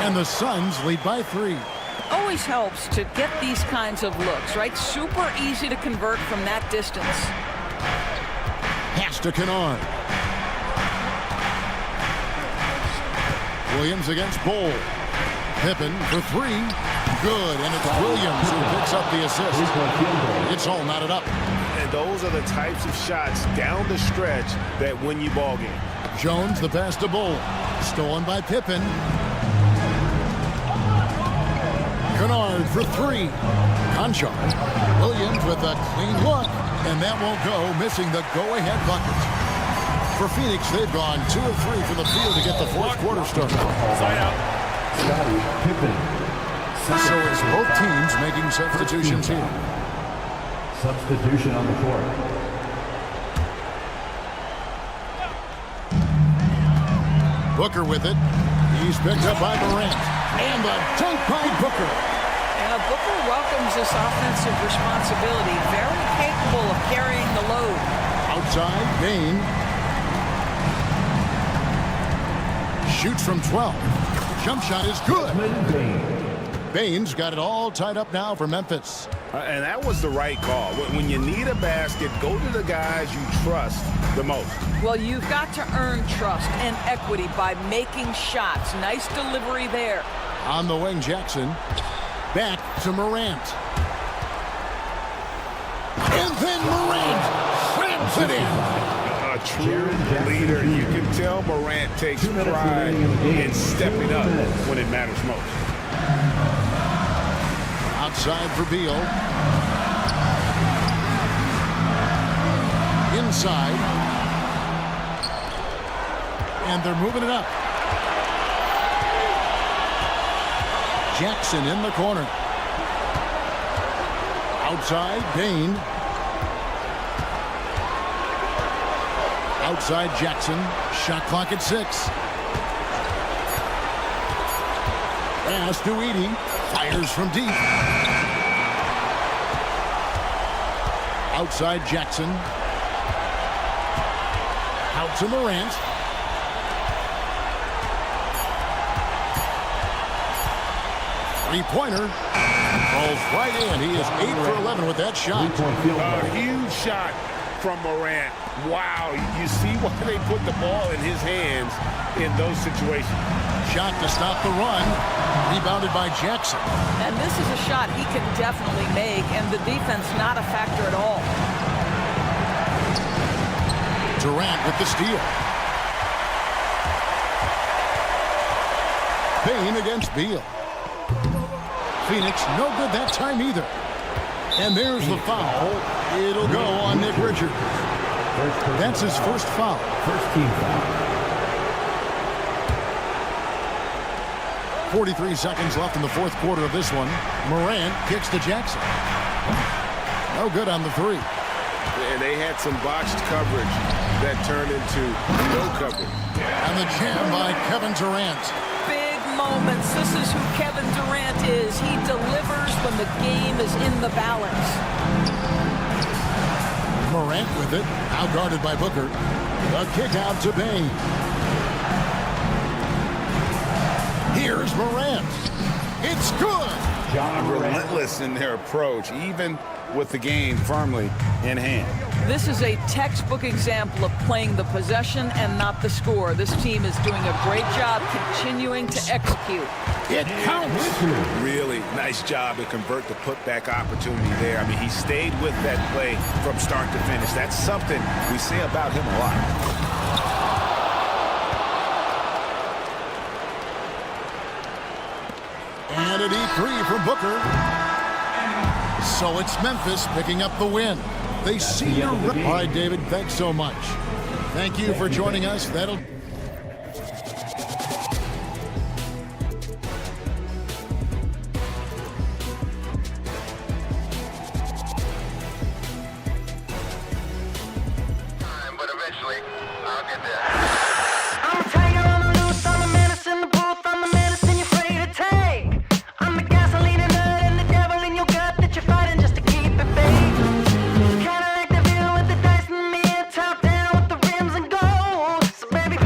And the Suns lead by 3. Always helps to get these kinds of looks, right? Super easy to convert from that distance. Pass to Kennard. Williams against Bull. Pippen for 3. Good, and it's Williams who picks up the assist. It's all knotted up. And those are the types of shots down the stretch that win you ball game. Jones, the pass to Bull. Stolen by Pippen. Kennard for 3. Conchaw. Williams with a clean look, and that won't go, missing the go-ahead bucket. For Phoenix, they've gone 2 of 3 from the field to get the fourth quarter started. Side out. So it's both teams making substitutions here. Substitution on the court. Booker with it. He's picked up by Morant. And the dunk by Booker. Booker welcomes this offensive responsibility. Very capable of carrying the load. Outside, Bain. Shoots from 12. Jump shot is good. Bain's got it all tied up now for Memphis. And that was the right call. When you need a basket, go to the guys you trust the most. Well, you've got to earn trust and equity by making shots. Nice delivery there. On the wing, Jackson. Back to Morant. And then Morant slams it in. A true leader. You can tell Morant takes pride in stepping up when it matters most. Outside for Beal. Inside. And they're moving it up. Jackson in the corner. Outside, Bain. Outside, Jackson. Shot clock at 6. Pass to Edey. Fires from deep. Outside, Jackson. Out to Morant. Three-pointer. Falls right in. He is 8 for 11 with that shot. A huge shot from Morant. Wow. You see why they put the ball in his hands in those situations. Shot to stop the run. Rebounded by Jackson. And this is a shot he can definitely make, and the defense not a factor at all. Durant with the steal. Bain against Beal. Phoenix, no good that time either. And there's the foul. It'll go on Nick Richards. That's his first foul. First team foul. 43 seconds left in the fourth quarter of this one. Morant kicks to Jackson. No good on the 3. And they had some botched coverage that turned into no coverage. And the jam by Kevin Durant. Big moments. This is who Kevin Durant is. He delivers when the game is in the balance. Morant with it. Out guarded by Booker. A kick out to Bain. Here's Morant. It's good. Relentless in their approach. Even with the game firmly in hand. This is a textbook example of playing the possession and not the score. This team is doing a great job continuing to execute. It counts. Really nice job to convert the putback opportunity there. I mean, he stayed with that play from start to finish. That's something we say about him a lot. And a deep three from Booker. So it's Memphis picking up the win. They see your... All right, David, thanks so much. Thank you for joining us. That'll... But eventually, I'll get there. I'm a tiger on the loose, I'm a menace in the booth, I'm the medicine you're afraid to take. I'm the gasoline and nut and the devil in your gut that you're fighting just to keep it baked. Kinda like the view with the dice and me, top down with the rims and gold. So baby,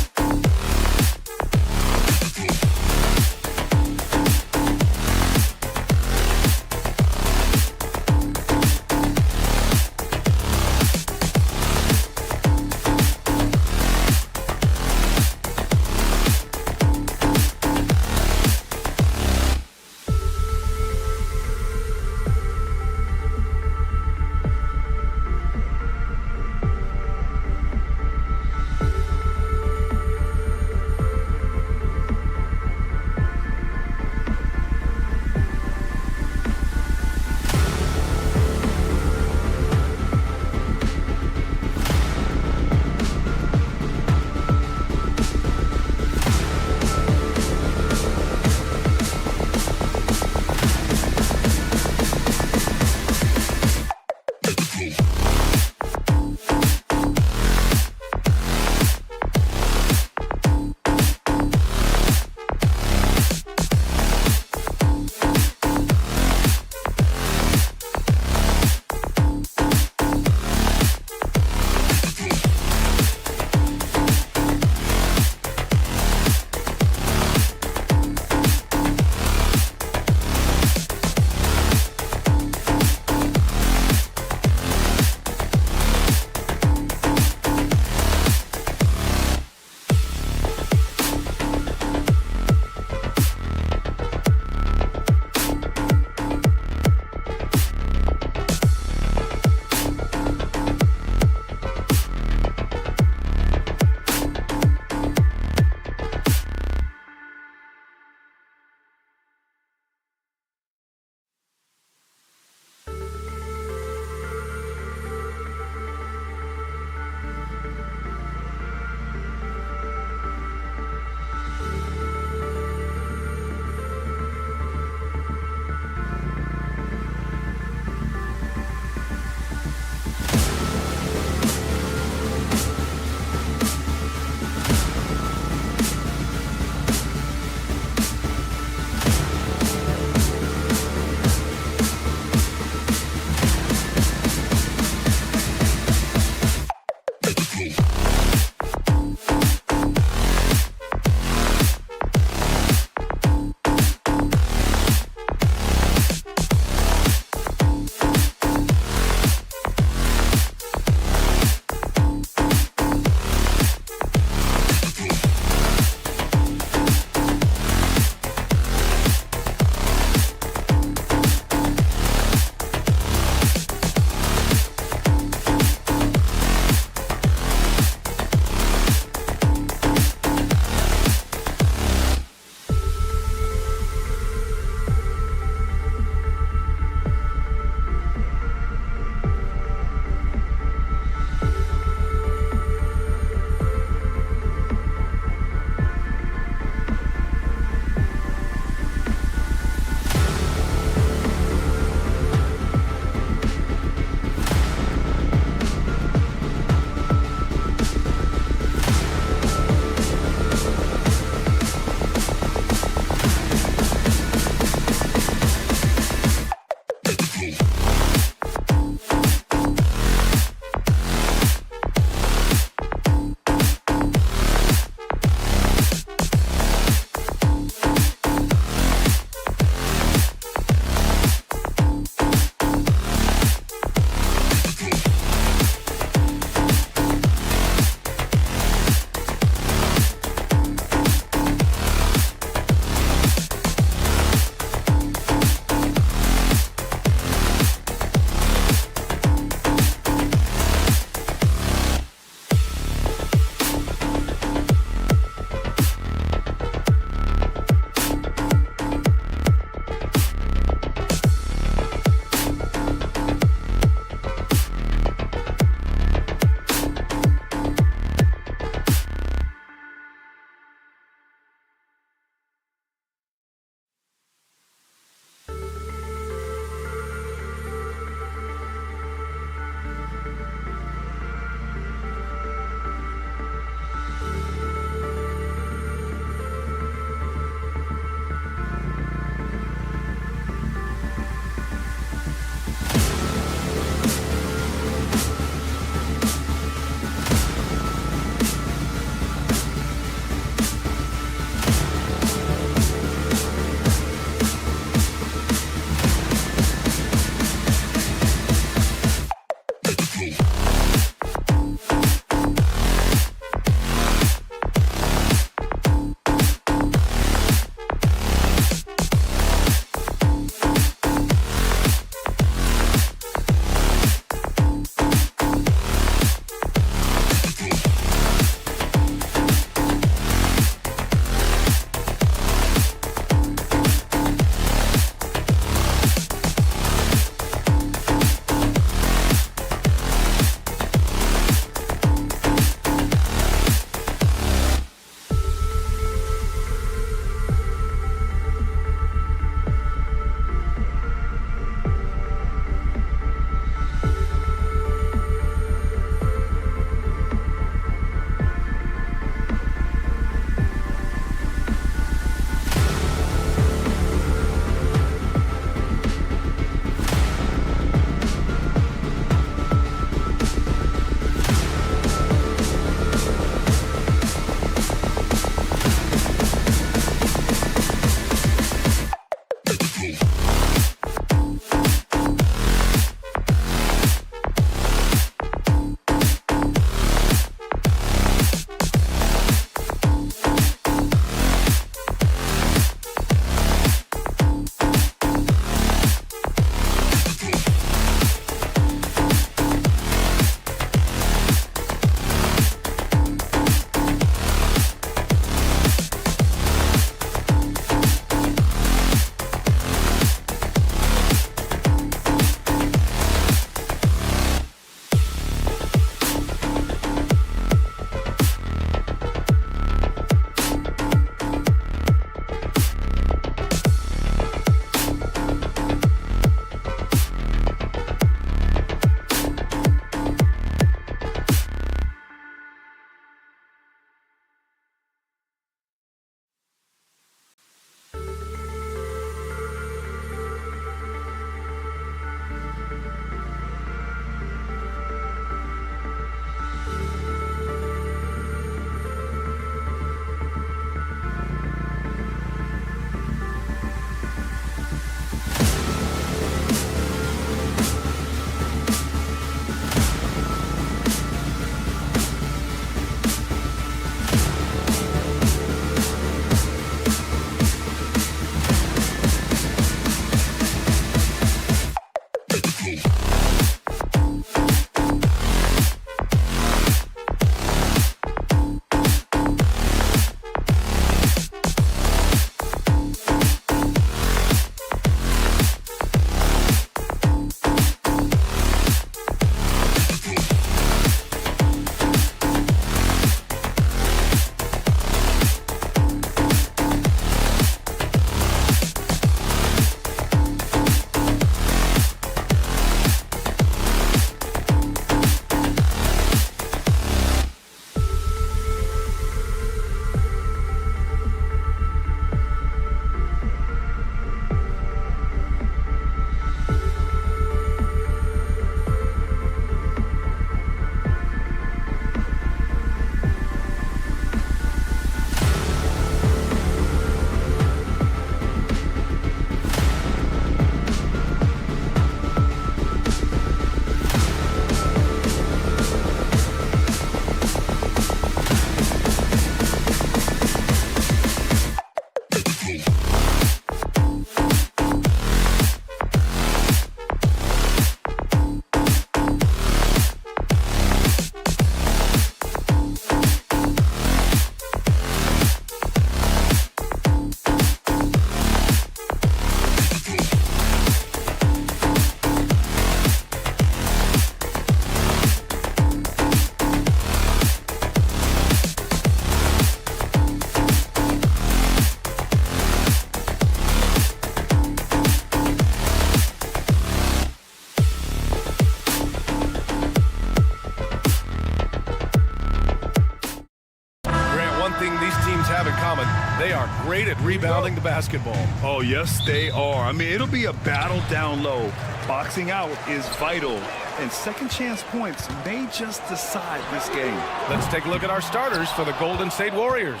rebounding the basketball. Oh, yes, they are. I mean, it'll be a battle down low. Boxing out is vital, and second chance points may just decide this game. Let's take a look at our starters for the Golden State Warriors.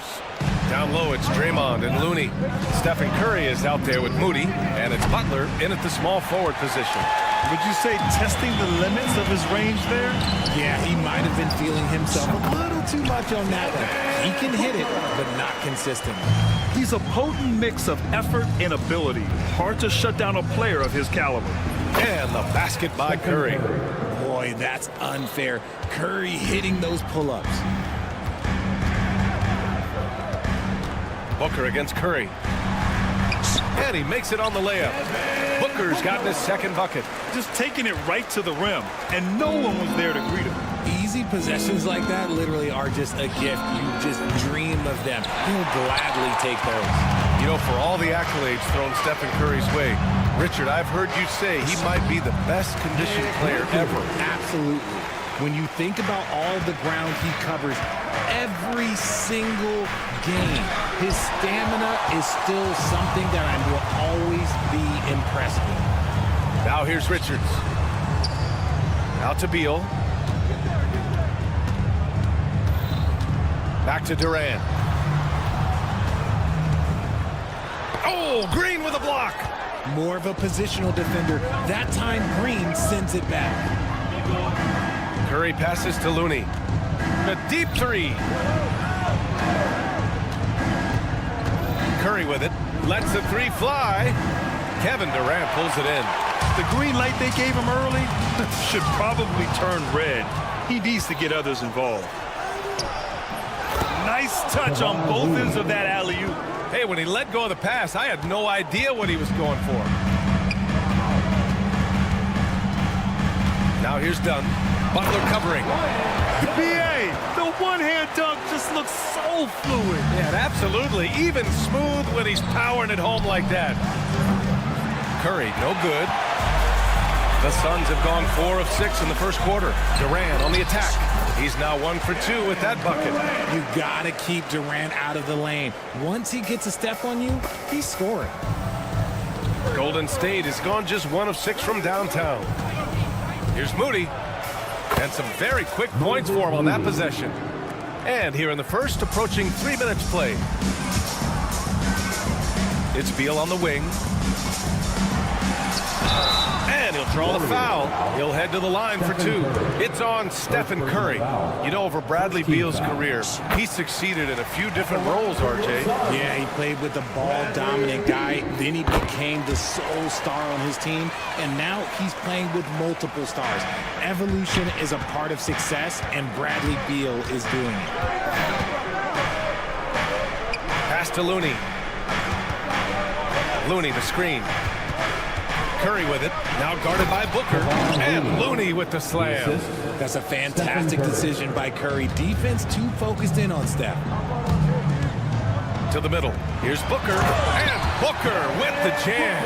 Down low, it's Draymond and Looney. Stephen Curry is out there with Moody, and it's Butler in at the small forward position. Would you say testing the limits of his range there? Yeah, he might have been feeling himself a little too much on that one. He can hit it, but not consistently. He's a potent mix of effort and ability. Hard to shut down a player of his caliber. And the basket by Curry. Boy, that's unfair. Curry hitting those pull-ups. Booker against Curry. And he makes it on the layup. Booker's gotten his second bucket. Just taking it right to the rim, and no one was there to greet him. Easy possessions like that literally are just a gift. You just dream of them. He'll gladly take those. You know, for all the accolades thrown Stephen Curry's way, Richard, I've heard you say he might be the best conditioned player ever. Absolutely. When you think about all the ground he covers every single game, his stamina is still something that I will always be impressed with. Now here's Richards. Out to Beal. Back to Durant. Oh, Green with a block. More of a positional defender. That time Green sends it back. Curry passes to Looney. A deep three. Curry with it. Lets the three fly. Kevin Durant pulls it in. The green light they gave him early should probably turn red. He needs to get others involved. Nice touch on both ends of that alley-oop. Hey, when he let go of the pass, I had no idea what he was going for. Now here's Dunn. Butler covering. BA, the one-hand dunk just looks so fluid. Yeah, absolutely. Even smooth when he's powering it home like that. Curry, no good. The Suns have gone 4 of 6 in the first quarter. Durant on the attack. He's now 1 for 2 with that bucket. You gotta keep Durant out of the lane. Once he gets a step on you, he's scoring. Golden State has gone just 1 of 6 from downtown. Here's Moody. And some very quick points for him on that possession. And here in the first, approaching 3 minutes played. It's Beal on the wing. And he'll draw the foul. He'll head to the line for 2. It's on Stephen Curry. You know, over Bradley Beal's career, he succeeded in a few different roles, RJ. Yeah, he played with the ball-dominant guy. Then he became the sole star on his team. And now he's playing with multiple stars. Evolution is a part of success, and Bradley Beal is doing it. Pass to Looney. Looney, the screen. Curry with it, now guarded by Booker, and Looney with the slam. That's a fantastic decision by Curry. Defense too focused in on Steph. To the middle, here's Booker, and Booker with the jam.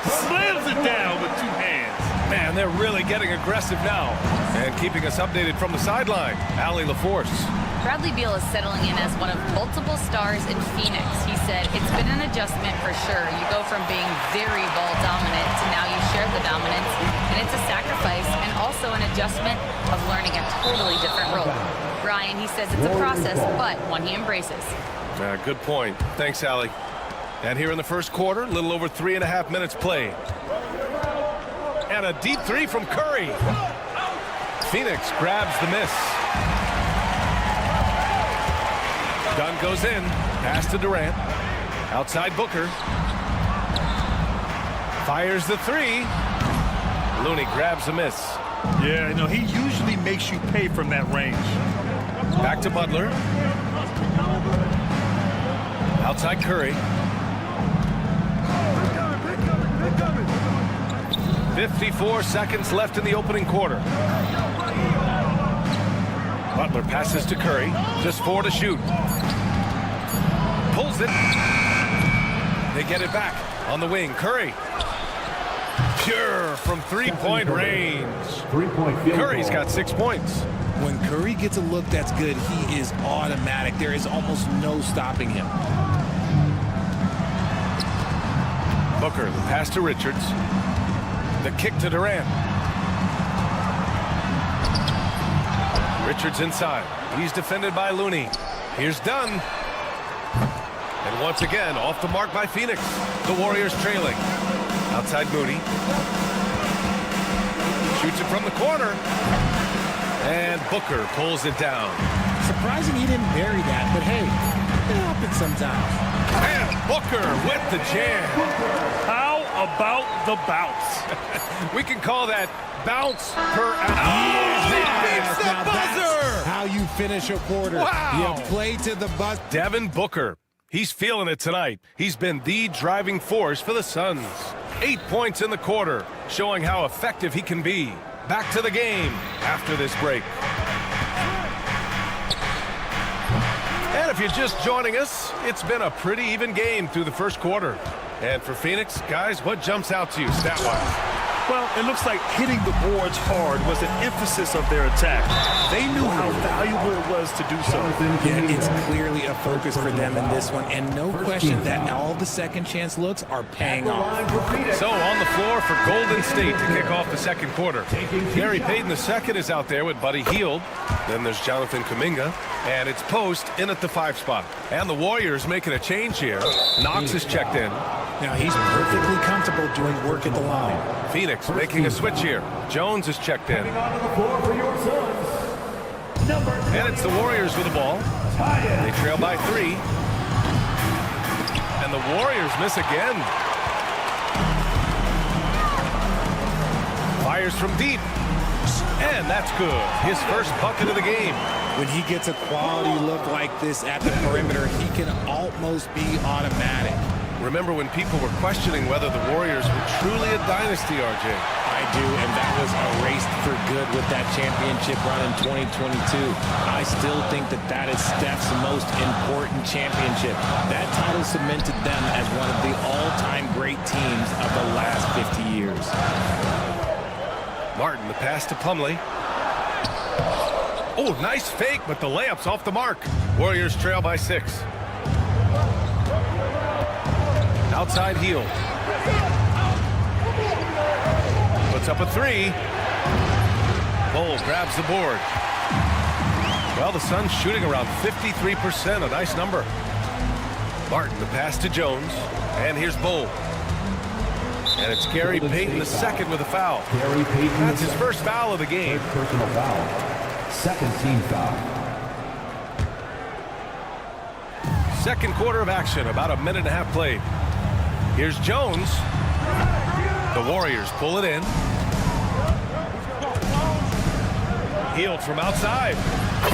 Slams it down with 2 hands. Man, they're really getting aggressive now. And keeping us updated from the sideline, Allie LaForce. Bradley Beal is settling in as one of multiple stars in Phoenix. He said, it's been an adjustment for sure. You go from being very ball dominant to now you share the dominance. And it's a sacrifice and also an adjustment of learning a totally different role. Brian, he says it's a process, but one he embraces. Good point. Thanks, Allie. And here in the first quarter, a little over 3.5 minutes played. And a deep three from Curry. Phoenix grabs the miss. Dunn goes in. Pass to Durant. Outside Booker. Fires the 3. Looney grabs the miss. Yeah, you know, he usually makes you pay from that range. Back to Butler. Outside Curry. 54 seconds left in the opening quarter. Butler passes to Curry. Just 4 to shoot. Pulls it. They get it back on the wing. Curry. Pure from three-point range. Curry's got 6 points. When Curry gets a look that's good, he is automatic. There is almost no stopping him. Booker, the pass to Richards. The kick to Durant. Richards inside. He's defended by Looney. Here's Dunn. And once again, off the mark by Phoenix. The Warriors trailing. Outside Moody. Shoots it from the corner. And Booker pulls it down. Surprising he didn't bury that, but hey, it happens sometimes. And Booker with the jam. How about the bounce? We can call that bounce per hour. Yes, The now buzzer. that's how you finish a quarter. Wow. You play to the buzzer. Devin Booker. He's feeling it tonight. He's been the driving force for the Suns. 8 points in the quarter, showing how effective he can be. Back to the game after this break. And if you're just joining us, it's been a pretty even game through the first quarter. And for Phoenix, guys, what jumps out to you stat-wise? Well, it looks like hitting the boards hard was an emphasis of their attack. They knew how valuable it was to do so. Yeah, it's clearly a focus for them in this one, and no question that all the second chance looks are paying off. So on the floor for Golden State to kick off the second quarter. Gary Payton II is out there with Buddy Hield. Then there's Jonathan Kuminga. And it's Post in at the 5 spot. And the Warriors making a change here. Knox is checked in. Now he's perfectly comfortable doing work at the line. Phoenix making a switch here. Jones is checked in. And it's the Warriors with the ball. They trail by 3. And the Warriors miss again. Fires from deep. And that's good. His first bucket of the game. When he gets a quality look like this at the perimeter, he can almost be automatic. Remember when people were questioning whether the Warriors were truly a dynasty, RJ? I do, and that was erased for good with that championship run in 2022. I still think that is Steph's most important championship. That title cemented them as one of the all-time great teams of the last 50 years. Martin, the pass to Plumlee. Oh, nice fake, but the layup's off the mark. Warriors trail by 6. Outside Hield. Puts up a 3. Cole grabs the board. Well, the Suns shooting around 53%, a nice number. Martin, the pass to Jones. And here's Bull. And it's Gary Payton II with a foul. That's his first foul of the game. Personal foul. Second team foul. Second quarter of action, about a minute and a half played. Here's Jones. The Warriors pull it in. Hield from outside.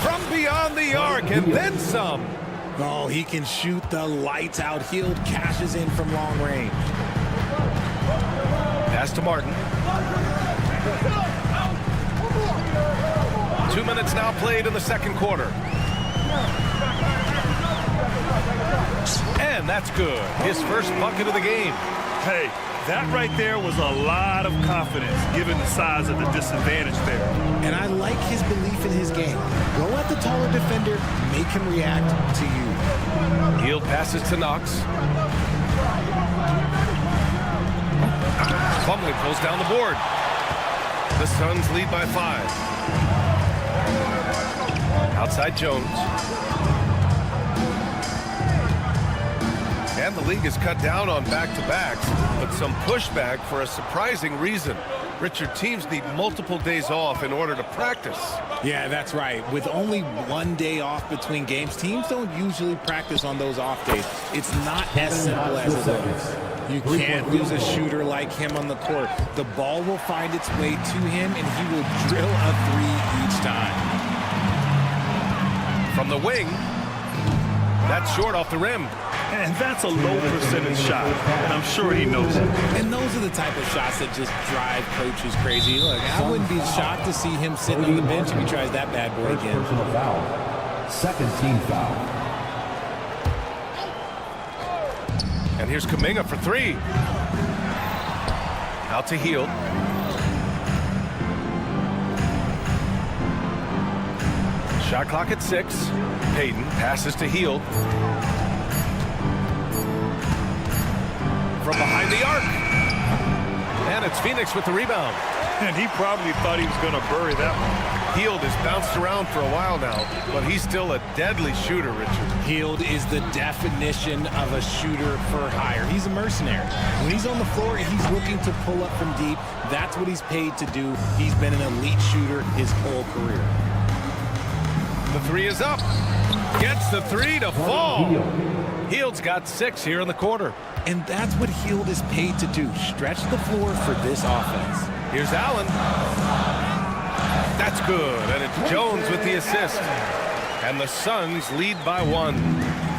From beyond the arc, and then some. Oh, he can shoot the lights out. Hield cashes in from long range. Pass to Martin. 2 minutes now played in the second quarter. And that's good. His first bucket of the game. Hey, that right there was a lot of confidence given the size of the disadvantage there. And I like his belief in his game. Go at the taller defender, make him react to you. Hield passes to Knox. Plumlee pulls down the board. The Suns lead by 5. Outside Jones. And the league has cut down on back-to-backs, but some pushback for a surprising reason. Richard, teams need multiple days off in order to practice. Yeah, that's right. With only 1 day off between games, teams don't usually practice on those off days. It's not as simple as it looks. You can't lose a shooter like him on the court. The ball will find its way to him, and he will drill a 3 each time. From the wing, that's short off the rim. And that's a low percentage shot, and I'm sure he knows it. And those are the type of shots that just drive coaches crazy. Look, I wouldn't be shocked to see him sitting on the bench if he tries that bad boy again. Personal foul. Second team foul. And here's Kuminga for 3. Out to Hield. Shot clock at 6. Payton passes to Hield. from behind the arc. And it's Phoenix with the rebound. And he probably thought he was going to bury that one. Hield has bounced around for a while now, but he's still a deadly shooter, Richard. Hield is the definition of a shooter for hire. He's a mercenary. When he's on the floor, he's looking to pull up from deep. That's what he's paid to do. He's been an elite shooter his whole career. The three is up. Gets the three to fall. Hield's got 6 here in the quarter. And that's what Hield is paid to do. Stretch the floor for this offense. Here's Allen. That's good, and it's Jones with the assist. And the Suns lead by 1.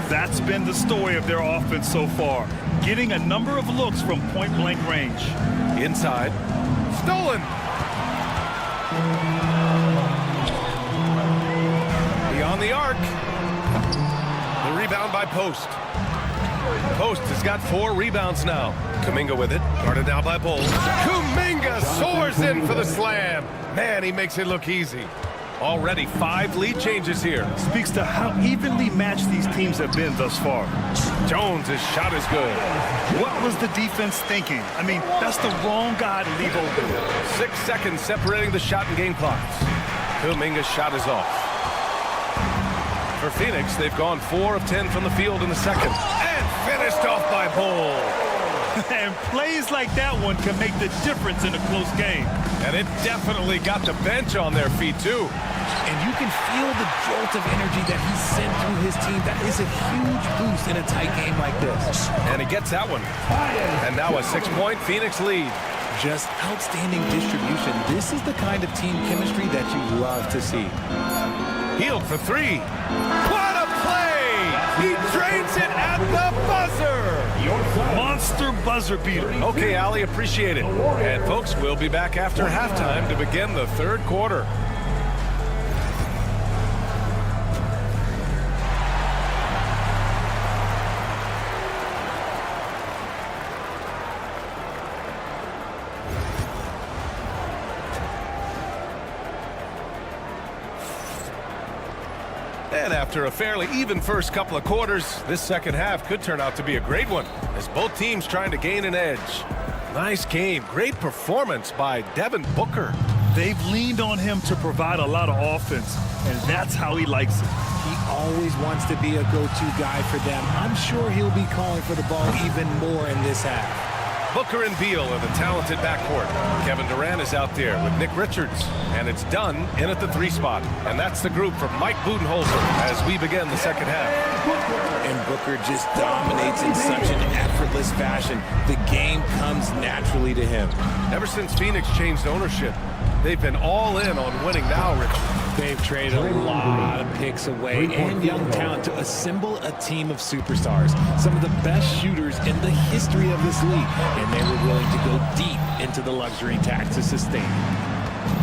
That's been the story of their offense so far. Getting a number of looks from point-blank range. Inside. Stolen. Beyond the arc. The rebound by Post. Post has got 4 rebounds now. Kuminga with it. Guarded now by Bowles. Kuminga soars in for the slam. Man, he makes it look easy. Already 5 lead changes here. Speaks to how evenly matched these teams have been thus far. Jones' shot is good. What was the defense thinking? I mean, that's the wrong guy to leave open. 6 seconds separating the shot and game clocks. Kuminga's shot is off. For Phoenix, they've gone 4 of 10 from the field in the second. And finished off by Bowles. And plays like that one can make the difference in a close game. And it definitely got the bench on their feet, too. And you can feel the jolt of energy that he sent through his team. That is a huge boost in a tight game like this. And he gets that one. And now a 6-point Phoenix lead. Just outstanding distribution. This is the kind of team chemistry that you love to see. Hield for 3. What a play! He drains it at the buzzer! Monster buzzer beater. Okay, Ali, appreciate it. And folks, we'll be back after halftime to begin the third quarter. And after a fairly even first couple of quarters, this second half could turn out to be a great one, as both teams trying to gain an edge. Nice game. Great performance by Devin Booker. They've leaned on him to provide a lot of offense, and that's how he likes it. He always wants to be a go-to guy for them. I'm sure he'll be calling for the ball even more in this half. Booker and Beal are the talented backcourt. Kevin Durant is out there with Nick Richards. And it's Dunn in at the 3 spot. And that's the group from Mike Budenholzer as we begin the second half. And Booker just dominates in such an effortless fashion. The game comes naturally to him. Ever since Phoenix changed ownership, they've been all in on winning now, Richard. They've traded a lot of picks away and young talent to assemble a team of superstars. Some of the best shooters in the history of this league. And they were willing to go deep into the luxury tax to sustain.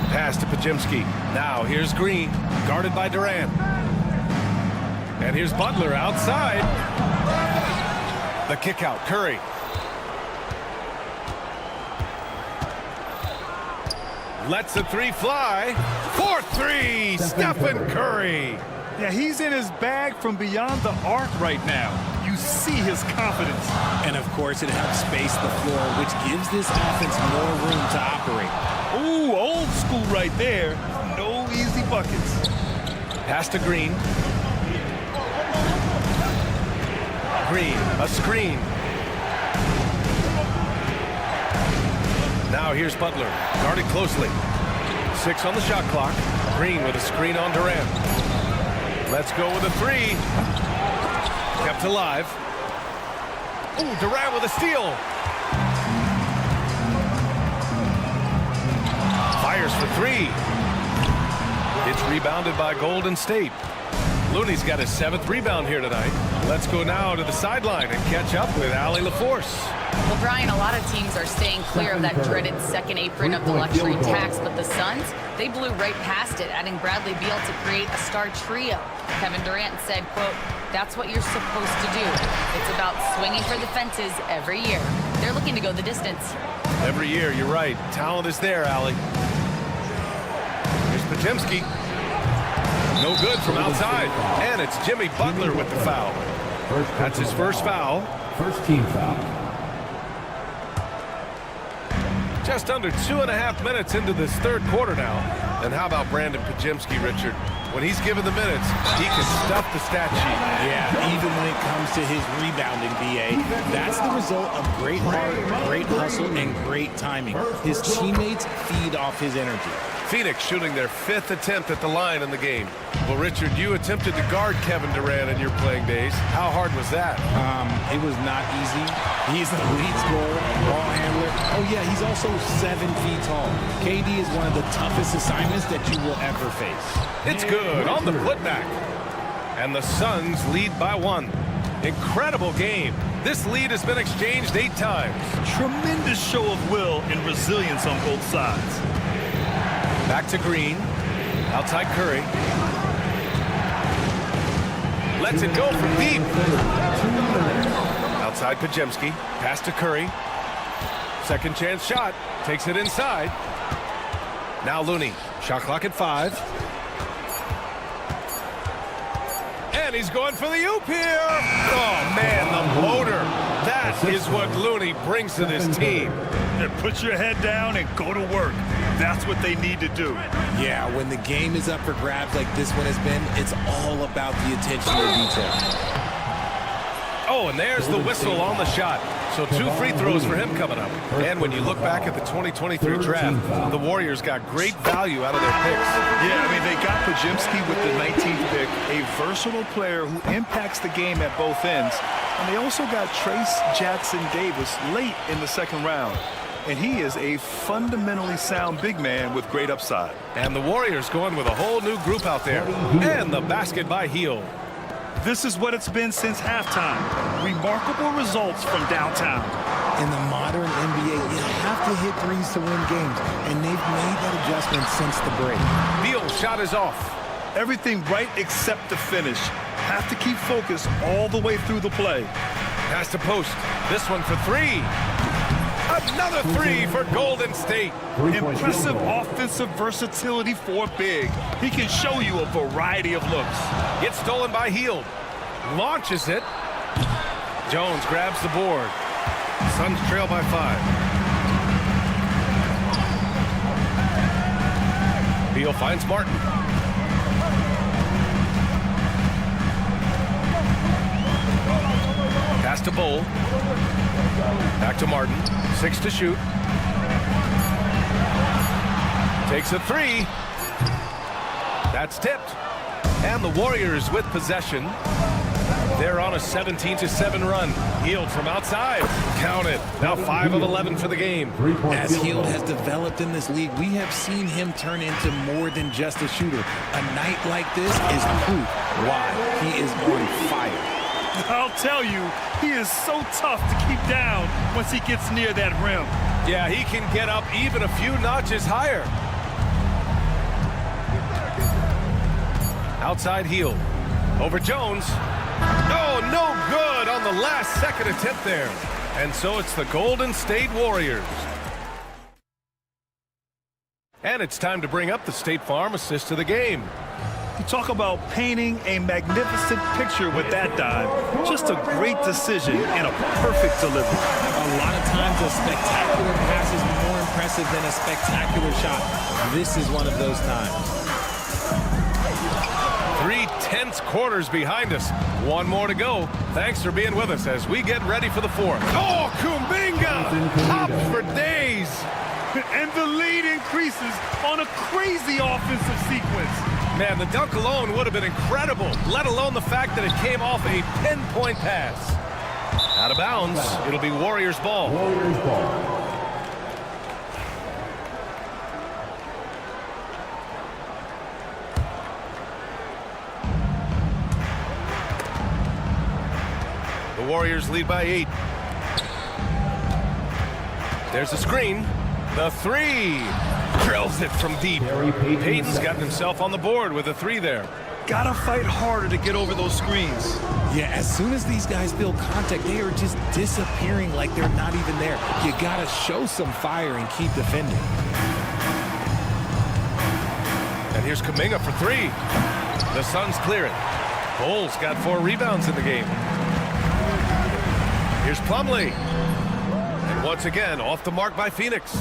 Pass to Pajemski. Now here's Green, guarded by Durant. And here's Butler outside. The kick out, Curry. Lets the 3 fly. 4-3, Stephen Curry. Yeah, he's in his bag from beyond the arc right now. You see his confidence. And of course, it helps space the floor, which gives this offense more room to operate. Ooh, old school right there. No easy buckets. Pass to Green. Green, a screen. Now here's Butler, guarded closely. 6 on the shot clock. Green with a screen on Durant. Let's go with a 3. Kept alive. Ooh, Durant with a steal. Fires for 3. It's rebounded by Golden State. Looney's got his 7th rebound here tonight. Let's go now to the sideline and catch up with Allie LaForce. Well, Brian, a lot of teams are staying clear of that dreaded second apron of the luxury tax, but the Suns, they blew right past it, adding Bradley Beal to create a star trio. Kevin Durant said, quote, "That's what you're supposed to do. It's about swinging for the fences every year." They're looking to go the distance. Every year, you're right. Talent is there, Allie. Here's Pajemski. No good from outside. And it's Jimmy Butler with the foul. That's his first foul. First team foul. Just under 2.5 minutes into this third quarter now. And how about Brandon Pajemski, Richard? When he's given the minutes, he can stuff the stat sheet. Yeah, even when it comes to his rebounding, BA, that's the result of great heart, great hustle, and great timing. His teammates feed off his energy. Phoenix shooting their 5th attempt at the line in the game. Well, Richard, you attempted to guard Kevin Durant in your playing days. How hard was that? It was not easy. He's the lead scorer, ball handler. Oh, yeah, he's also 7 feet tall. KD is one of the toughest assignments that you will ever face. It's good on the putback. And the Suns lead by 1. Incredible game. This lead has been exchanged 8 times. Tremendous show of will and resilience on both sides. Back to Green. Outside Curry. Lets it go from deep. Outside Pajemski. Pass to Curry. Second chance shot. Takes it inside. Now Looney. Shot clock at 5. And he's going for the oop here. Oh, man, the motor. That is what Looney brings to this team. Put your head down and go to work. That's what they need to do. Yeah, when the game is up for grabs like this one has been, it's all about the attention to detail. Oh, and there's the whistle on the shot. So 2 free throws for him coming up. And when you look back at the 2023 draft, the Warriors got great value out of their picks. Yeah, I mean, they got Pajemski with the 19th pick, a versatile player who impacts the game at both ends. And they also got Trace Jackson Davis late in the second round. And he is a fundamentally sound big man with great upside. And the Warriors going with a whole new group out there. And the basket by Hield. This is what it's been since halftime. Remarkable results from downtown. In the modern NBA, you have to hit threes to win games, and they've made that adjustment since the break. Beal's shot is off. Everything right except the finish. Have to keep focused all the way through the play. Pass to post. This one for 3. Another 3 for Golden State. Impressive offensive versatility for big. He can show you a variety of looks. Gets stolen by Hield. Launches it. Jones grabs the board. Suns trail by 5. Beal finds Martin. Pass to Bull. Back to Martin. 6 to shoot. Takes a 3. That's tipped. And the Warriors with possession. They're on a 17-7 run. Hield from outside. Count it. Now 5 of 11 for the game. As Hield has developed in this league, we have seen him turn into more than just a shooter. A night like this is proof why he is on fire. I'll tell you, he is so tough to keep down once he gets near that rim. Yeah, he can get up even a few notches higher. Outside Hield. Over Jones. Oh, no good on the last second attempt there. And so it's the Golden State Warriors. And it's time to bring up the State Farm assist of the game. You talk about painting a magnificent picture with that dive. Just a great decision and a perfect delivery. A lot of times a spectacular pass is more impressive than a spectacular shot. This is one of those times. 3 tense quarters behind us. 1 more to go. Thanks for being with us as we get ready for the 4th. Oh, Kuminga! Hops for days! And the lead increases on a crazy offensive sequence. Man, the dunk alone would have been incredible, let alone the fact that it came off a pinpoint pass. Out of bounds, it'll be Warriors ball. Warriors ball. The Warriors lead by 8. There's a screen. The 3. Drills it from deep. Payton's gotten himself on the board with a 3 there. Gotta fight harder to get over those screens. Yeah, as soon as these guys feel contact, they are just disappearing like they're not even there. You gotta show some fire and keep defending. And here's Kuminga for 3. The Suns clear it. Bull's got 4 rebounds in the game. Here's Plumlee. And once again, off the mark by Phoenix.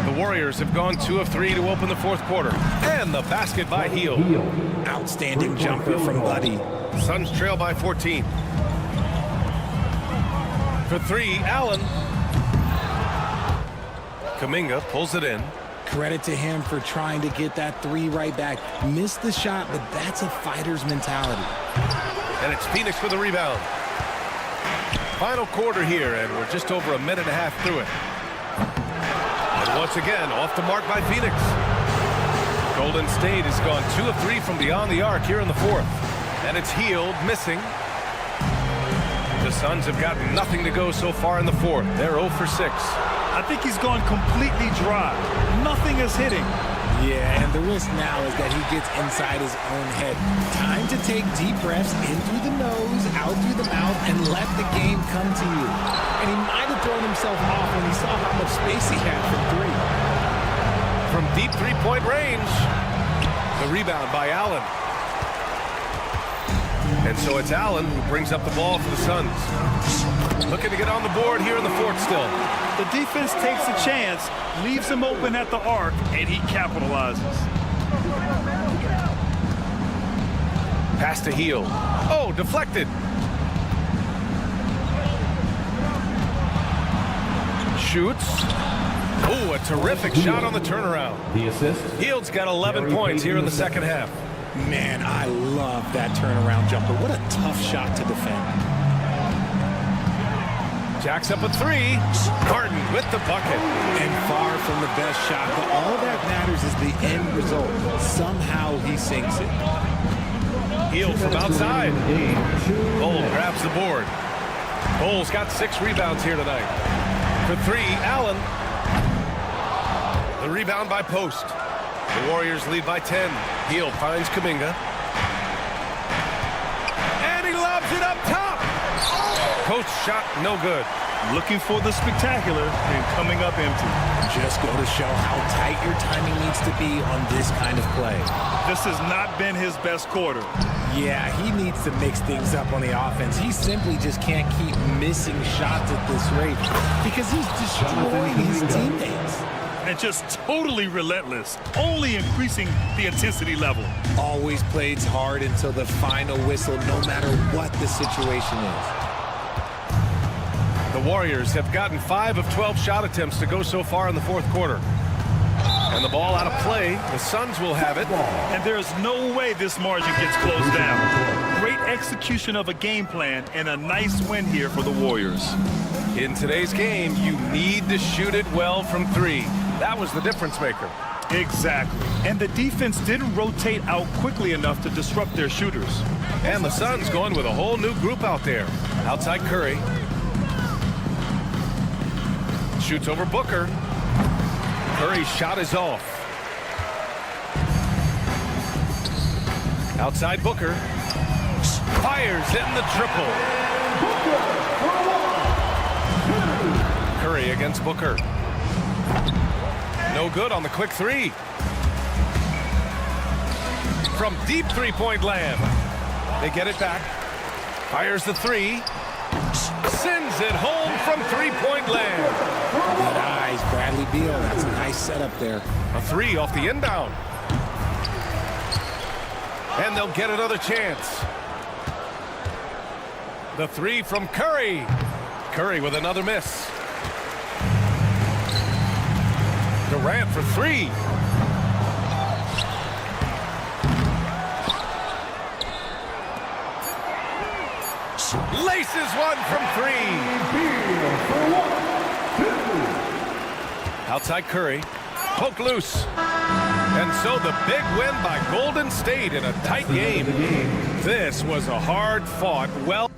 The Warriors have gone 2 of 3 to open the fourth quarter. And the basket by Heel. Outstanding jumper from Buddy. Suns trail by 14. For 3, Allen. Kuminga pulls it in. Credit to him for trying to get that 3 right back. Missed the shot, but that's a fighter's mentality. And it's Phoenix with the rebound. Final quarter here, and we're just over a minute and a half through it. And once again, off the mark by Phoenix. Golden State has gone 2 of 3 from beyond the arc here in the fourth. And it's Hield missing. The Suns have got nothing to go so far in the fourth. They're 0 for 6. I think he's gone completely dry. Nothing is hitting. Yeah, and the risk now is that he gets inside his own head. Time to take deep breaths in through the nose, out through the mouth, and let the game come to you. And he might have thrown himself off when he saw how much space he had from 3. From deep three-point range. The rebound by Allen. And so it's Allen who brings up the ball for the Suns. Looking to get on the board here in the fourth still. The defense takes a chance, leaves him open at the arc, and he capitalizes. Pass to Heel. Oh, deflected. Shoots. Oh, a terrific shot on the turnaround. The assist. Hield's got 11 points here in the second half. Man, I love that turnaround jumper. What a tough shot to defend. Jacks up a 3. Martin with the bucket. And far from the best shot, but all that matters is the end result. Somehow he sinks it. Heel from outside. Cole grabs the board. Cole's got 6 rebounds here tonight. For 3, Allen. The rebound by Post. The Warriors lead by 10. Heel finds Kuminga. And he lobs it up top. Post shot no good. Looking for the spectacular and coming up empty. Just go to show how tight your timing needs to be on this kind of play. This has not been his best quarter. Yeah, he needs to mix things up on the offense. He simply just can't keep missing shots at this rate because he's destroying his teammates. And just totally relentless, only increasing the intensity level. Always plays hard until the final whistle, no matter what the situation is. The Warriors have gotten 5 of 12 shot attempts to go so far in the fourth quarter. And the ball out of play. The Suns will have it. And there's no way this margin gets closed down. Great execution of a game plan and a nice win here for the Warriors. In today's game, you need to shoot it well from 3. That was the difference maker. Exactly. And the defense didn't rotate out quickly enough to disrupt their shooters. And the Suns going with a whole new group out there. Outside Curry. Shoots over Booker. Curry's shot is off. Outside Booker. Fires in the triple. Curry against Booker. No good on the quick 3. From deep three-point land. They get it back. Fires the 3. Sends it home from three-point land. Good eyes, Bradley Beal. That's a nice setup there. A 3 off the inbound. And they'll get another chance. The 3 from Curry. Curry with another miss. Durant for 3. Laces one from 3. Outside Curry. Poke loose. And so the big win by Golden State in a tight game. This was a hard-fought, well...